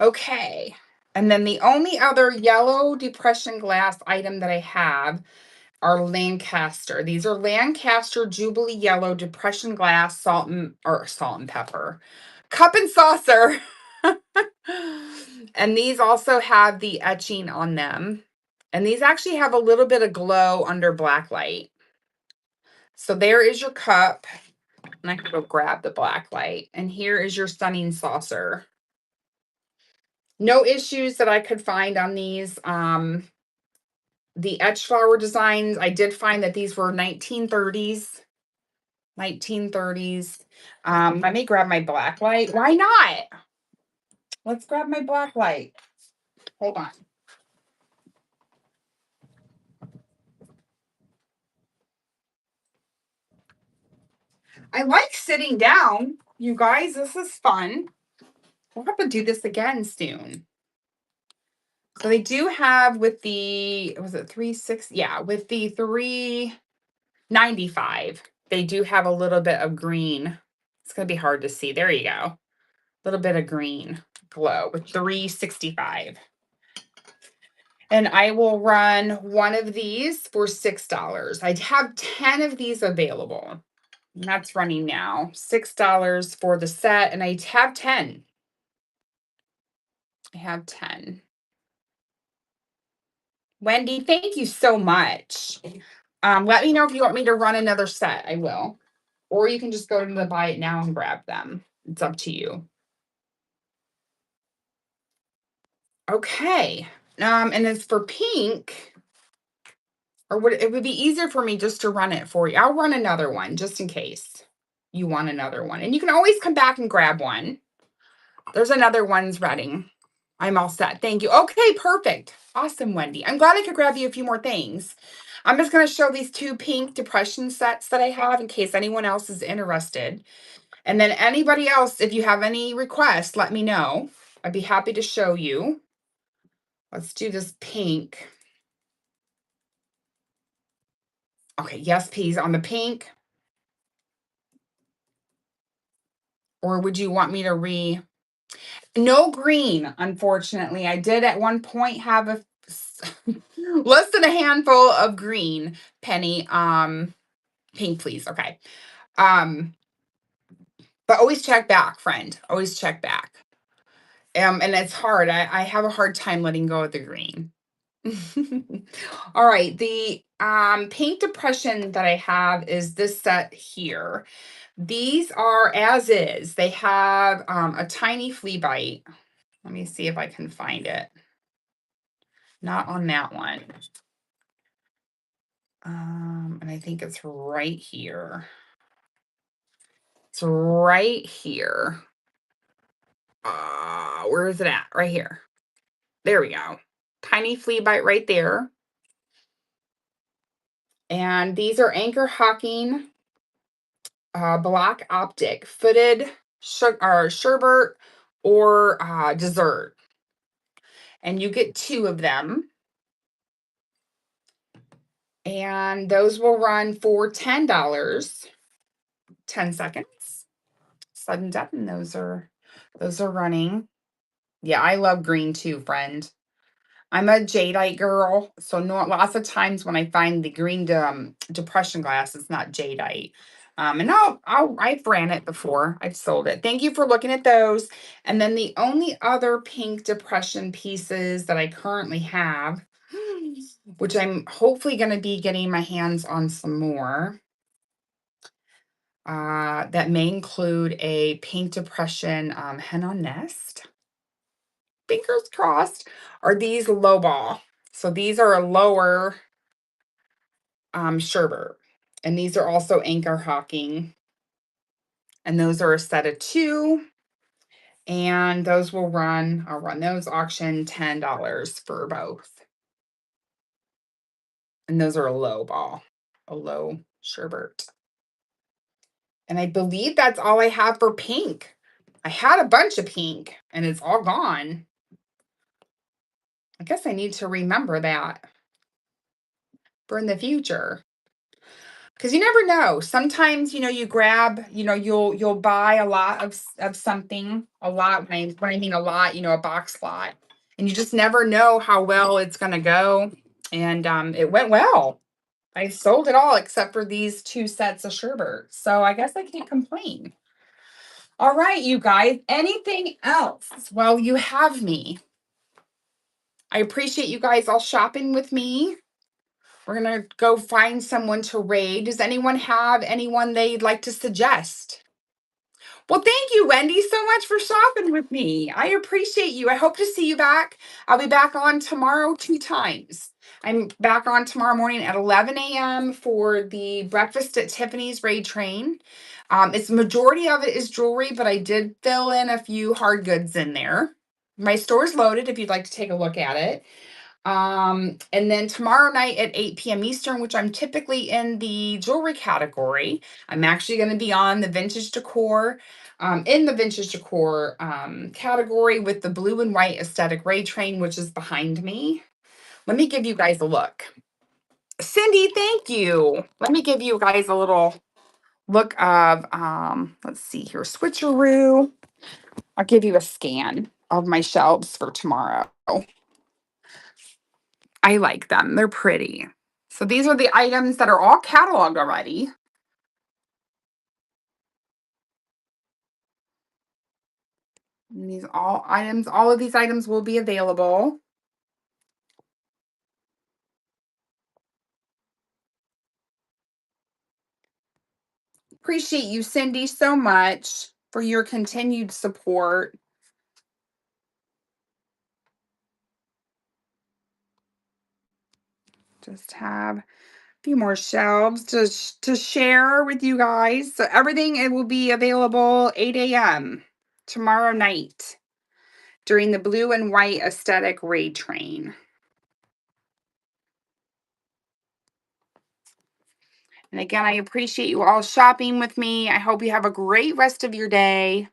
Okay. And then the only other yellow depression glass item that I have are Lancaster. These are Lancaster Jubilee Yellow Depression Glass salt and pepper. Cup and saucer. And these also have the etching on them. And these actually have a little bit of glow under black light. So there is your cup. And I can go grab the black light. And here is your stunning saucer. No issues that I could find on these. The etched flower designs, I did find that these were 1930s. 1930s. Let me grab my black light. Why not? Let's grab my black light. Hold on. I like sitting down. You guys, this is fun. We'll have to do this again soon. So they do have with the, was it 360? Yeah, with the 395, they do have a little bit of green. It's going to be hard to see. There you go. A little bit of green glow with 365. And I will run one of these for $6. I have 10 of these available. And that's running now. $6 for the set. And I have 10. I have 10. Wendy, thank you so much. Let me know if you want me to run another set. I will. Or you can just go to the buy it now and grab them. It's up to you. Okay. And as for pink, it would be easier for me just to run it for you. I'll run another one just in case you want another one. And you can always come back and grab one. There's another one's running. I'm all set. Thank you. Okay, perfect. Awesome, Wendy. I'm glad I could grab you a few more things. I'm just going to show these 2 pink depression sets that I have in case anyone else is interested. And then anybody else, if you have any requests, let me know. I'd be happy to show you. Let's do this pink. Okay, yes, please, on the pink. Or would you want me to No green, unfortunately. I did at one point have less than a handful of green, Penny. Pink, please. Okay. But always check back, friend. Always check back. And it's hard. I have a hard time letting go of the green. All right. The pink depression that I have is this set here. These are as is. They have a tiny flea bite. Let me see if I can find it. Not on that one. And I think it's right here. It's right here. Where is it at? Right here. There we go. Tiny flea bite right there. And these are Anchor Hawking Black Optic Footed sherbet or dessert. And you get 2 of them. And those will run for $10. 10 seconds. Sudden Death, and those are running. Yeah, I love green too, friend. I'm a jadeite girl, so no, lots of times when I find the green depression glass, it's not jadeite. And I've ran it before. I've sold it. Thank you for looking at those. And then the only other pink depression pieces that I currently have, which I'm hopefully going to be getting my hands on some more, that may include a pink depression hen on nest. Fingers crossed. Are these low ball? So these are a lower sherbet, and these are also anchor hawking, and those are a set of 2, and those will run. I'll run those auction $10 for both, and those are a low ball, a low sherbet. And I believe that's all I have for pink. I had a bunch of pink, and it's all gone. I guess I need to remember that for in the future. Because you never know. Sometimes, you grab, you'll buy a lot of something, a lot. When I mean a lot, a box lot, and you just never know how well it's going to go. And it went well. I sold it all except for these 2 sets of sherbet. So I guess I can't complain. All right, you guys. Anything else? Well, you have me. I appreciate you guys all shopping with me. We're going to go find someone to raid. Does anyone have anyone they'd like to suggest? Well, thank you, Wendy, so much for shopping with me. I appreciate you. I hope to see you back. I'll be back on tomorrow 2 times. I'm back on tomorrow morning at 11 a.m. for the Breakfast at Tiffany's raid train. It's majority of it is jewelry, but I did fill in a few hard goods in there. My store's loaded if you'd like to take a look at it. And then tomorrow night at 8 p.m. Eastern, which I'm typically in the jewelry category, I'm actually going to be on the vintage decor, in the vintage decor category with the blue and white aesthetic raid train, which is behind me. Let me give you guys a look. Cindy, thank you. Let me give you guys a little look of, let's see here, switcheroo. I'll give you a scan of my shelves for tomorrow. I like them. They're pretty. So these are the items that are all cataloged already. And all of these items will be available. Appreciate you, Cindy, so much for your continued support. Just have a few more shelves to share with you guys. So everything, it will be available 8 a.m. tomorrow night during the blue and white aesthetic raid train. And again, I appreciate you all shopping with me. I hope you have a great rest of your day.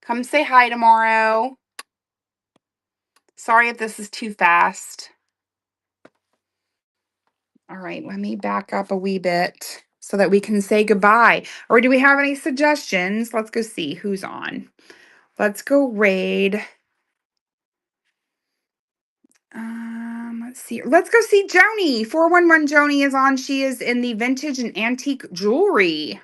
Come say hi tomorrow. Sorry if this is too fast. All right, let me back up a wee bit so that we can say goodbye. Or do we have any suggestions? Let's go see who's on. Let's go raid. Let's see. Let's go see Joni. 411 Joni is on. She is in the vintage and antique jewelry.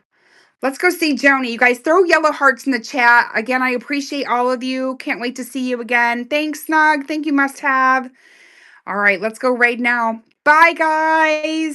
Let's go see Joni. You guys throw yellow hearts in the chat. Again, I appreciate all of you. Can't wait to see you again. Thanks, Snug. Thank you, Must Have. All right, let's go raid now. Bye, guys.